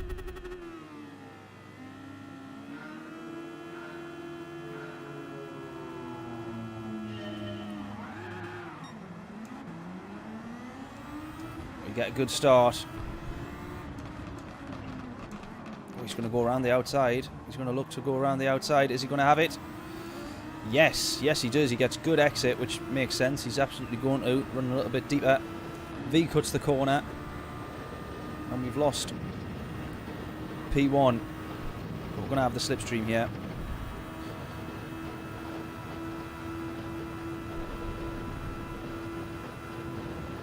We get a good start. Oh, he's going to go around the outside. He's going to look to go around the outside. Is he going to have it? Yes, yes he does. He gets good exit, which makes sense. He's absolutely going to run a little bit deeper. V cuts the corner. And we've lost P1. But we're going to have the slipstream here.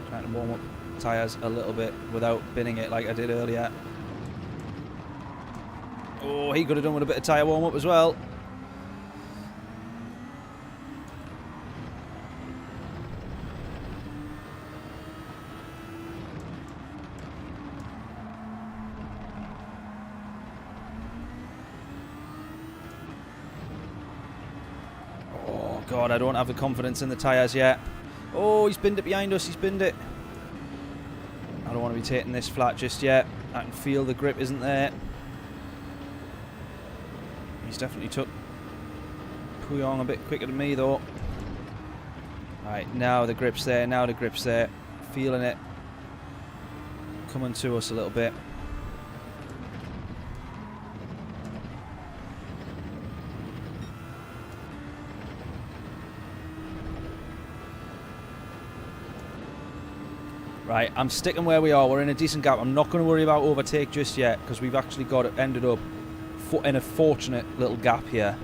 Trying to warm up tyres a little bit without binning it like I did earlier. Oh, he could have done with a bit of tyre warm up as well. Oh god, I don't have the confidence in the tyres yet. Oh, he's binned it behind us, he's binned it. I don't want to be taking this flat just yet. I can feel the grip isn't there. He's definitely took Puyong a bit quicker than me though. Right, now the grip's there, now the grip's there. Feeling it coming to us a little bit. Right, I'm sticking where we are. We're in a decent gap. I'm not going to worry about overtake just yet because we've actually got it ended up in a fortunate little gap here.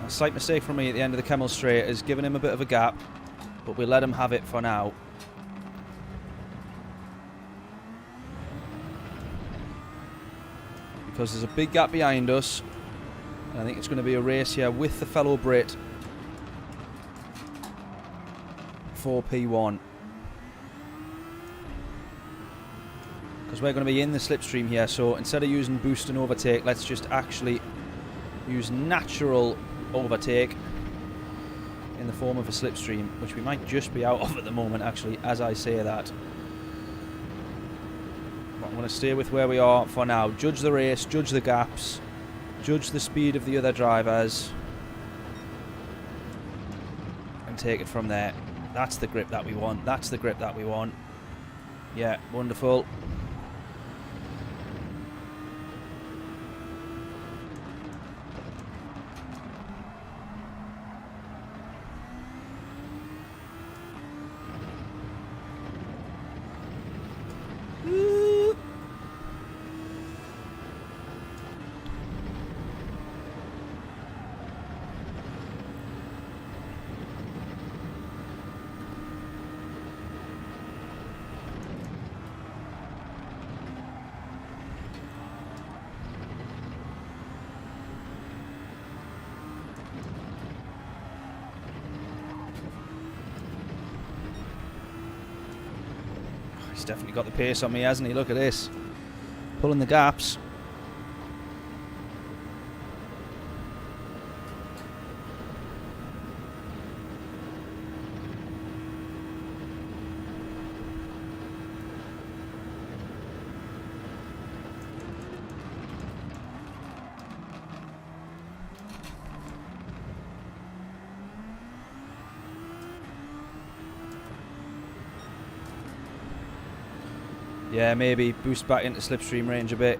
A slight mistake from me at the end of the Kemmel straight is giving him a bit of a gap, but we'll let him have it for now. Because there's a big gap behind us. And I think it's going to be a race here with the fellow Brit for P1. Because we're going to be in the slipstream here, so instead of using boost and overtake, let's just actually use natural overtake in the form of a slipstream, which we might just be out of at the moment, actually, as I say that. But I'm going to stay with where we are for now. Judge the race, judge the gaps, judge the speed of the other drivers, and take it from there. That's the grip that we want. That's the grip that we want. Yeah, wonderful. He's definitely got the pace on me, hasn't he? Look at this. Pulling the gaps. Yeah, maybe boost back into slipstream range a bit.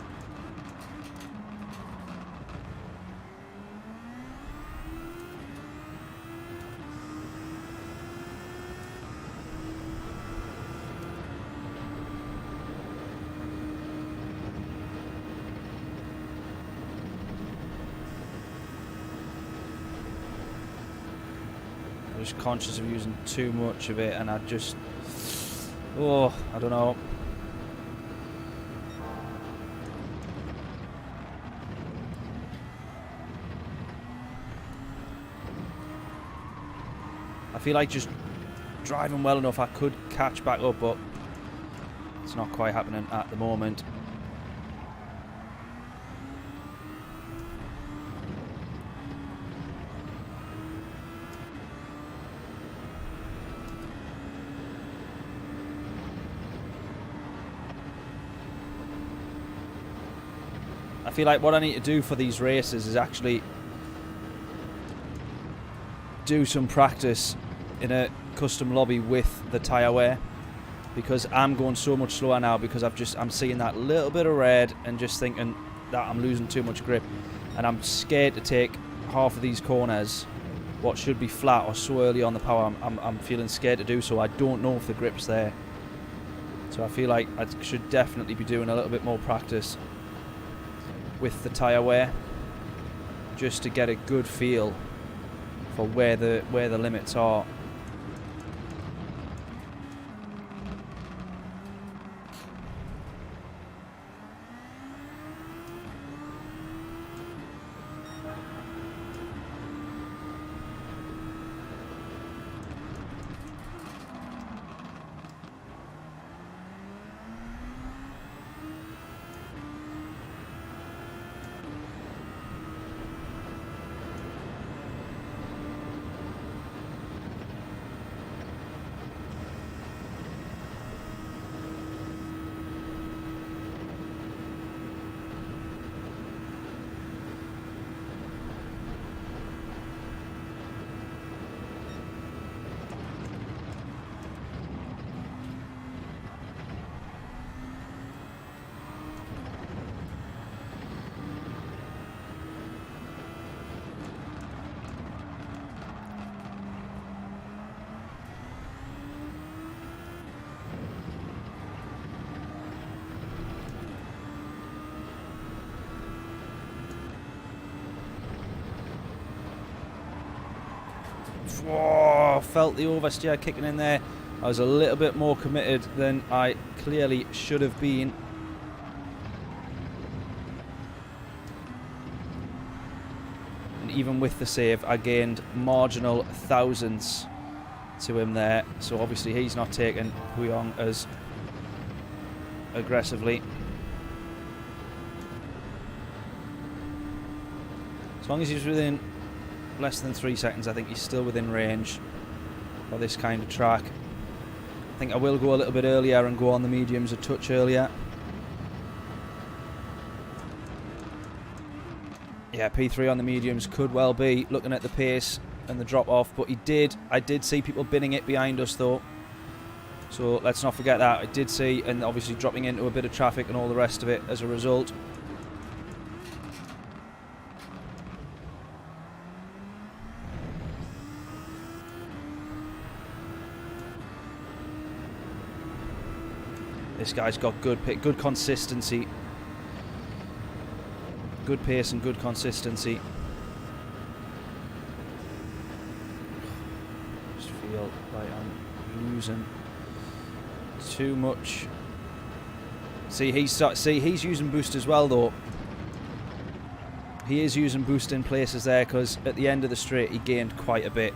I'm just conscious of using too much of it, and I just... Oh, I don't know. I feel like just driving well enough I could catch back up, but it's not quite happening at the moment. I feel like what I need to do for these races is actually do some practice in a custom lobby with the tyre wear, because I'm going so much slower now because I'm seeing that little bit of red and just thinking that I'm losing too much grip, and I'm scared to take half of these corners what should be flat or so early on the power. I'm feeling scared to do so. I don't know if the grip's there, so I feel like I should definitely be doing a little bit more practice with the tyre wear just to get a good feel for where the limits are. Whoa, felt the oversteer kicking in there. I was a little bit more committed than I clearly should have been. And even with the save, I gained marginal thousandths to him there. So obviously he's not taking Huyong as aggressively. As long as he's within less than 3 seconds, I think he's still within range for this kind of track. I think I will go a little bit earlier and go on the mediums a touch earlier. Yeah, P3 on the mediums could well be, looking at the pace and the drop off, but I did see people binning it behind us though. So let's not forget that. I did see, and obviously dropping into a bit of traffic and all the rest of it as a result. This guy's got good consistency. Good pace and good consistency. Just feel like I'm losing too much. See, he's using boost as well, though. He is using boost in places there, because at the end of the straight he gained quite a bit.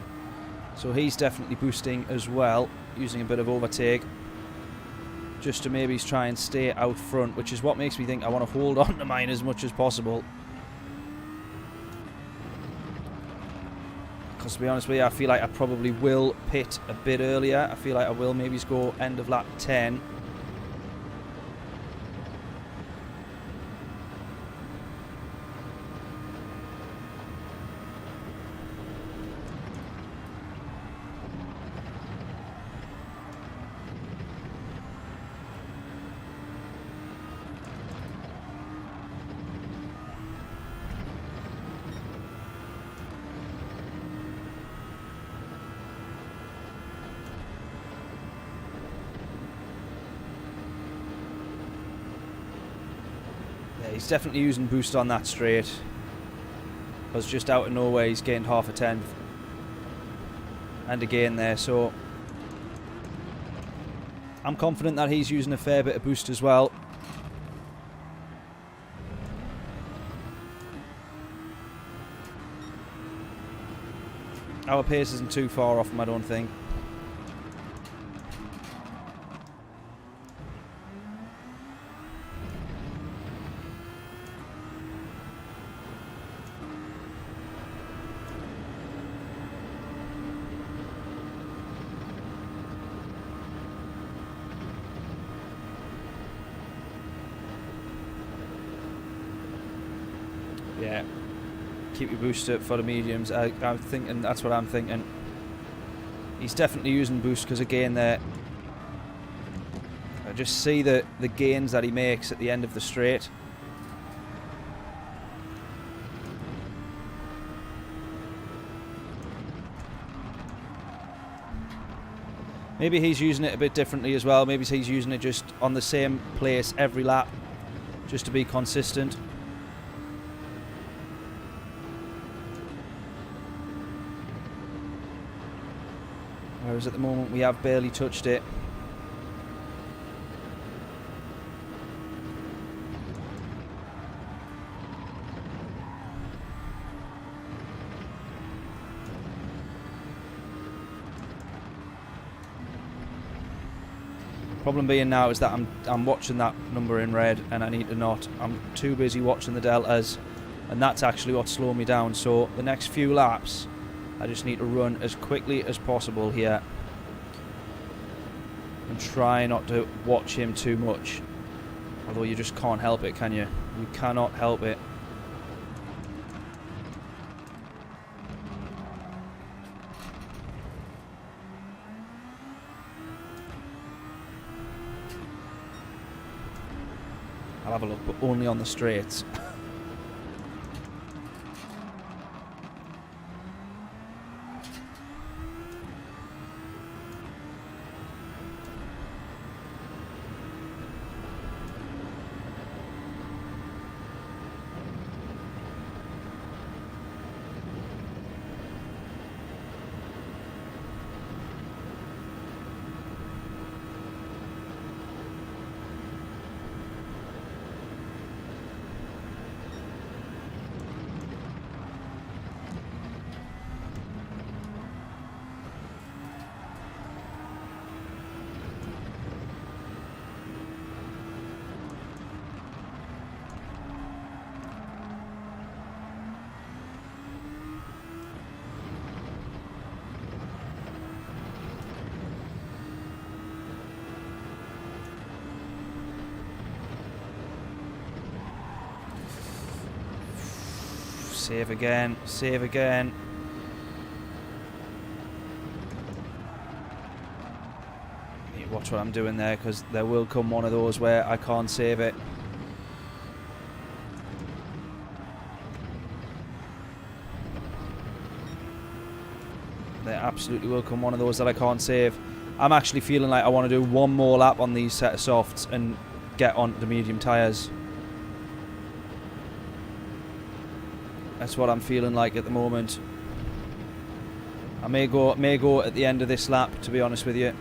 So he's definitely boosting as well, using a bit of overtake, just to maybe try and stay out front, which is what makes me think I want to hold on to mine as much as possible. Because to be honest with you, I feel like I probably will pit a bit earlier. I feel like I will maybe go end of lap 10. He's definitely using boost on that straight, because just out of nowhere he's gained half a tenth and again there, so I'm confident that he's using a fair bit of boost as well. Our pace isn't too far off him, I don't think. Yeah, keep your boost up for the mediums. I'm thinking, that's what I'm thinking. He's definitely using boost, because again there, I just see the gains that he makes at the end of the straight. Maybe he's using it a bit differently as well. Maybe he's using it just on the same place every lap, just to be consistent. Whereas at the moment we have barely touched it. Problem being now is that I'm watching that number in red, and I need to not. I'm too busy watching the deltas, and that's actually what's slowing me down. So the next few laps, I just need to run as quickly as possible here and try not to watch him too much. Although you just can't help it, can you? You cannot help it. I'll have a look, but only on the straights. Save again, save again. Watch what I'm doing there, because there will come one of those where I can't save it. There absolutely will come one of those that I can't save. I'm actually feeling like I want to do one more lap on these set of softs and get onto the medium tyres. That's what I'm feeling like at the moment. I may go at the end of this lap, to be honest with you.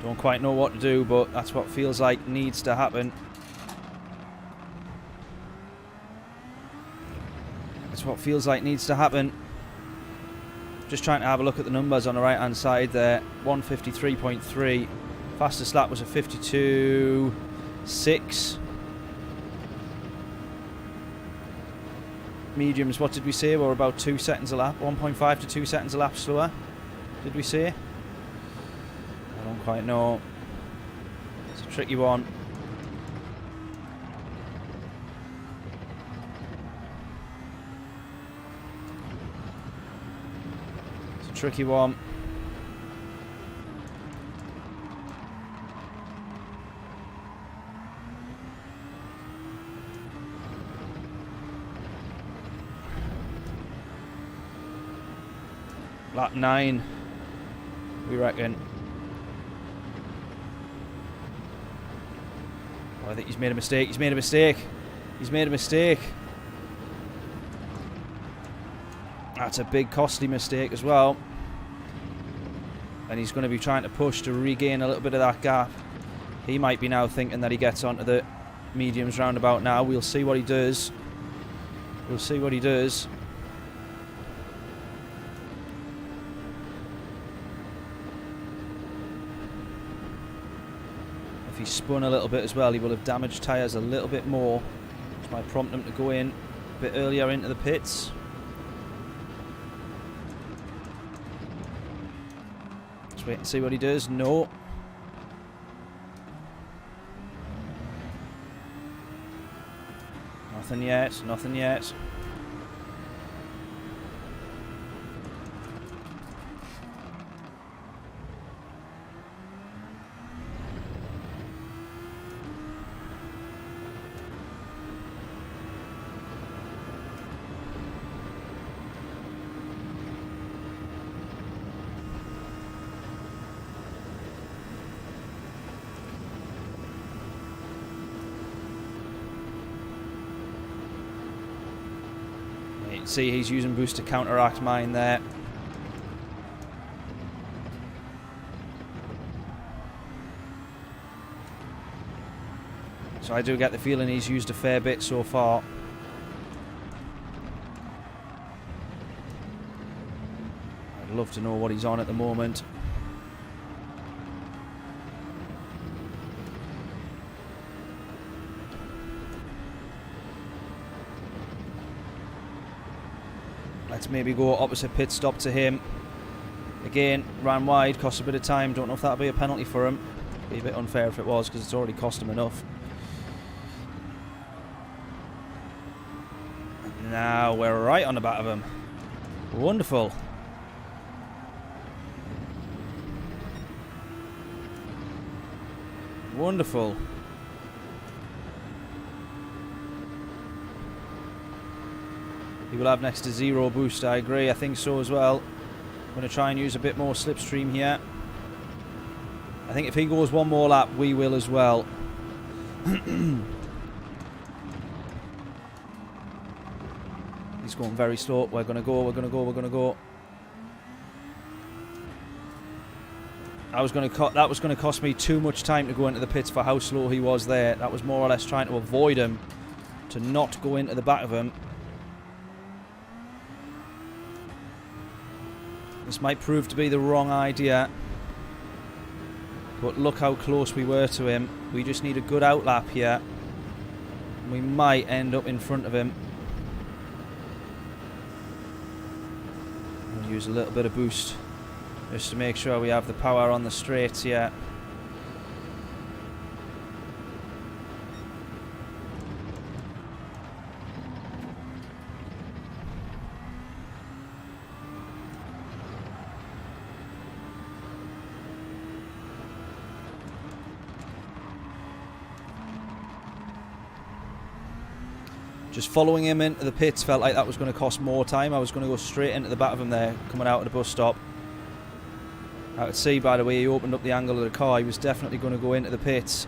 Don't quite know what to do, but that's what feels like needs to happen. That's what feels like needs to happen. Just trying to have a look at the numbers on the right hand side there. 153.3. Fastest lap was a 52.6. Mediums, what did we say? We're about 2 seconds a lap. 1.5 to 2 seconds a lap slower, did we say? I don't quite know. It's a tricky one. It's a tricky one. Lap 9, we reckon. Oh, I think he's made a mistake. He's made a mistake. He's made a mistake. That's a big costly mistake as well. And he's going to be trying to push to regain a little bit of that gap. He might be now thinking that he gets onto the mediums roundabout now. We'll see what he does. We'll see what he does. If he spun a little bit as well, he will have damaged tyres a little bit more, which might prompt him to go in a bit earlier into the pits. Let's wait and see what he does. No. Nothing yet, nothing yet. See, he's using boost to counteract mine there. So I do get the feeling he's used a fair bit so far. I'd love to know what he's on at the moment. Let's maybe go opposite pit stop to him. Again, ran wide, cost a bit of time. Don't know if that'll be a penalty for him. Be a bit unfair if it was, because it's already cost him enough. And now we're right on the back of him. Wonderful. Wonderful. He will have next to 0 boost, I agree. I think so as well. I'm going to try and use a bit more slipstream here. I think if he goes one more lap, we will as well. He's going very slow. We're going to go, we're going to go, we're going to go. That was going to cost me too much time to go into the pits for how slow he was there. That was more or less trying to avoid him, to not go into the back of him. This might prove to be the wrong idea, but look how close we were to him. We just need a good outlap here. We might end up in front of him. I'll use a little bit of boost just to make sure we have the power on the straights here. Just following him into the pits felt like that was going to cost more time. I was going to go straight into the back of him there, coming out of the bus stop. I could see, by the way, he opened up the angle of the car. He was definitely going to go into the pits.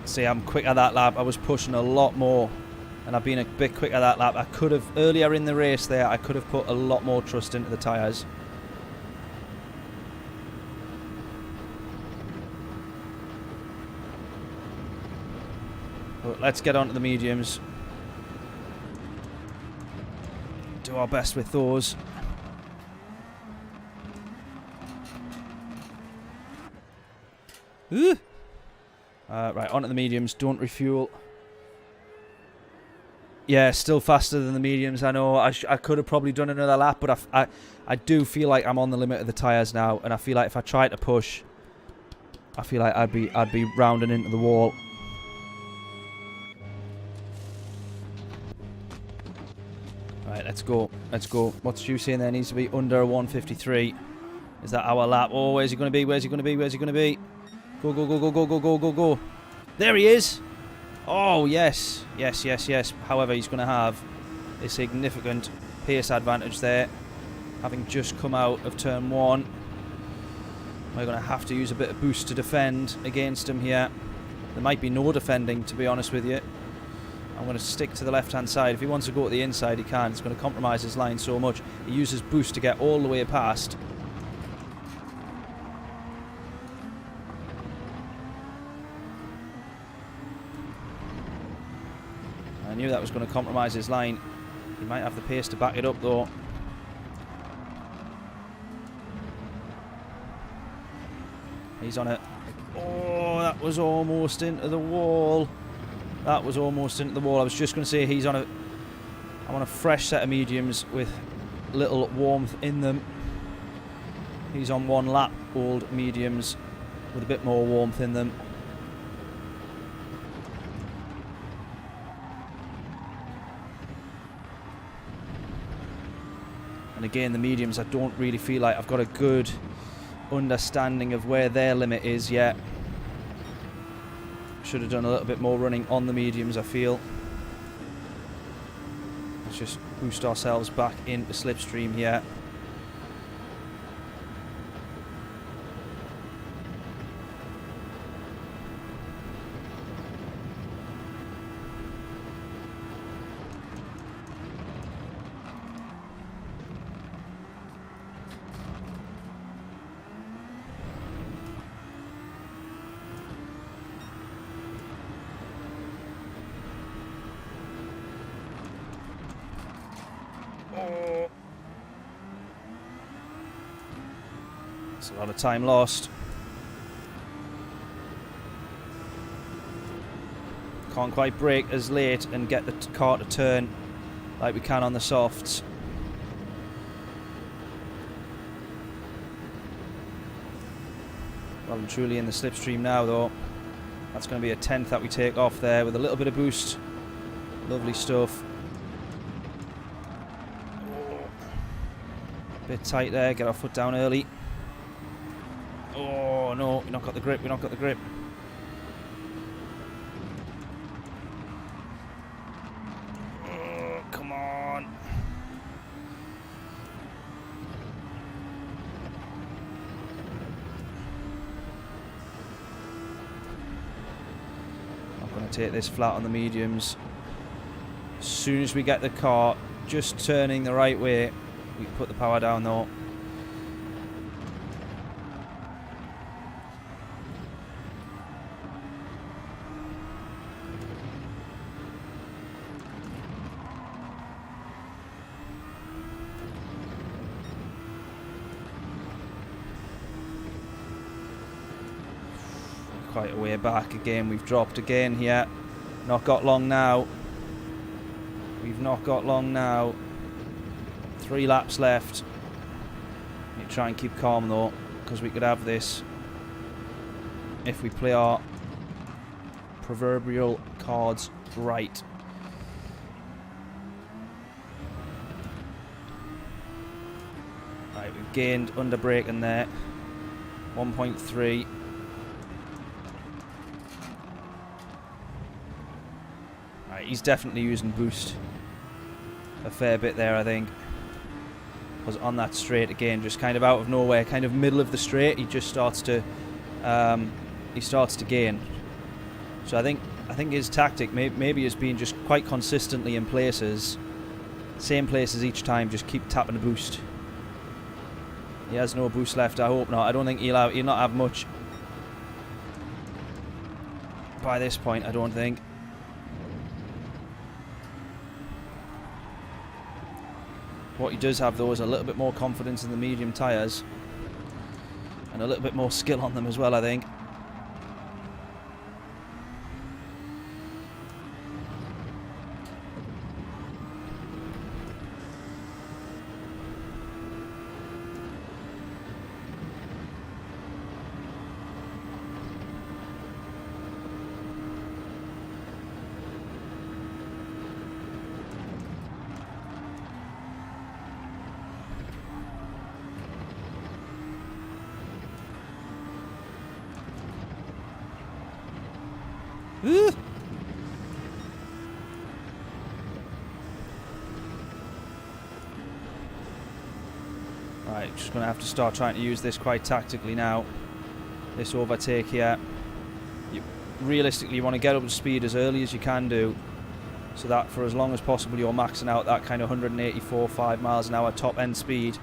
See, I'm quicker that lap. I was pushing a lot more, and I've been a bit quicker that lap. I could have, earlier in the race there, I could have put a lot more trust into the tyres. But let's get on to the mediums. Do our best with those. Ooh. Right, onto the mediums. Don't refuel. Yeah, still faster than the mediums. I know. I could have probably done another lap, but I do feel like I'm on the limit of the tyres now, and I feel like if I try to push, I feel like I'd be rounding into the wall. Right, let's go. Let's go. What's you saying there? Needs to be under 153. Is that our lap? Oh, where's he going to be? Where's he going to be? Where's he going to be? Go, go, go, go, go, go, go, go, go. There he is. Oh, yes. Yes, yes, yes. However, he's going to have a significant pace advantage there. Having just come out of turn 1. We're going to have to use a bit of boost to defend against him here. There might be no defending, to be honest with you. I'm going to stick to the left-hand side. If he wants to go to the inside, he can. It's going to compromise his line so much. He uses boost to get all the way past. I knew that was going to compromise his line. He might have the pace to back it up, though. He's on it. Oh, that was almost into the wall. That was almost into the wall. I was just going to say he's on a... I'm on a fresh set of mediums with little warmth in them. He's on 1 lap old mediums with a bit more warmth in them. And again, the mediums, I don't really feel like I've got a good understanding of where their limit is yet. Should have done a little bit more running on the mediums, I feel. Let's just boost ourselves back into slipstream here. It's a lot of time lost. Can't quite brake as late and get the car to turn like we can on the softs. Well and truly in the slipstream now, though. That's going to be a 10th that we take off there with a little bit of boost. Lovely stuff. Bit tight there, get our foot down early. Oh no, we've not got the grip, we've not got the grip. Oh, come on. Not going to take this flat on the mediums. As soon as we get the car just turning the right way, we put the power down though. Quite a way back again. We've dropped again here. Not got long now. We've not got long now. 3 laps left. Need to try and keep calm though, because we could have this. if we play our proverbial cards right. Right, we've gained under braking there. 1.3. Right, he's definitely using boost a fair bit there, I think. Because on that straight again, just kind of out of nowhere, kind of middle of the straight, he just starts to gain. So I think his tactic maybe has been just quite consistently in places, same places each time, just keep tapping the boost. He has no boost left. I hope not. I don't think he'll not have much by this point. I don't think. What he does have, though, is a little bit more confidence in the medium tyres. And a little bit more skill on them as well, I think. Ooh. Right, just going to have to start trying to use this quite tactically now. This overtake here. Realistically, you want to get up to speed as early as you can do, so that for as long as possible you're maxing out that kind of 184.5 miles an hour top end speed.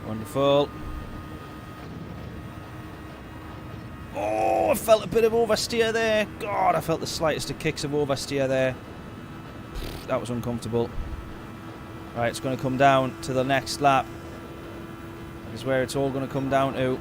Wonderful. Oh, I felt a bit of oversteer there. God, I felt the slightest of kicks of oversteer there. That was uncomfortable. Right, it's going to come down to the next lap. That is where it's all going to come down to.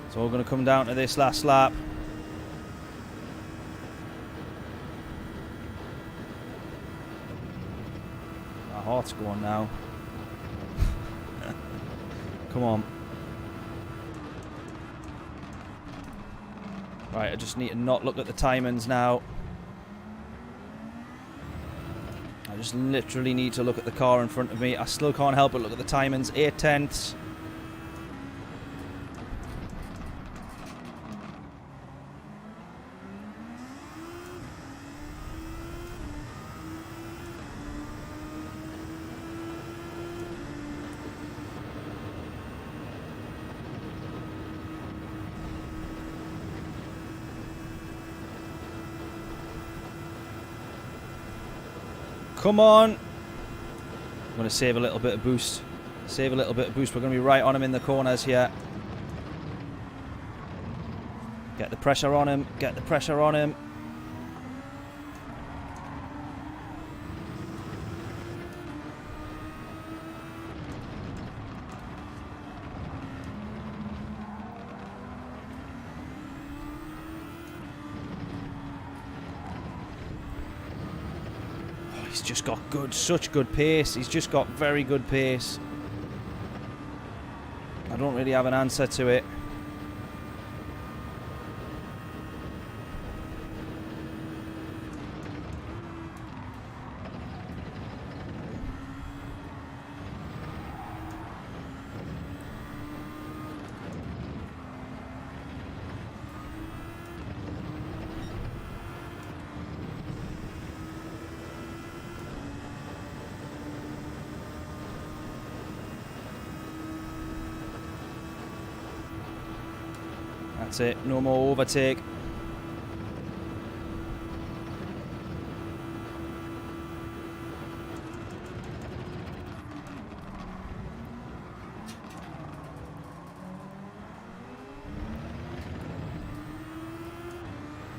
It's all going to come down to this last lap. My heart's going now. Come on. Right, I just need to not look at the timings now. I just literally need to look at the car in front of me. I still can't help but look at the timings. 8 tenths. Come on. I'm going to save a little bit of boost. Save a little bit of boost. We're going to be right on him in the corners here. Get the pressure on him. Get the pressure on him. He's just got such good pace. He's just got very good pace. I don't really have an answer to it. That's it, no more overtake.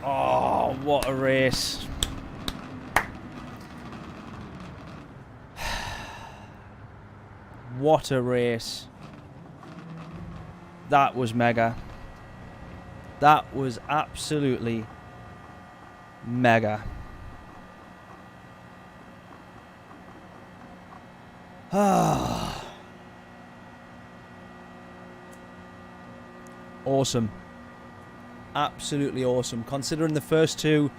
Oh, what a race. What a race. That was mega. That was absolutely mega. Awesome. Absolutely awesome. Considering the first two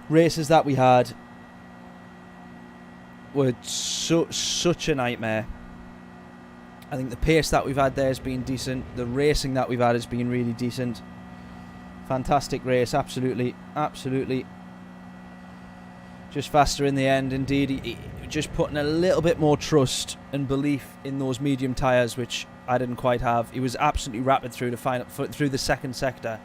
races that we had were such a nightmare. I think the pace that we've had there has been decent. The racing that we've had has been really decent. Fantastic race, absolutely, absolutely. Just faster in the end, indeed. Just putting a little bit more trust and belief in those medium tyres, which I didn't quite have. He was absolutely rapid through the second sector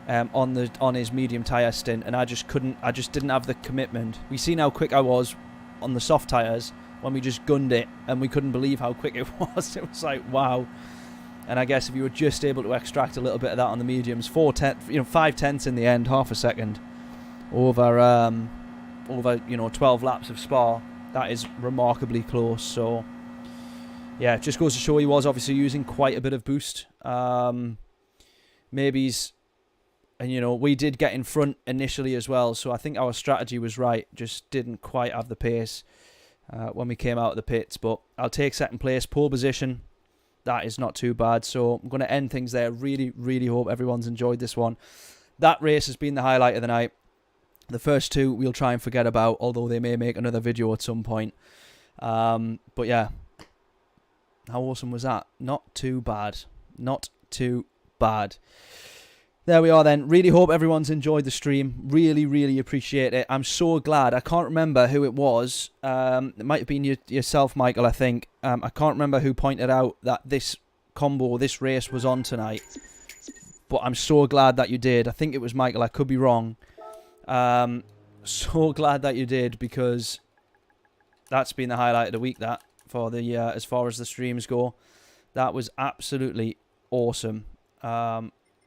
on his medium tyre stint, and I just didn't have the commitment. We seen how quick I was on the soft tyres when we just gunned it, and we couldn't believe how quick it was. It was like, wow. And I guess if you were just able to extract a little bit of that on the mediums, 5 tenths in the end, half a second over 12 laps of Spa, that is remarkably close. So yeah, it just goes to show he was obviously using quite a bit of boost. Maybe we did get in front initially as well, so I think our strategy was right. Just didn't quite have the pace when we came out of the pits, but I'll take second place, pole position. That is not too bad. So I'm going to end things there. Really, really hope everyone's enjoyed this one. That race has been the highlight of the night. The first two we'll try and forget about, although they may make another video at some point. But yeah, how awesome was that? Not too bad. Not too bad. There we are then. Really hope everyone's enjoyed the stream. Really, really appreciate it. I'm so glad. I can't remember who it was. It might have been yourself, Michael, I think. I can't remember who pointed out that this race was on tonight. But I'm so glad that you did. I think it was Michael. I could be wrong. So glad that you did, because that's been the highlight of the week, that, for the as far as the streams go. That was absolutely awesome.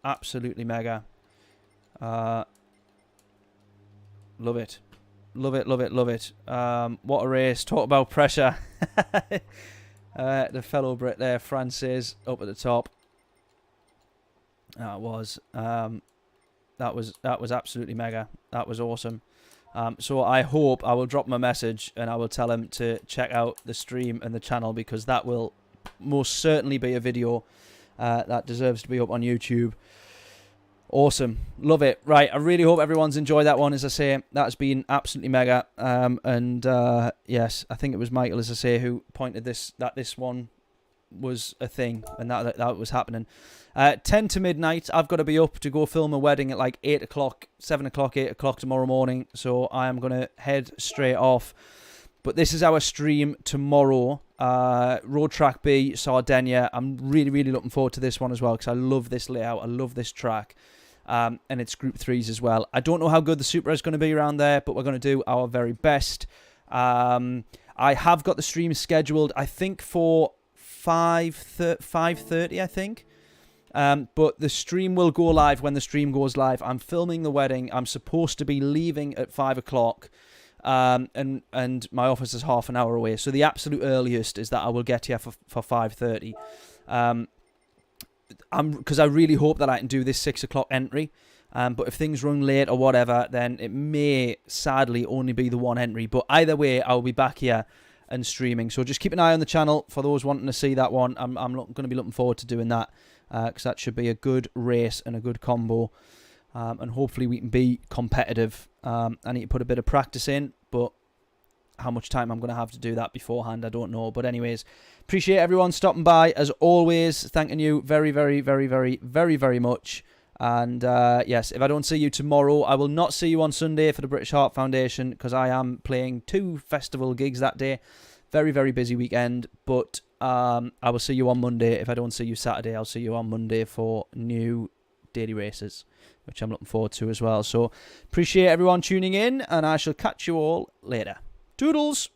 Absolutely mega. Love it. Love it, love it, love it. What a race. Talk about pressure. The fellow Brit there, Francis, up at the top. That was absolutely mega. That was awesome. So I hope I will drop him a message and I will tell him to check out the stream and the channel, because that will most certainly be a video that deserves to be up on YouTube. Awesome. Love it. Right, I really hope everyone's enjoyed that one. As I say, that has been absolutely mega. Yes, I think it was Michael, as I say, who pointed that this one was a thing and that was happening. 10 to midnight, I've got to be up to go film a wedding at like 8 o'clock, 7 o'clock, 8 o'clock tomorrow morning. So I am going to head straight off. But this is our stream tomorrow. Road Track B, Sardinia. I'm really, really looking forward to this one as well, because I love this layout. I love this track. And it's Group 3s as well. I don't know how good the Supra is going to be around there, but we're going to do our very best. I have got the stream scheduled, I think, for 5:30, I think. But the stream will go live when the stream goes live. I'm filming the wedding. I'm supposed to be leaving at 5 o'clock. And my office is half an hour away. So the absolute earliest is that I will get here for 5:30. Because I really hope that I can do this 6 o'clock entry. But if things run late or whatever, then it may sadly only be the one entry. But either way, I'll be back here and streaming. So just keep an eye on the channel for those wanting to see that one. I'm going to be looking forward to doing that, because that should be a good race and a good combo. And hopefully we can be competitive. I need to put a bit of practice in, but how much time I'm going to have to do that beforehand, I don't know. But anyways, appreciate everyone stopping by, as always. Thanking you very, very, very, very, very, very much. And yes, if I don't see you tomorrow, I will not see you on Sunday for the British Heart Foundation, because I am playing 2 festival gigs that day. Very, very busy weekend. But I will see you on Monday. If I don't see you Saturday, I'll see you on Monday for new daily races, which I'm looking forward to as well. So appreciate everyone tuning in, and I shall catch you all later. Toodles!